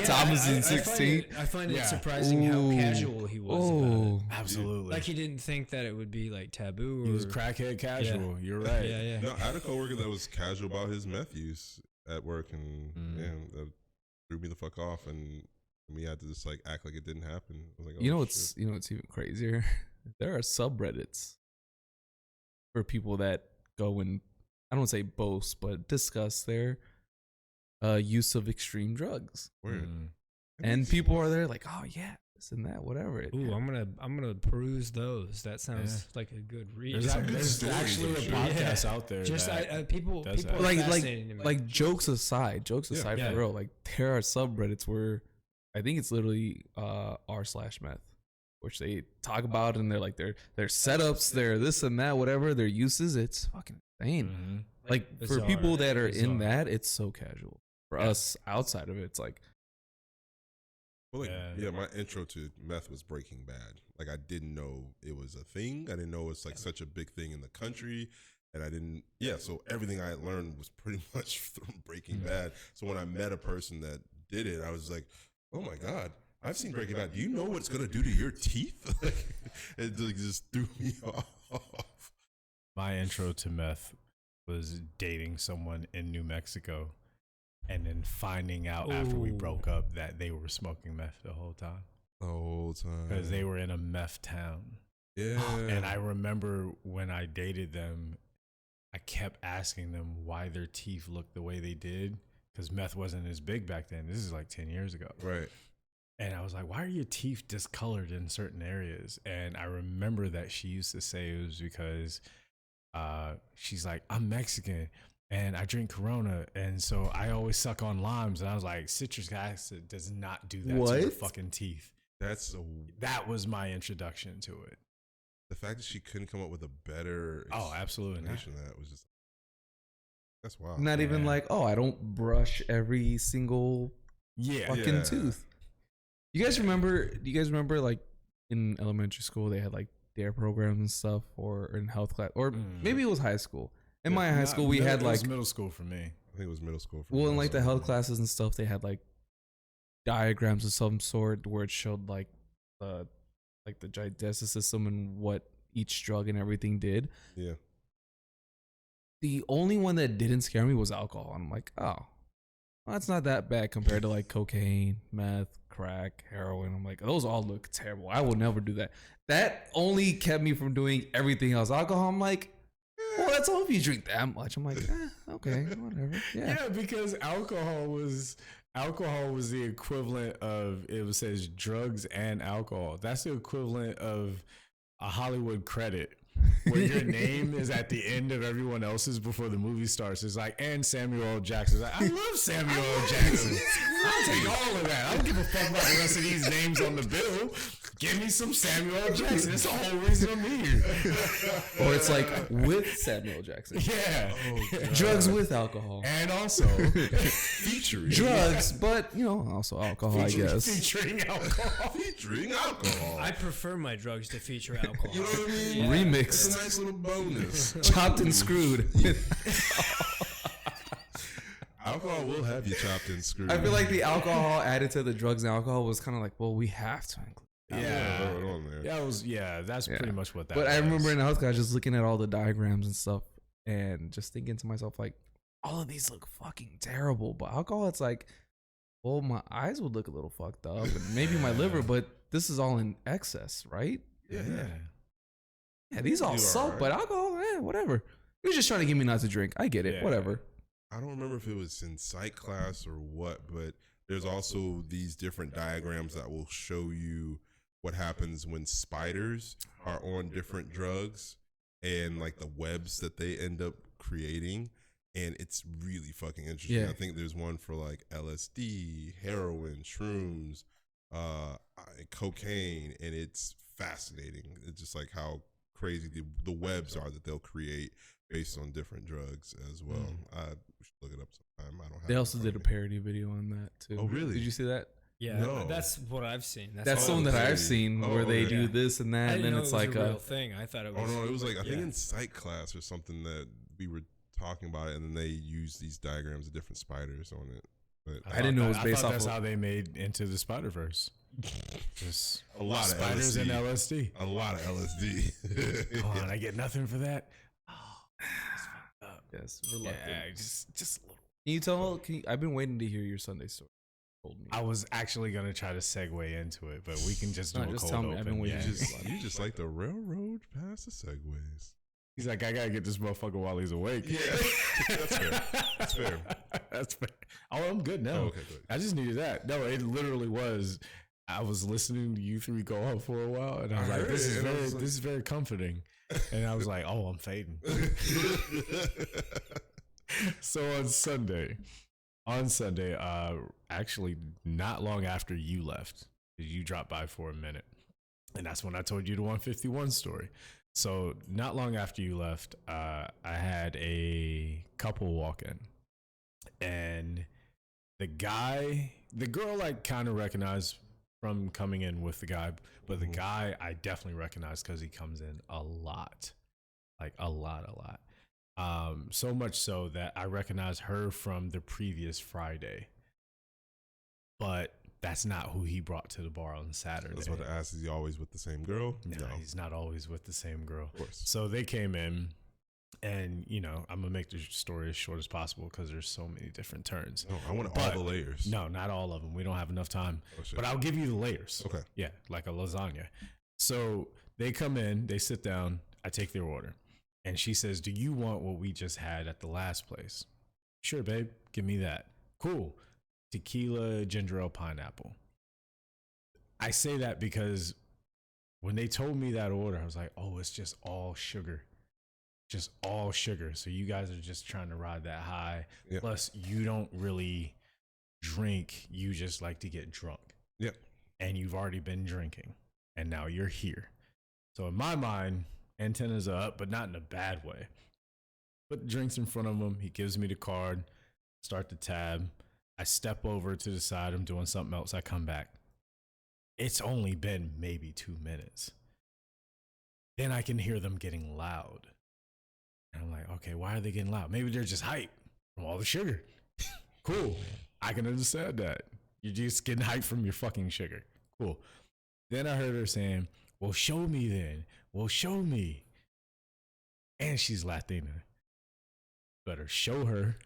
Thomas in 16. I find it Yeah. surprising how Ooh. casual he was about Oh, it. Absolutely. Like he didn't think that it would be like taboo. Or, He was crackhead casual. You're right. Yeah, yeah. No, I had a coworker that was casual about his meth use at work, and man, that threw me the fuck off, and we had to just like act like it didn't happen. I was like, you know oh, what's even crazier? There are subreddits for people that go and I don't want to say boast, but discuss their use of extreme drugs, Weird. and people are there like, oh yeah, this and that, whatever. Ooh, I'm gonna peruse those. That sounds like a good read. There's stories, actually a I'm sure. podcast out there. Just that people does are that. fascinating to me. like jokes aside Yeah. for real, like there are subreddits where I think it's literally r/meth, which they talk about, and they're like their setups, their this and that, whatever their uses. It's fucking insane. Mhm. Like for bizarre, people that are in bizarre. that, it's so casual. For us outside of it, it's like, Well, like, Yeah. yeah, my intro to meth was Breaking Bad. Like, I didn't know it was a thing. I didn't know it's like such a big thing in the country. And I didn't, so everything I had learned was pretty much from Breaking Bad. So when I met a person that did it, I was like, oh my God, I've seen Breaking Bad. Do you know what it's going to do to your teeth? It just threw me off. My intro to meth was dating someone in New Mexico and then finding out after we Ooh. broke up that they were smoking meth the whole time The whole time. because they were in a meth town. Yeah. And I remember when I dated them, I kept asking them why their teeth looked the way they did because meth wasn't as big back then. This is like 10 years ago. Right. And I was like, why are your teeth discolored in certain areas? And I remember that she used to say it was because she's like, I'm Mexican and I drink Corona. And so I always suck on limes. And I was like, citric acid does not do that to your What? fucking teeth. That was my introduction to it. The fact that she couldn't come up with a better Oh, absolutely not. explanation of that was just, that's wild. not even Yeah. like, oh, I don't brush every single Yeah. fucking Yeah. tooth. Do you guys remember like in elementary school they had like dare programs and stuff, or in health class, or maybe it was high school. In my high school we had it like, was middle school for me. I think it was middle school. For well, me in like the also. health classes and stuff, they had like diagrams of some sort where it showed like the digestive system and what each drug and everything did. Yeah. The only one that didn't scare me was alcohol. I'm like, oh, well, that's not that bad compared to like cocaine, meth, crack, heroin. I'm like, those all look terrible. I will never do that. That only kept me from doing everything else. Alcohol, I'm like, well, that's all if you drink that much. I'm like, okay, whatever. Yeah. Yeah, because alcohol was the equivalent of, it says drugs and alcohol. That's the equivalent of a Hollywood credit where your name is at the end of everyone else's before the movie starts. It's like, and Samuel L. Jackson. It's like, I love Samuel L. Jackson. I'll take all of that. I don't give a fuck about the rest of these names on the bill. Give me some Samuel L. Jackson. That's the whole reason I'm here. Or it's like with Samuel Jackson. Yeah. Drugs with alcohol. And also Featuring. Drugs, but also alcohol, I guess. featuring alcohol. Featuring alcohol. I prefer my drugs to feature alcohol. You know what I mean? Remixed. It's a nice little bonus. Chopped and screwed. Alcohol will have you chopped and screwed. I feel like the alcohol added to the drugs and alcohol was kind of like, well, we have to include. Yeah, throw it on there. That's Yeah. pretty much what that But was. I remember in health class just looking at all the diagrams and stuff and just thinking to myself, like, all of these look fucking terrible. But alcohol, it's like, well, my eyes would look a little fucked up and maybe my liver, but this is all in excess, right? Yeah. Yeah, these all You suck, are but alcohol, whatever. He was just trying to get me not to drink. I get it. Yeah. Whatever. I don't remember if it was in psych class or what, but there's also these different diagrams that will show you what happens when spiders are on different drugs and like the webs that they end up creating. And it's really fucking interesting. Yeah. I think there's one for like LSD, heroin, shrooms, cocaine, and it's fascinating. It's just like how crazy the webs are that they'll create based on different drugs as well. We should look it up sometime. I don't have They it also in did a front of me. parody video on that too. Oh, really? Did you see that? Yeah, No. that's what I've seen. That's the one that I've seen where they do Yeah. this and that, I and didn't then know it's it was like a real thing. I thought it was. Oh no, it was like I think yeah. in psych class or something that we were talking about it, and then they used these diagrams of different spiders on it. But I didn't know it was I based thought off that's of- how they made Into the Spider-Verse. Just a lot of spiders LSD. and LSD. A lot of LSD. Come on, I get nothing for that. Yes, reluctant. Yeah, just a little. Can you tell? I've been waiting to hear your Sunday story. Told me. I was actually gonna try to segue into it, but we can just do No, a just cold tell me. open. I've been waiting Yeah. to you just like the railroad past the segways. He's like, I gotta get this motherfucker while he's awake. Yeah, that's fair. That's fair. That's fair. Oh, I'm good now. Oh, okay, good. I just needed that. No, it literally was. I was listening to you three go off for a while, and I was I like, heard it, and I was like- this is very comforting. And I was like, oh, I'm fading. So on Sunday, actually not long after you left, you dropped by for a minute, and that's when I told you the 151 story. So not long after you left, I had a couple walk in, and the girl I kind of recognized from coming in with the guy, but the guy I definitely recognize because he comes in a lot, like a lot. So much so that I recognize her from the previous Friday, but that's not who he brought to the bar on Saturday. I was about to ask, is he always with the same girl? No, he's not always with the same girl. Of course. So they came in, and I'm gonna make the story as short as possible because there's so many different turns. No, I want But- all the layers. No, not all of them. We don't have enough time. Oh, shit. But I'll give you the layers. Okay. Yeah, like a lasagna. So they come in, they sit down, I take their order. And she says, do you want what we just had at the last place? Sure, babe. Give me that. Cool. Tequila, ginger ale, pineapple. I say that because when they told me that order, I was like, oh, it's just all sugar. Just all sugar. So you guys are just trying to ride that high. Yeah. Plus, you don't really drink. You just like to get drunk. Yeah. And you've already been drinking. And now you're here. So in my mind, antennas are up, but not in a bad way. Put the drinks in front of him. He gives me the card. Start the tab. I step over to the side. I'm doing something else. I come back. It's only been maybe 2 minutes. Then I can hear them getting loud. And I'm like, okay, why are they getting loud? Maybe they're just hyped from all the sugar. Cool. I can understand that. You're just getting hyped from your fucking sugar. Cool. Then I heard her saying, well, show me then. Well, show me. And she's Latina. Better show her.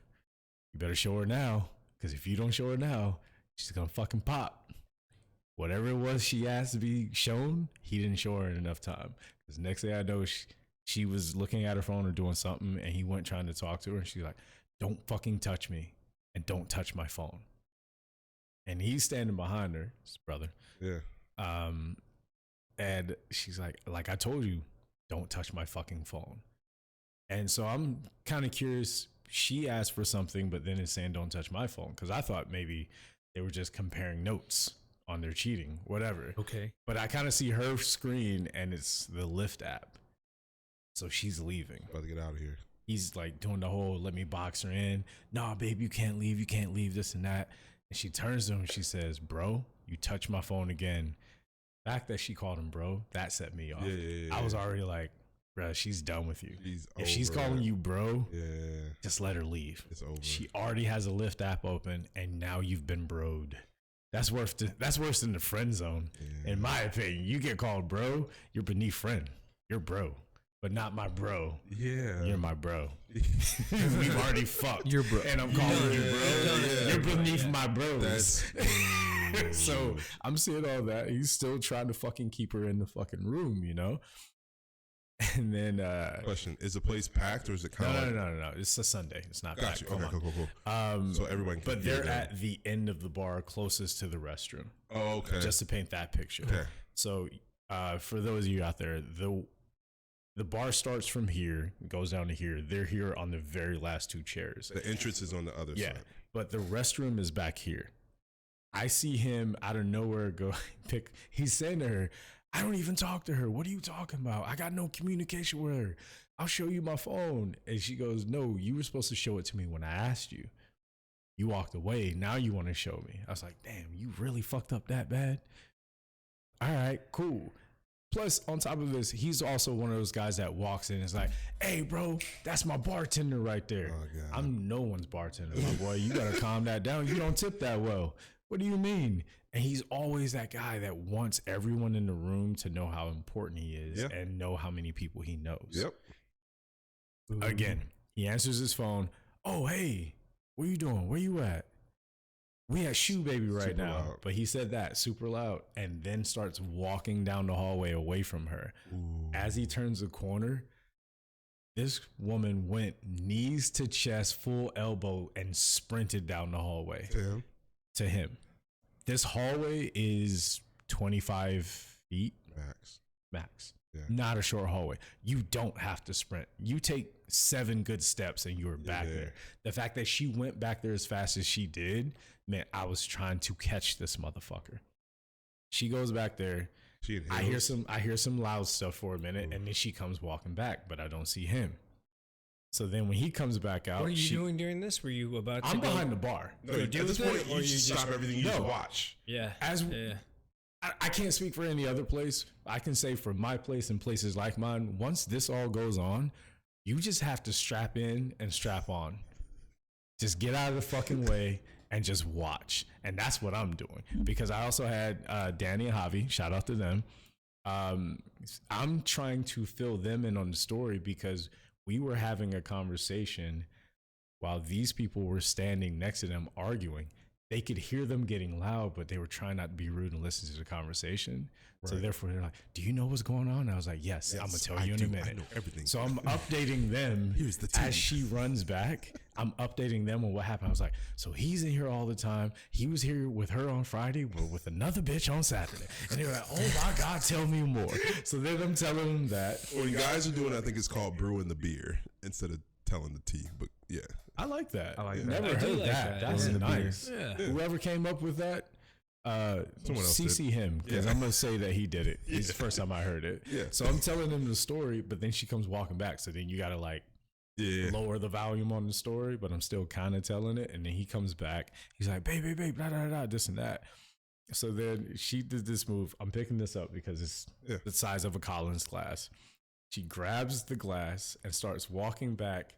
You better show her now. Because if you don't show her now, she's going to fucking pop. Whatever it was she asked to be shown, he didn't show her in enough time. Because next thing I know, she was looking at her phone or doing something, and he went trying to talk to her. And she's like, don't fucking touch me. And don't touch my phone. And he's standing behind her, his brother. Yeah. And she's like I told you, don't touch my fucking phone. And so I'm kind of curious. She asked for something, but then is saying don't touch my phone. Because I thought maybe they were just comparing notes on their cheating, whatever. Okay. But I kind of see her screen and it's the Lyft app. So she's leaving. About to get out of here. He's like doing the whole let me box her in. Nah, babe, you can't leave, this and that. And she turns to him and she says, bro, you touch my phone again. The fact that she called him bro, that set me off. Yeah. I was already like, bruh, she's done with you. If she's over calling it. you bro, Yeah. just let her leave. It's over. She already has a Lyft app open and now you've been broed. That's worse than the friend zone. Yeah. In my opinion, you get called bro, you're beneath friend. You're bro, but not my bro. Yeah. You're my bro. We've already fucked. You're bro. And I'm calling you bro. Yeah. You're beneath my bros. That's So I'm seeing all that. He's still trying to fucking keep her in the fucking room, And then question: is the place packed or is it kind of no? It's a Sunday. It's not packed. Okay, cool. So everyone, but they're at the end of the bar, closest to the restroom. Oh, okay. Just to paint that picture. Okay. So for those of you out there, the bar starts from here, goes down to here. They're here on the very last two chairs. The entrance is on the other side. But the restroom is back here. I see him out of nowhere go pick. He's saying to her, I don't even talk to her. What are you talking about? I got no communication with her. I'll show you my phone. And she goes, no, you were supposed to show it to me when I asked you. You walked away. Now you want to show me. I was like, damn, you really fucked up that bad? All right, cool. Plus, on top of this, he's also one of those guys that walks in and is like, hey, bro, that's my bartender right there. Oh, God. I'm no one's bartender, my boy. You got to calm that down. You don't tip that well. What do you mean? And he's always that guy that wants everyone in the room to know how important he is and know how many people he knows. Yep. Again, he answers his phone. Oh, hey, what are you doing? Where you at? We at Shoe Baby right Super now. loud. But he said that super loud and then starts walking down the hallway away from her. Ooh. As he turns the corner, this woman went knees to chest, full elbow, and sprinted down the hallway to him. This hallway is 25 feet max. Yeah. Not a short hallway. You don't have to sprint. You take 7 good steps and you're back there. The fact that she went back there as fast as she did meant I was trying to catch this motherfucker. She goes back there. I hear some loud stuff for a minute, and then she comes walking back, but I don't see him. So then when he comes back out, what are you doing during this? Were you about to I'm go behind the bar. No, at this point, you just stop everything. You just watch. Yeah. I can't speak for any other place. I can say for my place and places like mine, once this all goes on, you just have to strap in and strap on. Just get out of the fucking way and just watch. And that's what I'm doing. Because I also had Danny and Javi, shout out to them. I'm trying to fill them in on the story because we were having a conversation while these people were standing next to them arguing. They could hear them getting loud, but they were trying not to be rude and listen to the conversation. Right. So therefore, they're like, do you know what's going on? And I was like, yes, I'm going to tell you in a minute. I know everything. So I'm updating them as she runs back. I'm updating them on what happened. I was like, so he's in here all the time. He was here with her on Friday, but with another bitch on Saturday. And they were like, oh my God, tell me more. So then I'm telling them that. When guys are doing it, I think it's called brewing the beer instead of telling the tea. But yeah. I like that. I like that. Never heard that. That's nice. Yeah. Whoever came up with that, someone else CC him, because I'm going to say that he did it. It's the first time I heard it. Yeah. So I'm telling him the story, but then she comes walking back. So then you got to like lower the volume on the story, but I'm still kind of telling it. And then he comes back. He's like, babe, blah, blah, blah, this and that. So then she did this move. I'm picking this up because it's the size of a Collins glass. She grabs the glass and starts walking back,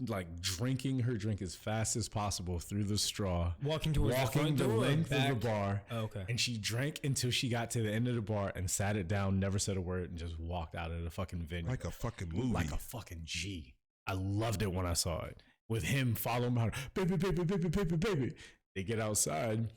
like drinking her drink as fast as possible through the straw, walking towards the length of the bar. Oh, okay. And she drank until she got to the end of the bar and sat it down, never said a word, and just walked out of the fucking venue like a fucking movie, like a fucking G. I loved it when I saw it with him following behind her, baby. They get outside.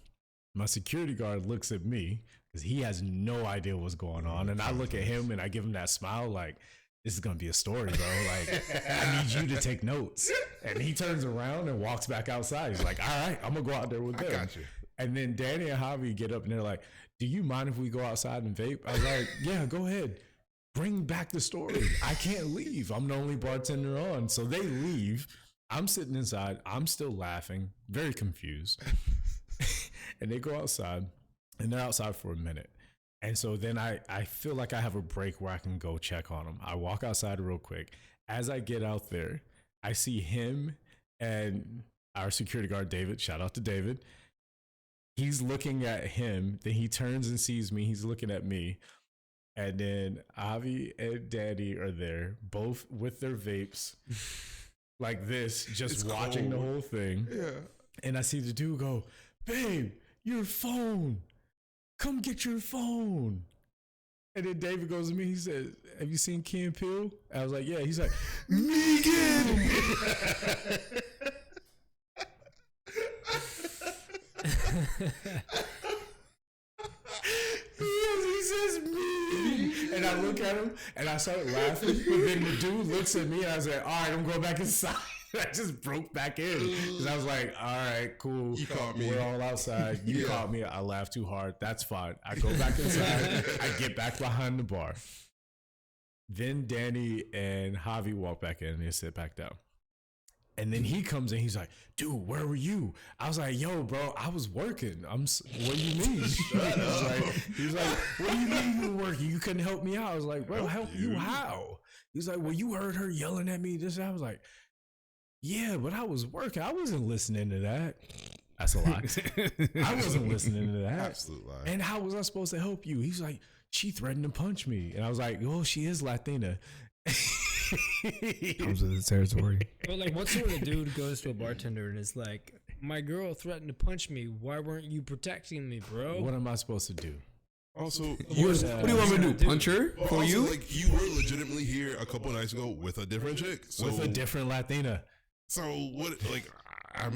My security guard looks at me because he has no idea what's going on, and I look at him and I give him that smile like, this is going to be a story, bro. Like, I need you to take notes. And he turns around and walks back outside. He's like, all right, I'm going to go out there with them. I got you. And then Danny and Javi get up and they're like, do you mind if we go outside and vape? I was like, yeah, go ahead. Bring back the story. I can't leave. I'm the only bartender on. So they leave. I'm sitting inside. I'm still laughing, very confused. And they go outside and they're outside for a minute. And so then I feel like I have a break where I can go check on him. I walk outside real quick. As I get out there, I see him and our security guard, David. Shout out to David. He's looking at him. Then he turns and sees me. He's looking at me. And then Avi and Daddy are there, both with their vapes, like this, just it's watching cold. The whole thing. Yeah. And I see the dude go, babe, your phone. Come get your phone. And then David goes to me. He says, have you seen Key and Peele? I was like, yeah. He's like, Megan. He says Megan. And I look at him and I started laughing. But then the dude looks at me and I was like, all right, I'm going back inside. I just broke back in because I was like, all right, cool. You caught me. We're all outside. You caught me. I laughed too hard. That's fine. I go back inside. I get back behind the bar. Then Danny and Javi walk back in and they sit back down. And then he comes in. He's like, dude, where were you? I was like, yo, bro, I was working. What do you mean? He's like, what do you mean you were working? You couldn't help me out. I was like, bro, help you how? He's like, well, you heard her yelling at me. This. I was like, yeah, but I was working. I wasn't listening to that. That's a lie. I wasn't listening to that. Absolute lie. And how was I supposed to help you? He's like, she threatened to punch me. And I was like, oh, she is Latina. Comes with the territory. But like, what sort of dude goes to a bartender and is like, my girl threatened to punch me. Why weren't you protecting me, bro? What am I supposed to do? Also, What do you want me to do? Punch her for also, you? Like, you were legitimately here a couple of nights ago with a different chick. So, With a different Latina. So what? Like, I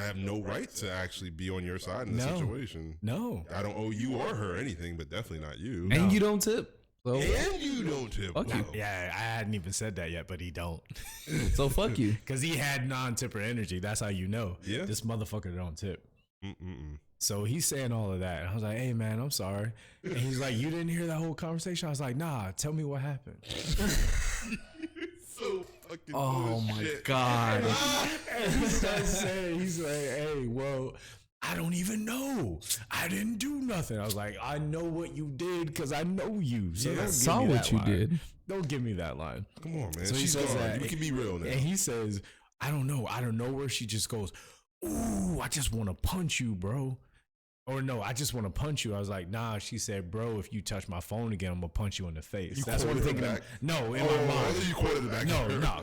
have no right to actually be on your side in this No. situation. No. I don't owe you or her anything, but definitely not you. And you don't tip. So, And you don't tip. Fuck you. Yeah, I hadn't even said that yet, but he don't. so fuck you. Because he had non-tipper energy. That's how you know. Yeah. This motherfucker don't tip. Mm-mm-mm. So he's saying all of that. And I was like, hey, man, I'm sorry. And he's like, you didn't hear that whole conversation? I was like, nah, tell me what happened. So fucking Oh my bullshit. god. And he starts saying, he's like, hey, well, I don't even know. I didn't do nothing. I was like, I know what you did because I know you. So Yeah, don't I give saw me what that you line. did. Don't give me that line. Come on, man. So he She's says gone. that. We can be real now. And he says, I don't know. Out of nowhere, she just goes, ooh, I just want to punch you, bro. Or no, I just want to punch you. I was like, nah. She said, bro, if you touch my phone again, I'm going to punch you in the face. You That's what I'm quoted thinking. it back? No, in Oh, my I mind. thought you quoted it back. No.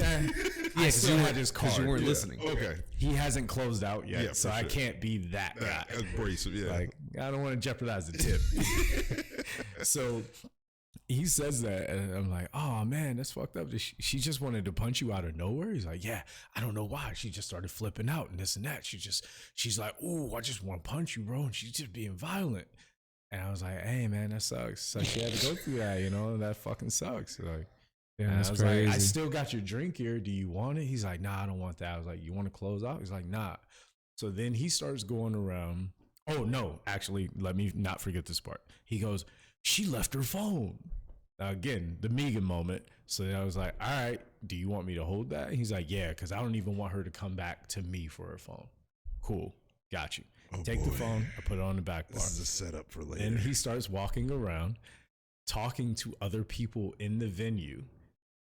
I because still you had his card. you weren't listening. Okay. He hasn't closed out yet, Yeah, so for I sure. can't be that guy. Abrasive, yeah. Like, I don't want to jeopardize the tip. So he says that, and I'm like, oh man, that's fucked up. She just wanted to punch you out of nowhere. He's like, yeah, I don't know why. She just started flipping out and this and that. She's like, oh, I just want to punch you, bro. And she's just being violent. And I was like, hey man, that sucks. So she had to go through that, that fucking sucks. Like, Yeah, and I that's was crazy. like, I still got your drink here. Do you want it? He's like, nah, I don't want that. I was like, you want to close out? He's like, nah. So then he starts going around. Oh no, actually, let me not forget this part. He goes, she left her phone. Now, again, the Megan moment. So then I was like, all right, do you want me to hold that? He's like, yeah, because I don't even want her to come back to me for her phone. Cool. Got you. Oh, Take the boy. phone. I put it on the back bar. This is a setup for later. And he starts walking around, talking to other people in the venue,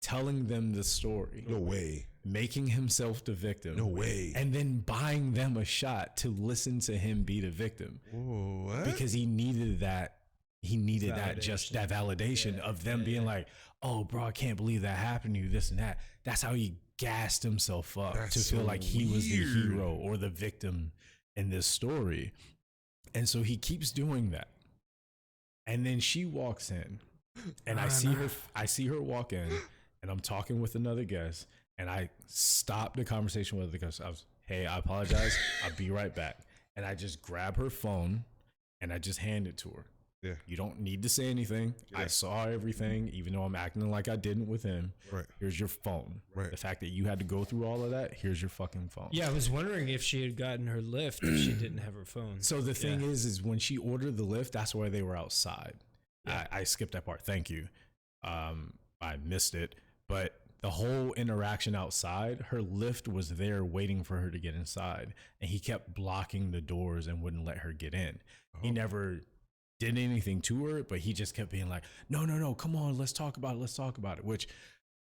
telling them the story, No way. making himself the victim. No way. And then buying them a shot to listen to him be the victim. Whoa, what? Because he needed that. He needed that, just that validation of them being like, oh, bro, I can't believe that happened to you, this and that. That's how he gassed himself up That's to feel so like he was the weird. hero or the victim in this story. And so he keeps doing that. And then she walks in and I see her walk in and I'm talking with another guest and I stop the conversation with the guest. I was, hey, I apologize. I'll be right back. And I just grab her phone and I just hand it to her. Yeah. You don't need to say anything. Yeah. I saw everything, even though I'm acting like I didn't with him. Right. Here's your phone. Right. The fact that you had to go through all of that, here's your fucking phone. Yeah, I was wondering if she had gotten her lift if she didn't have her phone. So the thing is when she ordered the lift, that's why they were outside. Yeah. I skipped that part. Thank you. I missed it. But the whole interaction outside, her lift was there waiting for her to get inside. And he kept blocking the doors and wouldn't let her get in. He never did anything to her, but he just kept being like, no, come on, let's talk about it. Which,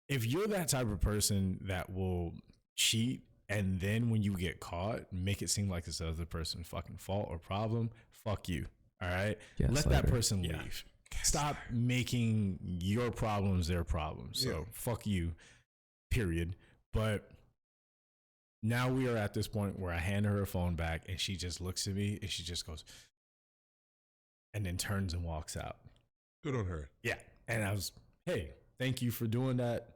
if you're that type of person that will cheat and then when you get caught, make it seem like it's the other person's fucking fault or problem, fuck you. All right? Let that person leave. Stop making your problems their problems. So fuck you, period. But now we are at this point where I hand her phone back and she just looks at me and she just goes, and then turns and walks out. Good on her. Yeah. And I was, hey, thank you for doing that.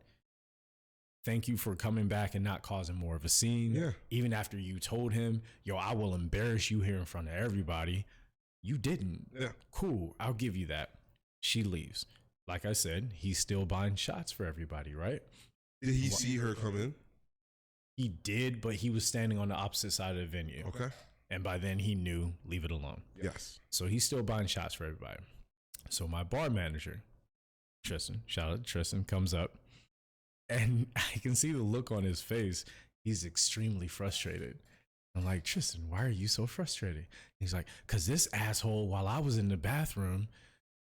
Thank you for coming back and not causing more of a scene. Yeah. Even after you told him, yo, I will embarrass you here in front of everybody. You didn't. Yeah. Cool. I'll give you that. She leaves. like I said, he's still buying shots for everybody, right? Did he see her come in? He did, but he was standing on the opposite side of the venue. Okay. And by then he knew, leave it alone. Yes. So he's still buying shots for everybody. So my bar manager, Tristan, shout out to Tristan, comes up, and I can see the look on his face. He's extremely frustrated. I'm like, Tristan, why are you so frustrated? He's like, because this asshole, while I was in the bathroom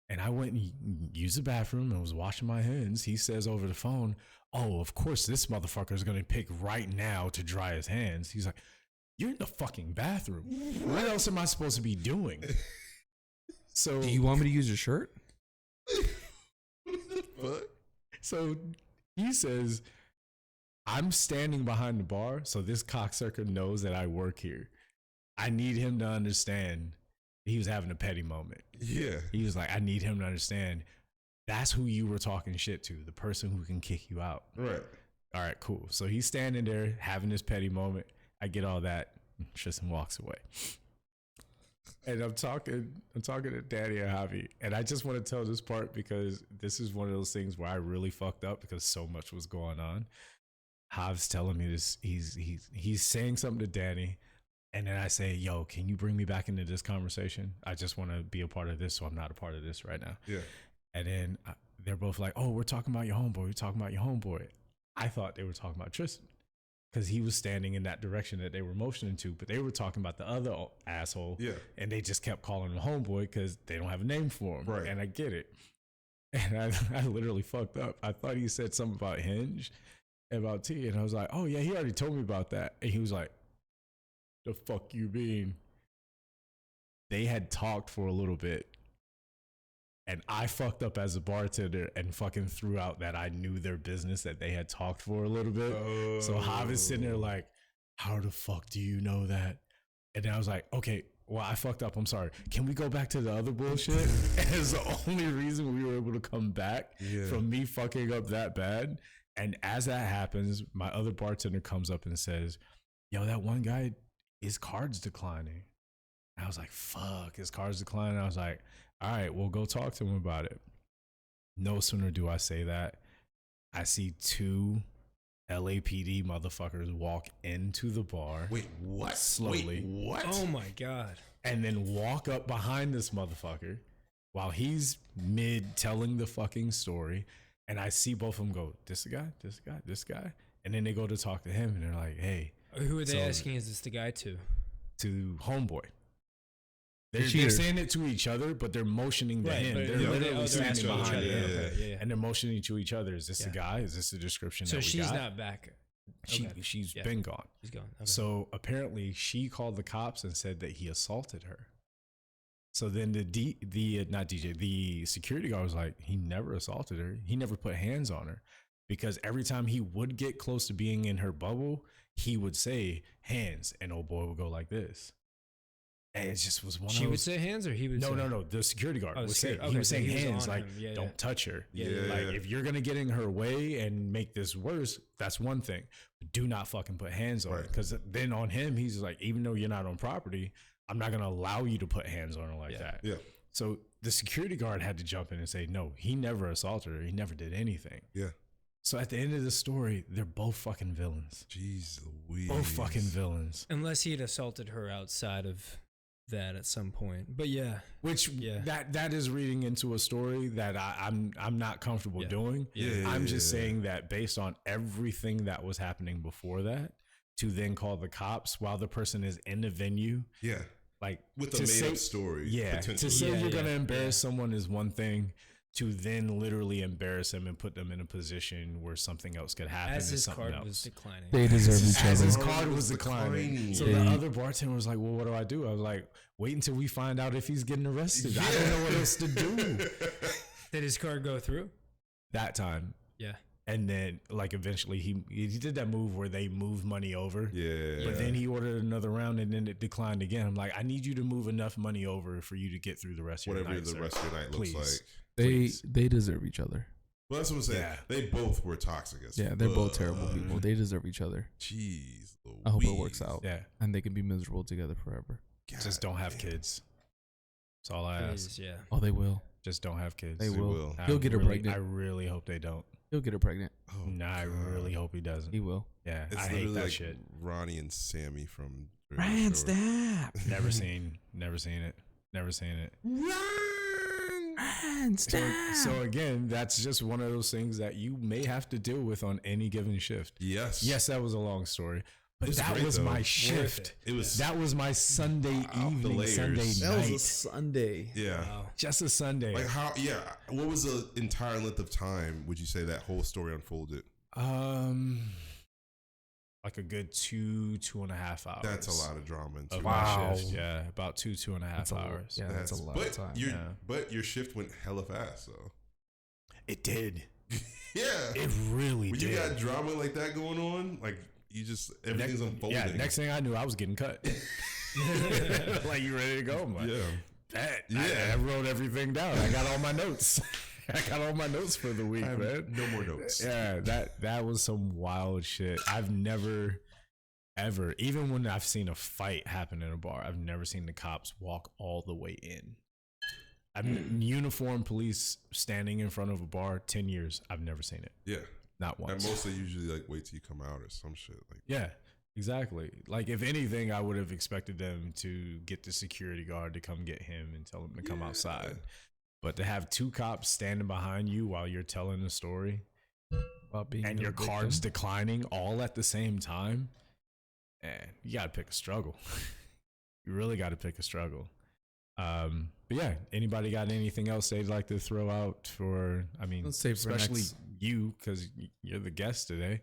and I went and used the bathroom and was washing my hands, he says over the phone, oh, of course this motherfucker is going to pick right now to dry his hands. He's like, you're in the fucking bathroom. What else am I supposed to be doing? So, Do you want me to use your shirt? What? So he says, I'm standing behind the bar, so this cocksucker knows that I work here. I need him to understand. He was having a petty moment. Yeah. He was like, I need him to understand that's who you were talking shit to, the person who can kick you out. Right. All right, cool. So he's standing there having this petty moment. I get all that. Tristan walks away. And I'm talking to Danny and Javi, and I just want to tell this part because this is one of those things where I really fucked up because so much was going on. Jav's telling me this. He's saying something to Danny, and then I say, "Yo, can you bring me back into this conversation? I just want to be a part of this, so I'm not a part of this right now." Yeah. And then they're both like, "Oh, we're talking about your homeboy. We're talking about your homeboy." I thought they were talking about Tristan because he was standing in that direction that they were motioning to, but they were talking about the other asshole. Yeah. And they just kept calling him homeboy because they don't have a name for him. Right. And I get it. And I literally fucked up. I thought he said something about Hinge and about T. And I was like, oh, yeah, he already told me about that. And he was like, the fuck you mean? They had talked for a little bit. And I fucked up as a bartender and fucking threw out that I knew their business, that they had talked for a little bit. Oh. So Jav is sitting there like, how the fuck do you know that? And then I was like, okay, well, I fucked up. I'm sorry. Can we go back to the other bullshit? And it's the only reason we were able to come back from me fucking up that bad. And as that happens, my other bartender comes up and says, yo, that one guy, his card's declining. And I was like, fuck, his card's declining. I was like, all right, we'll go talk to him about it. No sooner do I say that, I see two LAPD motherfuckers walk into the bar. Wait, what? Slowly. Wait, what? Oh my God. And then walk up behind this motherfucker while he's mid telling the fucking story. And I see both of them go, this guy, this guy, this guy. And then they go to talk to him and they're like, hey. Who are they asking is this the guy to? To homeboy. They're saying it to each other, but they're motioning to him. They're literally standing behind him. Yeah. And they're motioning to each other. Is this the guy? Is this the description that we got? So she's not back. She's been gone. She's gone. Okay. So apparently she called the cops and said that he assaulted her. So then the security guard was like, he never assaulted her. He never put hands on her. Because every time he would get close to being in her bubble, he would say hands, and old boy would go like this. And it just was one of those. She would say hands, or he would say? No. The security guard would say, okay, he was so saying he was hands, on like, him. don't touch her. Yeah. If you're going to get in her way and make this worse, that's one thing. But do not fucking put hands on her. Because then on him, he's like, even though you're not on property, I'm not going to allow you to put hands on her like that. Yeah. So the security guard had to jump in and say, no, he never assaulted her. He never did anything. Yeah. So at the end of the story, they're both fucking villains. Jeez Louise. Both fucking villains. Unless he had assaulted her outside of that at some point. But that is reading into a story that I'm not comfortable doing. I'm just saying that based on everything that was happening before that, to then call the cops while the person is in the venue. Yeah. Like with a made up story. Yeah. To say you're gonna embarrass someone is one thing. To then literally embarrass him and put them in a position where something else could happen as is his something card else. was declining. They deserve each other. As his card was declining. So the other bartender was like, well, what do I do? I was like, wait until we find out if he's getting arrested. I don't know what else to do. Did his card go through? That time. Yeah. And then like eventually he did that move where they moved money over. Yeah. But then he ordered another round and then it declined again. I'm like, I need you to move enough money over for you to get through the rest of your night. Whatever the rest of your night Please. looks like. They deserve each other. Well, that's what I'm saying. Yeah. They both were toxic as Yeah, they're both terrible people. They deserve each other. Jeez Louise. I hope it works out. Yeah. And they can be miserable together forever. Just don't have kids. That's all I ask. Yeah. Oh, they will. just don't have kids. They will. I He'll get her pregnant. I really hope they don't. He'll get her pregnant. Oh, Nah, I really hope he doesn't. He will. Yeah, It's I hate literally that like shit. Ronnie and Sammy from Jersey Ryan, Shore. stop. Never seen it. Never seen it. Ryan, stop. So again, that's just one of those things that you may have to deal with on any given shift. Yes. Yes, that was a long story, but It's that great, was though. my shift. It was That was my Sunday evening, layers. Sunday That was a night. Sunday. yeah. Wow. Just a Sunday. Like how? Yeah. What was the entire length of time? Would you say that whole story unfolded? Like a good 2.5 hours. That's a lot of drama. In Of 2 my Wow. shift. Yeah, about 2.5 hours. Yeah, that's a lot but of time. But your shift went hella fast, though. It did. Yeah. It really When did. you got drama like that going on, like you just everything's unfolding. Yeah, next thing I knew, I was getting cut. Like, you ready to go? I'm like, Yeah. I wrote everything down. I got all my notes. I got all my notes for the week, I have man. no more notes. Yeah, that was some wild shit. I've never, ever, even when I've seen a fight happen in a bar, I've never seen the cops walk all the way in. I've uniformed police standing in front of a bar, 10 years. I've never seen it. Yeah. Not And once. most they usually like wait till you come out or some shit. Like Yeah, exactly. Like, if anything, I would have expected them to get the security guard to come get him and tell him to come outside. But to have two cops standing behind you while you're telling a story About being and the your victim. card's declining all at the same time, man, you got to pick a struggle. You really got to pick a struggle. But yeah, anybody got anything else they'd like to throw out for, I mean, Let's save for especially next. you, because you're the guest today.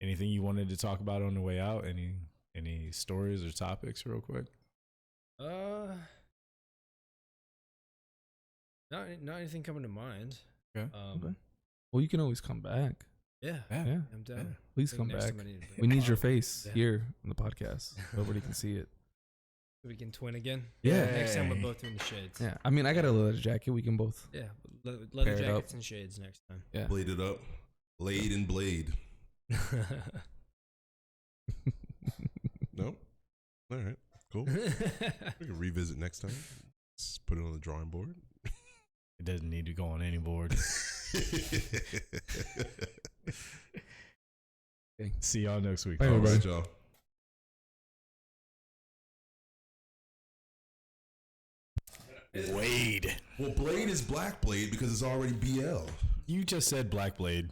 Anything you wanted to talk about on the way out? Any stories or topics real quick? Not anything coming to mind. Okay. Okay. Well, you can always come back. Yeah. Yeah. I'm down. Please I think come next back. time I need to We bring need a your bottle. face Yeah. here on the podcast. Nobody can see it. We can twin again. Yeah. Next time we're Hey. both in the shades. Yeah. I mean, I got a leather jacket. We can both. Yeah. Leather Pair it up. jackets and shades next time. Yeah. bladed up, blade and blade. No. All right. Cool. We can revisit next time. Just put it on the drawing board. It doesn't need to go on any board. See y'all next week. Bye, All everybody. right, y'all. Wade. Well, Blade is Black Blade because it's already BL. You just said Black Blade.